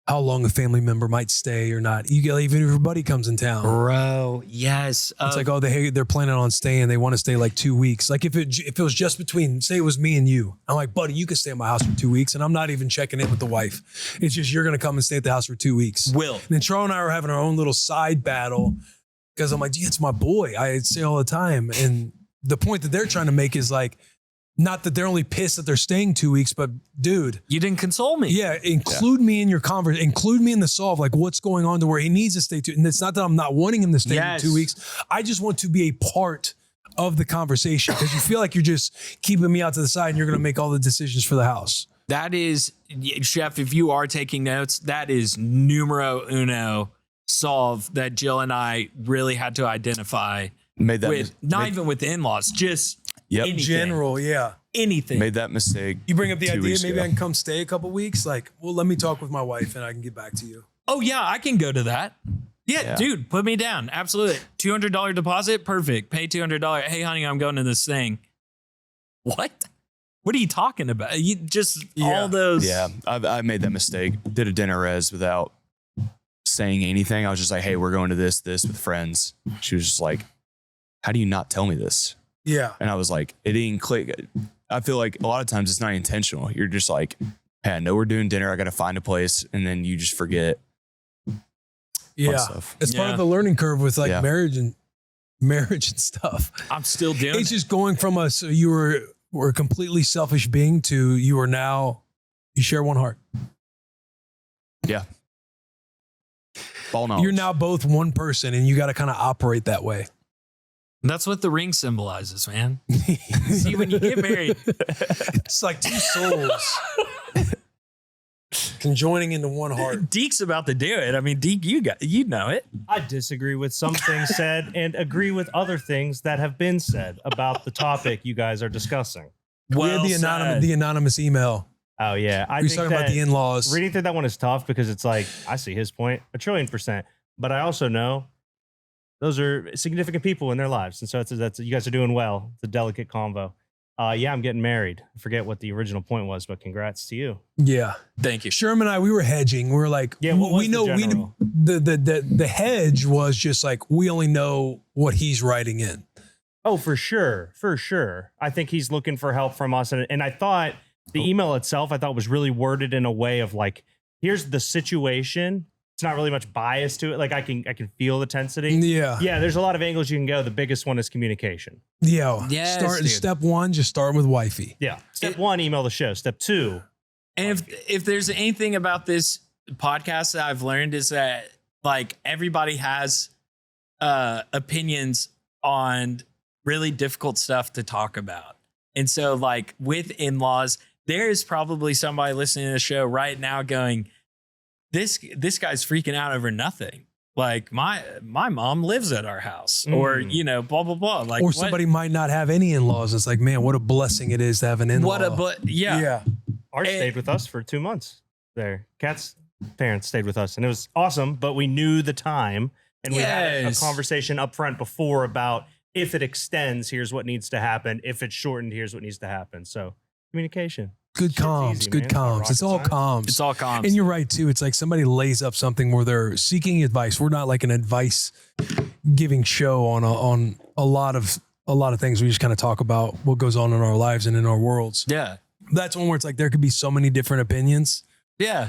how long a family member might stay or not. You get, even if your buddy comes in town. Bro, yes. It's like, oh, they're planning on staying. They want to stay like 2 weeks. Like if it was just between, say it was me and you. I'm like, buddy, you can stay at my house for 2 weeks. And I'm not even checking in with the wife. It's just, you're going to come and stay at the house for 2 weeks. Will. And then Charles and I are having our own little side battle because I'm like, gee, it's my boy. I say all the time. And the point that they're trying to make is like, not that they're only pissed that they're staying 2 weeks, but dude, you didn't console me. Yeah, include me in your conversation. Include me in the solve, like what's going on to where he needs to stay. And it's not that I'm not wanting him to stay for 2 weeks. I just want to be a part of the conversation because you feel like you're just keeping me out to the side and you're going to make all the decisions for the house. That is, Chef, if you are taking notes, that is numero uno solve that Jill and I really had to identify even with the in-laws, just in general, anything. Made that mistake. You bring up the 2 idea, weeks maybe ago. I can come stay a couple weeks. Like, well, let me talk with my wife and I can get back to you. Oh yeah, I can go to that. Yeah, dude, put me down. Absolutely. $200 deposit, perfect. Pay $200. Hey, honey, I'm going to this thing. What? What are you talking about? You just all those. Yeah, I made that mistake. Did a dinner res without saying anything. I was just like, hey, we're going to this with friends. She was just like, how do you not tell me this? Yeah. And I was like, it didn't click. I feel like a lot of times it's not intentional. You're just like, hey, I know we're doing dinner. I got to find a place. And then you just forget. Yeah. Stuff. It's part of the learning curve with like marriage and stuff. I'm still doing It's just going from us. So you were a completely selfish being to you are now, you share one heart. Yeah. Ball knowledge. You're now both one person and you got to kind of operate that way. That's what the ring symbolizes, man. See, when you get married, it's like 2 souls conjoining into one heart. Deke's about to do it. I mean, Deke, you know it. I disagree with some things said and agree with other things that have been said about the topic you guys are discussing. We had the anonymous email. Oh yeah, We're talking about the in-laws. Reading through that one is tough because it's like I see his point 1,000,000,000%, but I also know those are significant people in their lives, and so that's you guys are doing well. It's a delicate convo. Yeah, I'm getting married. I forget what the original point was, but congrats to you. Yeah, thank you. Sherman and I, we were hedging. We were like, yeah, what was we know the hedge was just like we only know what he's writing in. Oh, for sure, for sure. I think he's looking for help from us, and I thought the email itself I thought was really worded in a way of like, here's the situation. It's not really much bias to it. Like I can feel the tensity. Yeah. Yeah. There's a lot of angles you can go. The biggest one is communication. Yeah. Yes, Step 1, just start with wifey. Yeah. Step 1, email the show. Step 2. And if there's anything about this podcast that I've learned is that like everybody has opinions on really difficult stuff to talk about. And so like with in-laws, there is probably somebody listening to the show right now going, this guy's freaking out over nothing. Like my mom lives at our house or, blah, blah, blah. Like, or somebody might not have any in-laws. It's like, man, what a blessing it is to have an in-law. Yeah. Ours stayed with us for 2 months there. Kat's parents stayed with us and it was awesome, but we knew the time and we had a conversation up front before about if it extends, here's what needs to happen. If it's shortened, here's what needs to happen. So communication. Good comms, easy, good man. comms. It's all comms. It's all comms. And you're right too. It's like somebody lays up something where they're seeking advice. We're not like an advice giving show on a lot of things. We just kind of talk about what goes on in our lives and in our worlds. Yeah. That's one where it's like there could be so many different opinions. Yeah.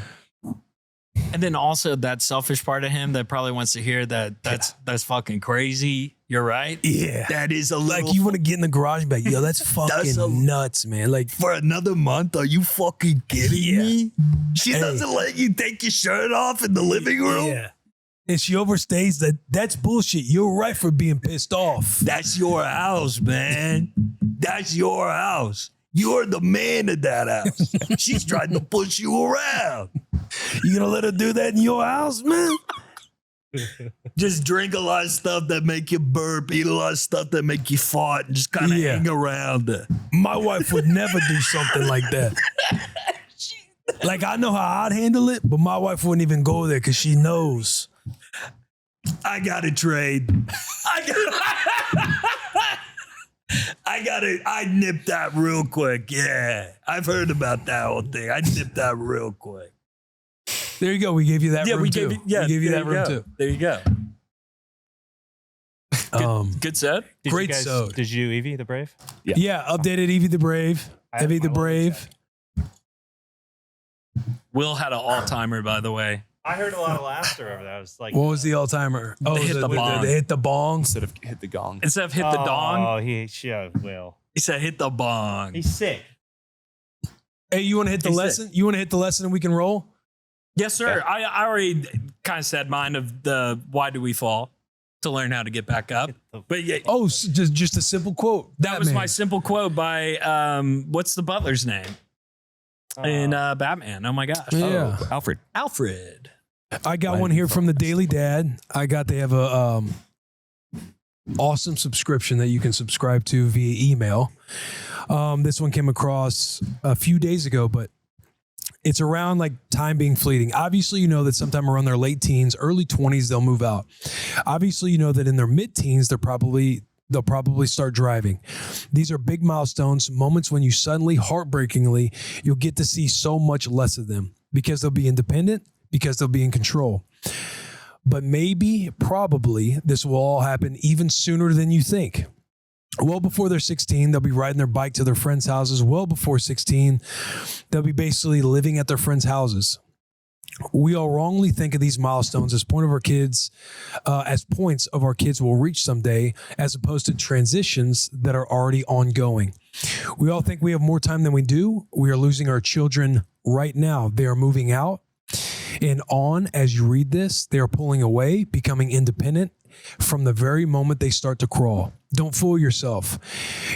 And then also that selfish part of him that probably wants to hear that's fucking crazy. You're right. Yeah. That is a little. Like you want to get in the garage and be like, yo, that's fucking nuts, man. Like for another month, are you fucking kidding me? She doesn't let you take your shirt off in the living room. Yeah. And she overstays that's bullshit. You're right for being pissed off. That's your house, man. That's your house. You're the man of that house. She's trying to push you around. You gonna let her do that in your house, man? Just drink a lot of stuff that make you burp, eat a lot of stuff that make you fart, and just kind of hang around. My wife would never do something like that. Like, I know how I'd handle it, but my wife wouldn't even go there because she knows I got to trade. I nip that real quick. Yeah. I've heard about that whole thing. I nip that real quick. There you go. We gave you that room too. We gave you that room too. There you go. Good set. Great set. Did you do Evy the Brave? Yeah. Updated Evy the Brave. Evy the Brave. Will had an all-timer, by the way. I heard a lot of laughter over that. I was like, what was the all-timer? Oh, hit the bong. They hit the bong Instead of hit the gong. Instead of hit the dong. Oh, he Will. He said hit the bong. He's sick. Hey, you want to hit the lesson? You want to hit the lesson and we can roll? Yes, sir. I already kind of said mine of the why do we fall to learn how to get back up. But yeah. Oh, so just a simple quote. That was my simple quote by what's the butler's name in Batman? Oh my gosh. Yeah. Oh, Alfred. I got one here from the Daily Dad. They have a awesome subscription that you can subscribe to via email. This one came across a few days ago, but it's around like time being fleeting. Obviously, you know that sometime around their late teens, early 20s, they'll move out. Obviously, you know that in their mid-teens, they'll probably start driving. These are big milestones, moments when you suddenly, heartbreakingly, you'll get to see so much less of them because they'll be independent, because they'll be in control. But maybe, probably, this will all happen even sooner than you think. Well before they're 16, they'll be riding their bike to their friends' houses. Well before 16, they'll be basically living at their friends' houses. We all wrongly think of these milestones as points of our kids will reach someday, as opposed to transitions that are already ongoing. We all think we have more time than we do. We are losing our children right now. They are moving out and on. As you read this, they are pulling away, becoming independent from the very moment they start to crawl. Don't fool yourself.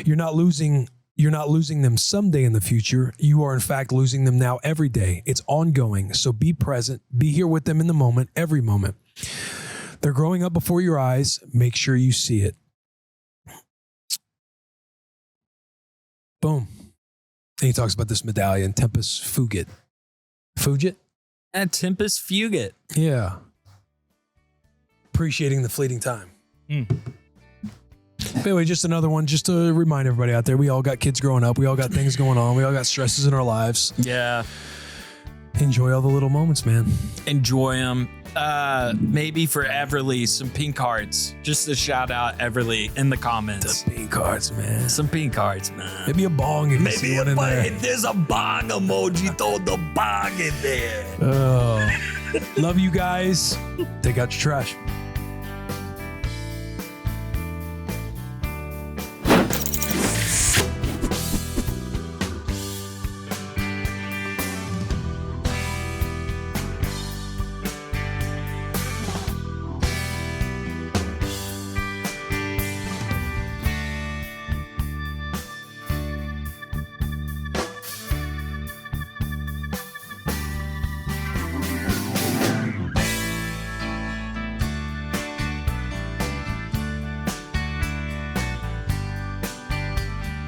You're not losing them someday in the future. You are in fact losing them now every day. It's ongoing. So be present, be here with them in the moment, every moment. They're growing up before your eyes. Make sure you see it. Boom. And he talks about this medallion, Tempus Fugit. Fugit? And Tempus Fugit. Yeah. Appreciating the fleeting time. But anyway, just another one, just to remind everybody out there, we all got kids growing up. We all got things going on. We all got stresses in our lives. Yeah. Enjoy all the little moments, man. Enjoy them. Maybe for Everly, some pink hearts. Just to shout out Everly in the comments. The pink hearts, man. Some pink hearts, man. Maybe a bong if you see one in there. There's a bong emoji. Throw the bong in there. Oh. Love you guys. Take out your trash.